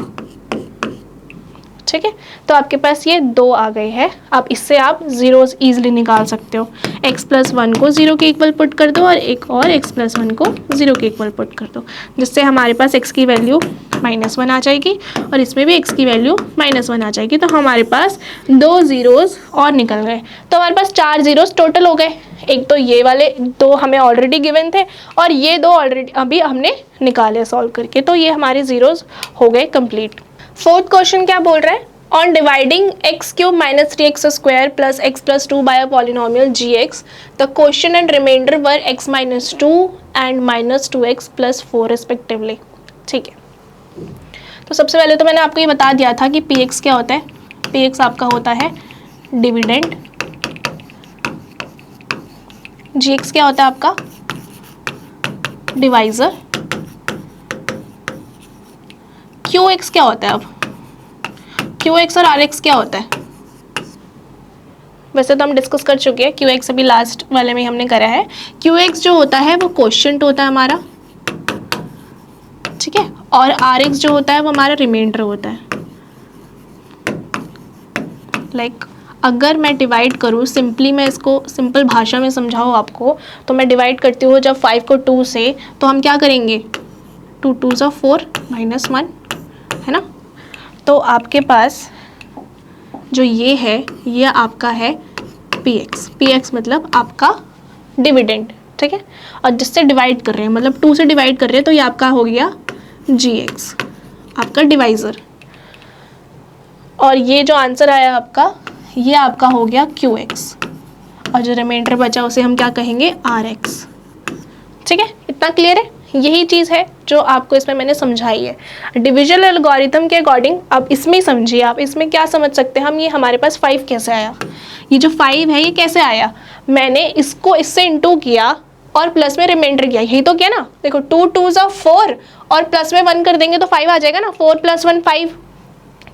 [SPEAKER 1] ठीक है। तो आपके पास ये 2 आ गए हैं। अब इससे आप जीरोस इजीली निकाल सकते हो। x प्लस 1 को 0 के इक्वल पुट कर दो और एक और x प्लस 1 को 0 के इक्वल पुट कर दो, जिससे हमारे पास x की वैल्यू -1 आ जाएगी और इसमें भी x की वैल्यू -1 आ जाएगी। तो हमारे पास 2 जीरोस और निकल गए, तो हमारे पास 4 जीरोस टोटल हो गए। एक तो ये वाले 2 हमें ऑलरेडी गिवन थे और ये 2 ऑलरेडी अभी हमने निकाले सॉल्व करके, तो ये हमारे जीरोस हो गए कंप्लीट। फोर्थ क्वेश्चन क्या बोल रहा है, on dividing x³ minus 3x² plus x plus 2 by a polynomial gx the quotient and remainder were x minus 2 and minus 2x plus 4 respectively. ठीक है, तो सबसे पहले तो मैंने आपको ये बता दिया था कि px क्या होता है। px आपका होता है डिविडेंड, gx क्या होता है आपका डिवाइजर, qx क्या होता है, अब qx और rx क्या होता है, वैसे तो हम डिस्कस कर चुके हैं, qx अभी लास्ट वाले में हमने करा है। qx जो होता है वो क्वोशिएंट होता है हमारा, ठीक है, और rx जो होता है वो हमारा रिमाइंडर होता है। लाइक अगर मैं डिवाइड करूँ सिंपली, मैं इसको सिंपल भाषा में समझाऊँ आपको, तो मैं डिवाइड करती हूँ जब 5 को 2 से, तो हम क्या करेंगे, 2 2 ज़ा 4 -1, है ना। तो आपके पास जो ये है ये आपका है px मतलब आपका डिविडेंड, ठीक है, और जिससे डिवाइड कर रहे हैं मतलब 2 से डिवाइड कर रहे हैं, तो ये आपका हो गया gx आपका डिवाइज़र, और ये जो आंसर आया आपका ये आपका हो गया qx, और जो रिमाइंडर बचा उसे हम क्या कहेंगे rx। ठीक है, इतना क्लियर है, यही चीज़ है जो आपको इसमें मैंने समझाई है। डिविजन एल्गोरिथम के अकॉर्डिंग अब इसमें समझिए, आप इसमें क्या समझ सकते हैं हम, ये हमारे पास 5 कैसे आया, ये जो 5 है ये कैसे आया, मैंने इसको इससे इंटू किया और प्लस में रिमाइंडर किया, यही तो किया ना। देखो 2 2 ज़ा 4 और प्लस में 1 कर देंगे तो 5 आ जाएगा ना, 4 + 1 5,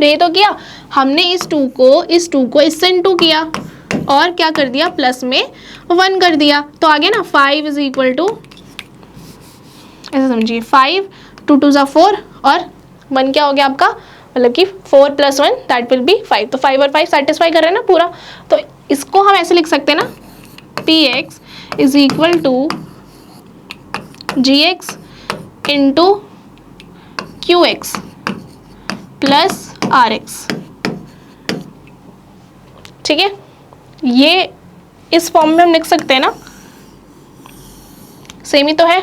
[SPEAKER 1] ये तो किया हमने। इस 2 को इससे इंटू किया और क्या कर दिया, प्लस में 1 कर दिया, तो आगे ना 5 = ऐसे समझिए 5 2 2 ज़ा 4 और 1 क्या हो गया आपका, मतलब कि 4 + 1 दैट विल बी 5, तो 5 और 5 सेटिस्फाई कर रहे हैं ना पूरा। तो इसको हम ऐसे लिख सकते हैं ना, Px = Gx × Qx + Rx, ठीक है। ये इस फॉर्म में हम लिख सकते हैं ना, सेम ही तो है।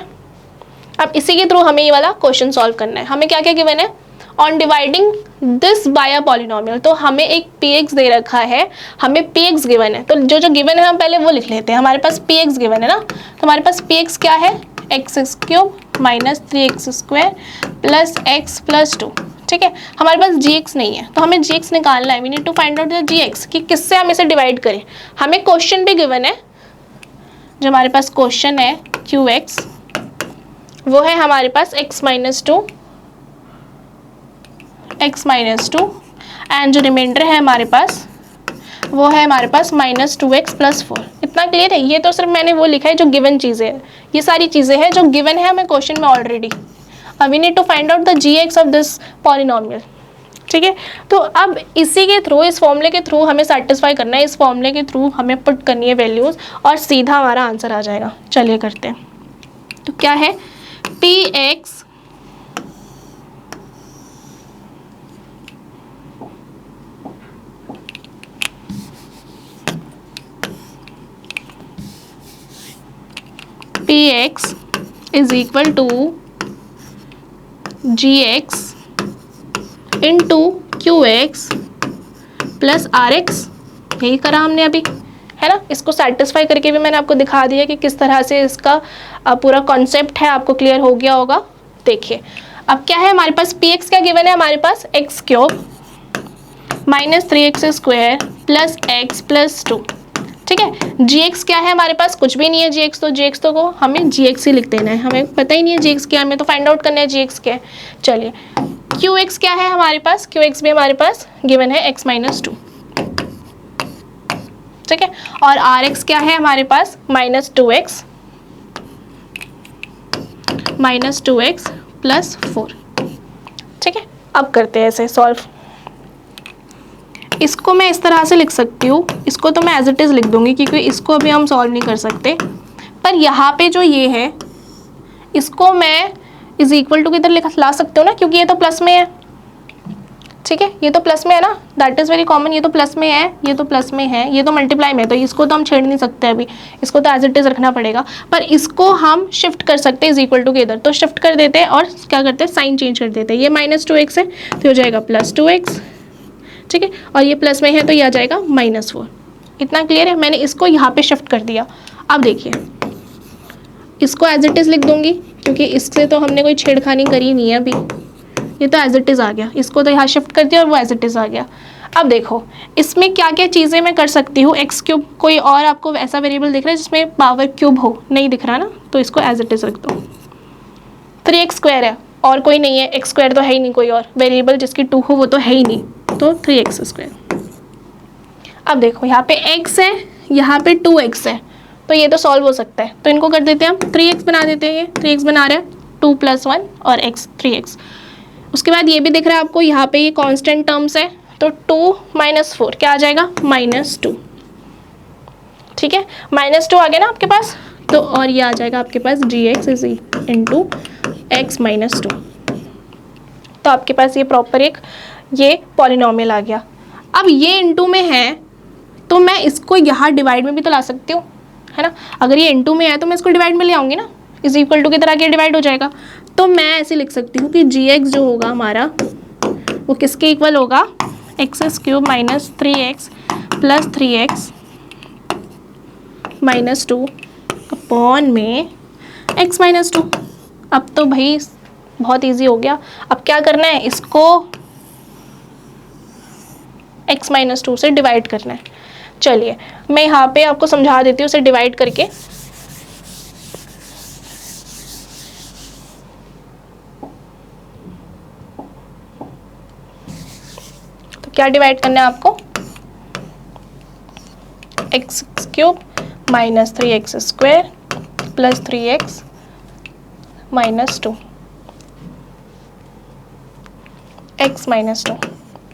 [SPEAKER 1] अब इसी के थ्रू हमें ये वाला क्वेश्चन सॉल्व करना है। हमें क्या क्या गिवन है, on dividing this by a polynomial, तो हमें एक px दे रखा है, हमें px गिवन है, तो जो जो गिवन है हम पहले वो लिख लेते हैं। हमारे पास px गिवन है ना, तो हमारे पास px क्या है, x³ - 3x² + x + 2, ठीक है। हमारे पास gx नहीं है, तो हमें gx निकालना है, we need to find out the gx कि किससे हम इसे डिवाइड करें। हमें क्वेश्चन भी गिवन है, जो हमारे पास क्वेश्चन है qx, वो है हमारे पास x - 2 एंड जो रिमाइंडर है हमारे पास वो है हमारे पास -2x + 4। इतना क्लियर है। ये तो सिर्फ मैंने वो लिखा है जो गिवन चीज़ें हैं, ये सारी चीज़ें हैं जो गिवन है हमें क्वेश्चन में ऑलरेडी। अब we need to find out the gx of this polynomial, ठीक है। तो अब इसी के थ्रू, इस फॉर्मूले के थ्रू हमें सेटिस्फाई करना है, इस फॉर्मूले के थ्रू हमें पुट करनी है वैल्यूज़ और सीधा हमारा आंसर आ जाएगा। चलिए करते हैं। तो क्या है, Px = Gx × Qx + Rx, यही करा हमने अभी, है ना। इसको सेटिस्फाई करके भी मैंने आपको दिखा दिया कि किस तरह से इसका पूरा कॉन्सेप्ट है, आपको क्लियर हो गया होगा। देखिए अब क्या है हमारे पास, px क्या गिवन है हमारे पास, x³ - 3x² + x + 2, ठीक है। gx क्या है हमारे पास, कुछ भी नहीं है gx, तो gx तो को हमें gx ही लिख देना है, हमें पता ही नहीं है gx क्या है, हमें तो फाइंड आउट करना है gx क्या है। चलिए qx क्या है हमारे पास, qx भी हमारे पास गिवन है x - 2, ठीक है। और rx क्या है हमारे पास, -2x + 4, ठीक है। अब करते हैं ऐसे सॉल्व। इसको मैं इस तरह से लिख सकती हूँ, इसको तो मैं एज इट इज़ लिख दूंगी क्योंकि इसको अभी हम सॉल्व नहीं कर सकते, पर यहाँ पे जो ये है इसको मैं = किधर ला सकते हो ना, क्योंकि ये तो प्लस में है, ठीक है। ये तो प्लस में है ना, दैट इज़ वेरी कॉमन। ये तो प्लस में है, ये तो प्लस में है, ये तो मल्टीप्लाई में है, तो इसको तो हम छेड़ नहीं सकते अभी, इसको तो एज इट इज़ रखना पड़ेगा। पर इसको हम शिफ्ट कर सकते हैं = के इधर, तो शिफ्ट कर देते हैं और क्या करते हैं, साइन चेंज कर देते हैं। ये -2x है तो हो जाएगा +2x, ठीक है। और ये प्लस में है तो ये आ जाएगा -4। इतना क्लियर है। मैंने इसको यहाँ पे शिफ्ट कर दिया। अब देखिए इसको एज इट इज़ लिख दूंगी क्योंकि इससे तो हमने कोई छेड़खानी करी नहीं है अभी, ये तो एज इट इज़ आ गया। इसको तो यहाँ शिफ्ट कर दिया और वो एज इट इज़ आ गया। अब देखो इसमें क्या क्या चीज़ें मैं कर सकती हूँ, x³, कोई और आपको ऐसा वेरिएबल दिख रहा है जिसमें पावर क्यूब हो, नहीं दिख रहा ना, तो इसको एज इट इज़ रख दो। 3x² है और कोई नहीं है, x² तो है ही नहीं, कोई और वेरिएबल जिसकी 2 हो वो तो है ही नहीं, तो 3x²। अब देखो यहाँ पे x है, यहाँ पे 2x है, तो ये तो सॉल्व हो सकता है, तो इनको कर देते हैं हम 3x बना देते हैं। ये 3x बना रहे हैं, 2 + 1 और x 3x। उसके बाद ये भी दिख रहा है आपको, यहाँ पे ये कांस्टेंट टर्म्स है, तो 2 - 4 क्या आ जाएगा, -2, ठीक है। -2 आ गया ना आपके पास, तो और ये आ जाएगा आपके पास gx × x - 2। तो आपके पास ये प्रॉपर एक ये पॉलिनोमियल आ गया। अब ये इनटू में है तो मैं इसको यहाँ डिवाइड में भी तो ला सकती हूँ, है ना। अगर ये इनटू में है तो मैं इसको डिवाइड में ले आऊँगी ना, = की तरह के डिवाइड हो जाएगा। तो मैं ऐसे लिख सकती हूँ कि gx जो होगा हमारा वो किसके इक्वल होगा, x³ - 3x + 3x - 2 अपॉन में x - 2। अब तो भाई बहुत इजी हो गया। अब क्या करना है, इसको x माइनस 2 से डिवाइड करना है। चलिए मैं यहाँ पे आपको समझा देती हूँ उसे डिवाइड करके। तो क्या डिवाइड करना है आपको, x cube minus 3x square plus 3x minus 2, x minus 2।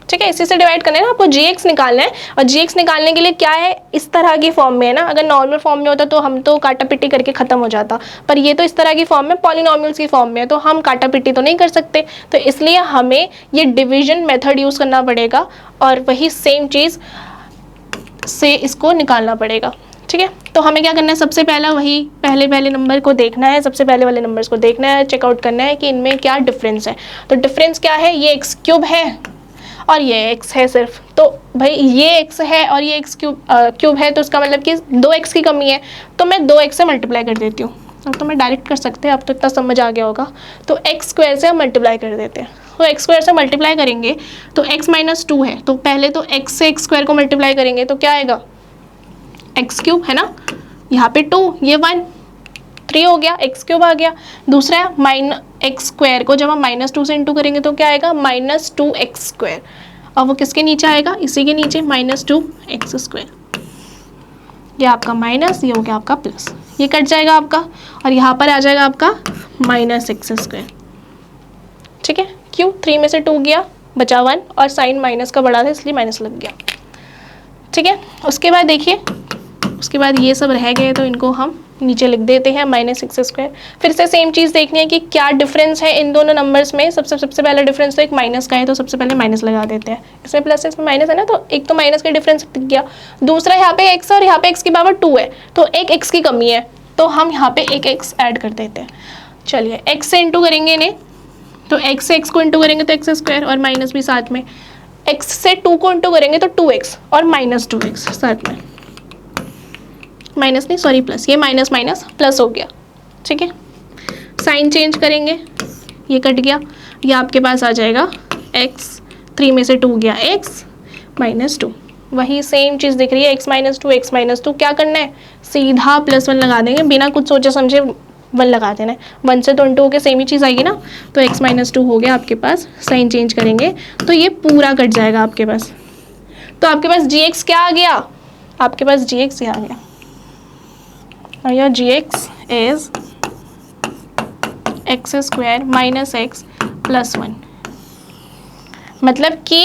[SPEAKER 1] ठीक है, इसी से डिवाइड करना है ना आपको, gx निकालना है। और gx निकालने के लिए क्या है, इस तरह की फॉर्म में है ना। अगर नॉर्मल फॉर्म में होता तो हम तो काटा पिट्टी करके खत्म हो जाता, पर ये तो इस तरह की फॉर्म में, पॉलिनॉमियल्स की फॉर्म में है, तो हम काटा पिट्टी तो नहीं कर सकते। तो इसलिए हमें ये डिविजन मेथड यूज़ करना पड़ेगा और वही सेम चीज़ से इसको निकालना पड़ेगा। ठीक है, तो हमें क्या करना है, सबसे पहला वही पहले नंबर को देखना है, सबसे पहले वाले नंबर्स को देखना है, चेकआउट करना है कि इनमें क्या डिफरेंस है। तो डिफरेंस क्या है, ये एक्स क्यूब है और ये x है सिर्फ। तो भाई ये x है और ये x क्यूब है, तो उसका मतलब कि 2x की कमी है। तो मैं 2x से मल्टीप्लाई कर देती हूँ। अब तो मैं डायरेक्ट कर सकते हैं, अब तो इतना समझ आ गया होगा। तो x स्क्वायर से हम मल्टीप्लाई कर देते हैं। तो x स्क्वायर से मल्टीप्लाई करेंगे तो x माइनस 2 है, तो पहले तो x से x स्क्वायर को मल्टीप्लाई करेंगे तो क्या आएगा, x क्यूब है ना, यहाँ पे 2, ये 1, 3 हो गया, x क्यूब आ गया। दूसरा है x स्क्वायर को जब हम माइनस 2 से इंटू करेंगे तो क्या आएगा, माइनस 2x स्क्वायर। और वो किसके नीचे आएगा, इसी के नीचे, माइनस 2x स्क्वायर। ये आपका माइनस, ये हो गया आपका प्लस, ये कट जाएगा आपका और यहाँ पर आ जाएगा आपका माइनस x स्क्वायर। ठीक है, क्यों, 3 में से 2 गया, बचा 1 और साइन माइनस का बड़ा था इसलिए माइनस लग गया। ठीक है, उसके बाद देखिए, उसके बाद ये सब रह गए तो इनको हम नीचे लिख देते हैं, माइनस x स्क्वायर। फिर से सेम चीज़ देखनी है कि क्या डिफरेंस है इन दोनों नंबर्स में। सबसे पहला डिफरेंस तो एक माइनस का है, तो सबसे पहले माइनस लगा देते हैं। इसमें प्लस है, इसमें माइनस है ना, तो एक तो माइनस का डिफरेंस दिख गया। दूसरा यहाँ पे x और यहाँ पे x की पावर 2 है, तो एक x की कमी है, तो हम यहाँ पे एक x ऐड कर देते हैं। चलिए x से इंटू करेंगे इन्हें, तो x से x को इंटू करेंगे तो x स्क्वायर और माइनस भी साथ में। x से 2 को इंटू करेंगे तो 2x और माइनस 2x साथ में, माइनस नहीं सॉरी प्लस, ये माइनस माइनस प्लस हो गया। ठीक है, साइन चेंज करेंगे, ये कट गया, ये आपके पास आ जाएगा x, 3 में से 2 गया x माइनस 2। वही सेम चीज़ दिख रही है, x माइनस 2, x माइनस 2। क्या करना है, सीधा +1 लगा देंगे, बिना कुछ सोचे समझे 1 लगा देना है। 1 से तो इंटू होकर सेम ही चीज़ आएगी ना, तो x माइनस 2 हो गया आपके पास। साइन चेंज करेंगे तो ये पूरा कट जाएगा आपके पास। तो आपके पास gx क्या आ गया, आपके पास gx ये आ गया, और यह gx is x square minus x plus 1। मतलब कि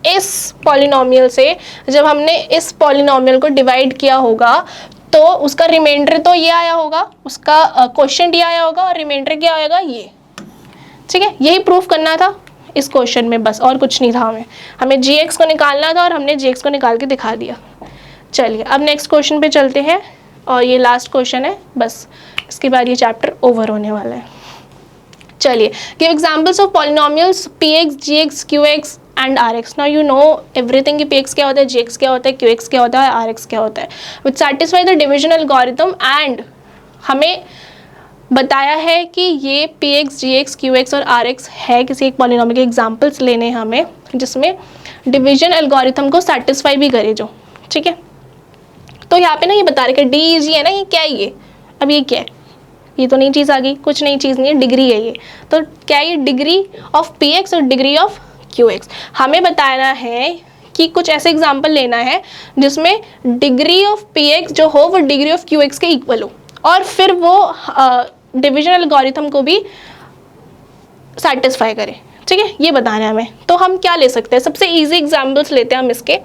[SPEAKER 1] इस पॉलिनॉमियल से जब हमने इस पॉलिनॉमियल को डिवाइड किया होगा तो उसका रिमाइंडर तो ये आया होगा, उसका क्वोशिएंट ये आया होगा और रिमाइंडर क्या आएगा, ये। ठीक है, यही प्रूफ करना था इस क्वेश्चन में, बस और कुछ नहीं था। हमें gx को निकालना था और हमने gx को निकाल के दिखा दिया। चलिए अब नेक्स्ट क्वेश्चन पे चलते हैं और ये लास्ट क्वेश्चन है, बस इसके बाद ये चैप्टर ओवर होने वाला है। चलिए, give examples of polynomials px, gx, qx and rx। Now you know everything कि px क्या होता है, gx क्या होता है, qx क्या होता है, rx क्या होता है। Which satisfy the division algorithm and हमें बताया है कि ये px, gx, qx और rx है किसी एक पॉलिनोमियल के एग्जांपल्स लेने हैं हमें जिसमें डिविजन एल्गोरिथम को सेटिस्फाई भी करे जो। ठीक है, तो यहाँ पे ना ये बता रहे कि DEG है ना, ये क्या है, ये अब ये क्या है, ये तो नई चीज़ आ गई, कुछ नई चीज़ नहीं है, डिग्री है ये। तो क्या ये डिग्री ऑफ px और डिग्री ऑफ qx। हमें बताना है कि कुछ ऐसे एग्जांपल लेना है जिसमें डिग्री ऑफ px जो हो वो डिग्री ऑफ qx के इक्वल हो और फिर वो डिविजन एल्गोरिथम को भी सेटिस्फाई करे। ठीक है, ये बताना है हमें। तो हम क्या ले सकते हैं, सबसे इजी एग्जांपल्स लेते हैं हम इसके।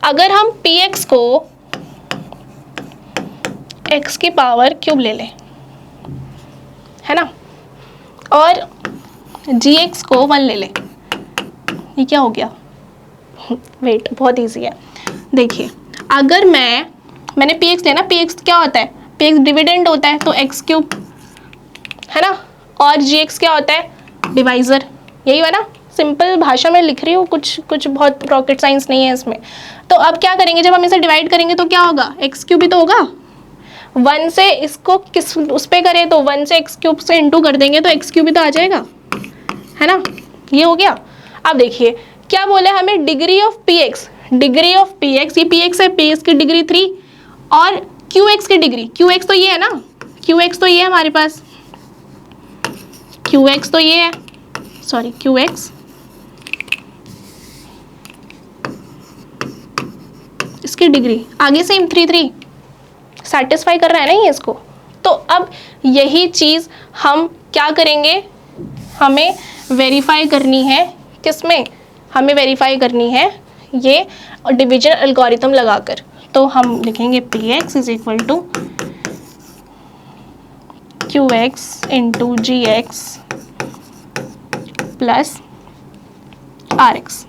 [SPEAKER 1] अगर हम px को x की पावर क्यूब ले लें, है ना, और gx को 1 ले लें, ये क्या हो गया, वेट बहुत इजी है। देखिए, अगर मैंने px लेना, px क्या होता है, px डिविडेंड होता है, तो x क्यूब है ना, और gx क्या होता है, डिवाइज़र। यही है ना, सिंपल भाषा में लिख रही हूँ, कुछ बहुत रॉकेट साइंस नहीं है इसमें। तो अब क्या करेंगे, जब हम इसे डिवाइड करेंगे तो क्या होगा, एक्स क्यूब ही तो होगा, 1 से इसको किस उस पर करें तो 1 से एक्स क्यूब से इंटू कर देंगे तो एक्स क्यूब भी तो आ जाएगा, है ना। ये हो गया। अब देखिए क्या बोला हमें, degree of P x, degree of P x, ये पी एक्स है, पी एक्स की डिग्री 3 और क्यू एक्स की डिग्री, क्यू एक्स तो ये है ना, क्यू एक्स तो ये है हमारे पास, क्यू एक्स तो ये है, सॉरी क्यू एक्स, इसकी डिग्री आगे सेम 3 सेटिस्फाई कर रहा है ना ये इसको। तो अब यही चीज़ हम क्या करेंगे, हमें वेरीफाई करनी है, किसमें हमें वेरीफाई करनी है, ये डिवीजन एल्गोरिथम लगाकर। तो हम लिखेंगे p x is equal to q x into g x plus r x.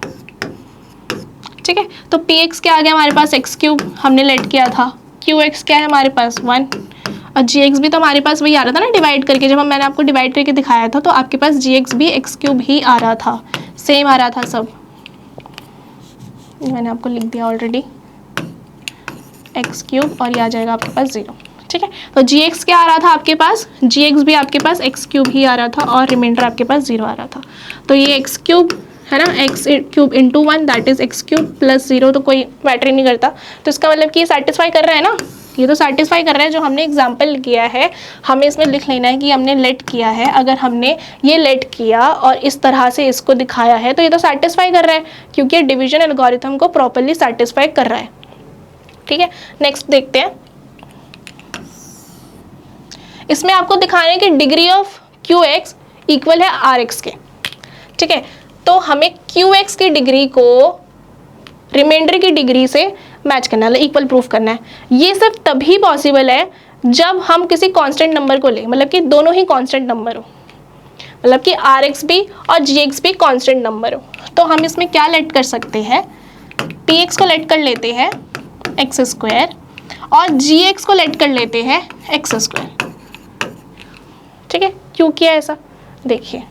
[SPEAKER 1] ठीक है, तो पी एक्स क्या आ गया हमारे पास, एक्स क्यूब हमने लेट किया था, क्यू एक्स क्या है हमारे पास 1 और जी एक्स भी तो हमारे पास वही आ रहा था ना डिवाइड करके, जब मैंने आपको डिवाइड करके दिखाया था तो आपके पास जी एक्स भी एक्स क्यूब ही आ रहा था, सेम आ रहा था सब, मैंने आपको लिख दिया ऑलरेडी एक्स क्यूब और ये आ जाएगा आपके पास 0। ठीक है, तो जी एक्स क्या आ रहा था आपके पास, जी एक्स भी आपके पास एक्स क्यूब ही आ रहा था और रिमाइंडर आपके पास 0 आ रहा था। तो ये एक्स क्यूब है ना, x cube into 1 that is x cube plus 0, तो कोई मैटर ही नहीं करता। तो इसका मतलब कि ये सेटिस्फाई कर रहा है ना, ये तो सेटिस्फाई कर रहा है, जो हमने एग्जाम्पल किया है हमें इसमें लिख लेना है कि हमने लेट किया है। अगर हमने ये लेट किया और इस तरह से इसको दिखाया है तो ये तो सेटिस्फाई कर रहा है, क्योंकि डिवीजन एल्गोरिथम को प्रॉपर्ली सेटिस्फाई कर रहा है। ठीक है, नेक्स्ट देखते हैं, इसमें आपको दिखाना है कि degree of Q x equal है आर एक्स के। ठीक है, तो हमें क्यू एक्स की डिग्री को रिमाइंडर की डिग्री से मैच करना है, इक्वल प्रूफ करना है। ये सिर्फ तभी पॉसिबल है जब हम किसी कांस्टेंट नंबर को लें, मतलब कि दोनों ही कांस्टेंट नंबर हो, मतलब कि आर एक्स भी और जी एक्स भी कांस्टेंट नंबर हो। तो हम इसमें क्या लेट कर सकते हैं, पी एक्स को लेट कर लेते हैं एक्स स्क्वायर और जी एक्स को लेट कर लेते हैं एक्स स्क्वायर। ठीक है, क्यों किया ऐसा, देखिए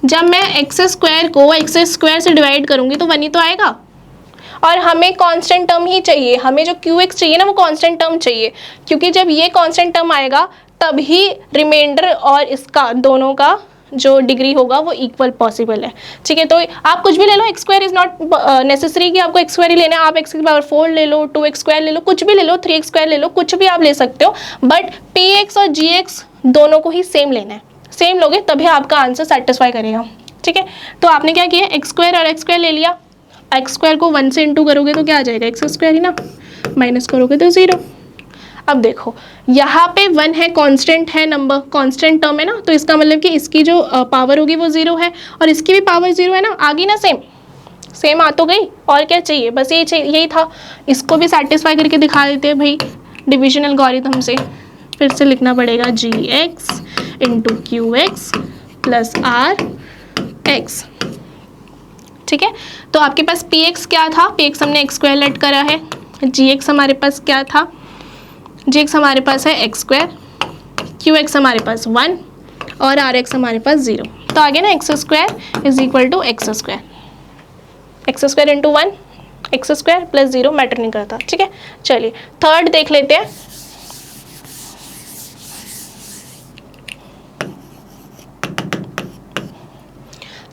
[SPEAKER 1] जब मैं एक्स स्क्वायर को एक्स स्क्वायर से डिवाइड करूंगी तो 1 ही तो आएगा, और हमें कांस्टेंट टर्म ही चाहिए, हमें जो क्यू एक्स चाहिए ना वो कांस्टेंट टर्म चाहिए, क्योंकि जब ये कांस्टेंट टर्म आएगा तभी रिमाइंडर और इसका दोनों का जो डिग्री होगा वो इक्वल पॉसिबल है। ठीक है, तो आप कुछ भी ले लो, x square is not necessary कि आपको एक्स स्क्वायर ही लेना है, आप एक्स की पावर 4 ले लो, 2x स्क्वायर ले लो, कुछ भी ले लो, 3x स्क्वायर ले लो, कुछ भी आप ले सकते हो, बट पी एक्स और जी एक्स दोनों को ही सेम लेना है, सेम लोगे तभी आपका आंसर सेटिस्फाई करेगा। ठीक है, तो आपने क्या किया, एक्स स्क्वायर और एक्स स्क्वायर ले लिया, एक्स स्क्वायर को 1 से इंटू करोगे तो क्या आ जाएगा एक्स स्क्वायर ही ना, माइनस करोगे तो 0। अब देखो यहाँ पे 1 है, कांस्टेंट है नंबर, कांस्टेंट टर्म है ना, तो इसका मतलब कि इसकी जो पावर होगी वो 0 है और इसकी भी पावर 0 है ना, आ गई ना, सेम आ तो गई, और क्या चाहिए, बस यही था। इसको भी सेटिस्फाई करके दिखा देते हैं भाई डिवीजन एल्गोरिथम से। फिर से लिखना पड़ेगा g x into q x plus r x. ठीक है, तो आपके पास पी एक्स क्या था, पी एक्स हमने एक्स स्क्वायर लेट करा है, जी एक्स हमारे पास क्या था, जी एक्स हमारे पास है एक्स स्क्वायर, क्यू एक्स हमारे पास 1 और आर एक्स हमारे पास 0। तो आगे ना x square is equal to x square, x square into 1 x square plus 0 matter नहीं करता। ठीक है, चलिए थर्ड देख लेते हैं।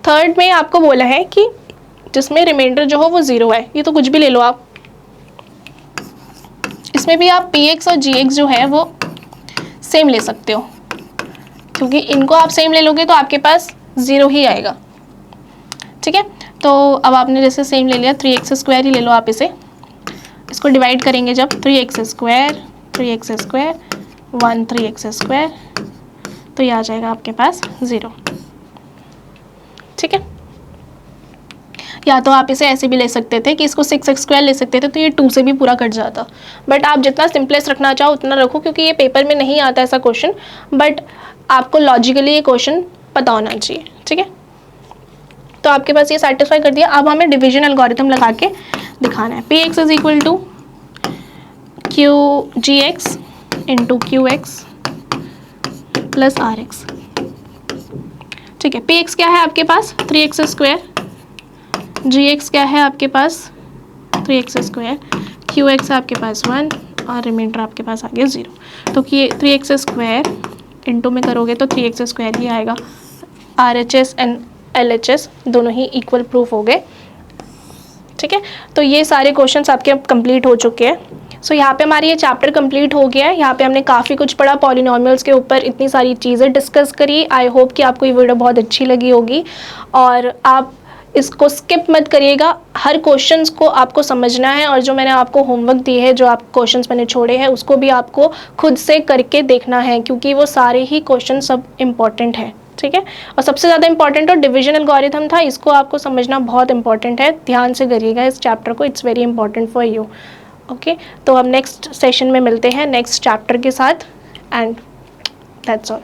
[SPEAKER 1] थर्ड में आपको बोला है कि जिसमें रिमाइंडर जो हो वो 0 है, ये तो कुछ भी ले लो आप, इसमें भी आप पी एक्स और जी एक्स जो है वो सेम ले सकते हो, क्योंकि इनको आप सेम ले लोगे तो आपके पास 0 ही आएगा। ठीक है, तो अब आपने जैसे सेम ले लिया, 3x स्क्वायर ही ले लो आप इसे, इसको डिवाइड करेंगे जब 3x स्क्वायर 1 3x स्क्वायर, तो ये आ जाएगा आपके पास 0। ठीक है, या तो आप इसे ऐसे भी ले सकते थे कि इसको 6x स्क्वायर ले सकते थे, तो ये 2 से भी पूरा कट जाता, बट आप जितना सिंपलेस्ट रखना चाहो उतना रखो, क्योंकि ये पेपर में नहीं आता ऐसा क्वेश्चन, बट आपको लॉजिकली ये क्वेश्चन पता होना चाहिए। ठीक है, तो आपके पास ये सेटिस्फाई कर दिया। अब हमें डिवीजन एल्गोरिथम लगा के दिखाना है, p x is equal to q g x into q x plus r x. ठीक है, पी एक्स क्या है आपके पास 3x स्क्वायर, जी एक्स क्या है आपके पास 3x स्क्वायर, क्यू एक्स है आपके पास 1 और रिमाइंडर आपके पास आ गया 0। तो कि 3x² इंटू में करोगे तो 3x² ही आएगा। RHS एंड LHS दोनों ही इक्वल प्रूफ हो गए, ठीक है। तो ये सारे क्वेश्चंस आपके कंप्लीट हो चुके हैं। सो यहाँ पे हमारी ये चैप्टर कंप्लीट हो गया है। यहाँ पे हमने काफ़ी कुछ पढ़ा, पॉलिनॉमियल्स के ऊपर इतनी सारी चीज़ें डिस्कस करी। आई होप कि आपको ये वीडियो बहुत अच्छी लगी होगी और आप इसको स्किप मत करिएगा। हर क्वेश्चंस को आपको समझना है और जो मैंने आपको होमवर्क दिए है, जो आप क्वेश्चंस मैंने छोड़े हैं, उसको भी आपको खुद से करके देखना है, क्योंकि वो सारे ही क्वेश्चन सब इम्पॉर्टेंट है, ठीक है। और सबसे ज़्यादा इंपॉर्टेंट और डिवीजन एल्गोरिथम था, इसको आपको समझना बहुत इंपॉर्टेंट है। ध्यान से करिएगा इस चैप्टर को, it's very important for you. Okay, तो हम नेक्स्ट सेशन में मिलते हैं नेक्स्ट चैप्टर के साथ, एंड दैट्स ऑल।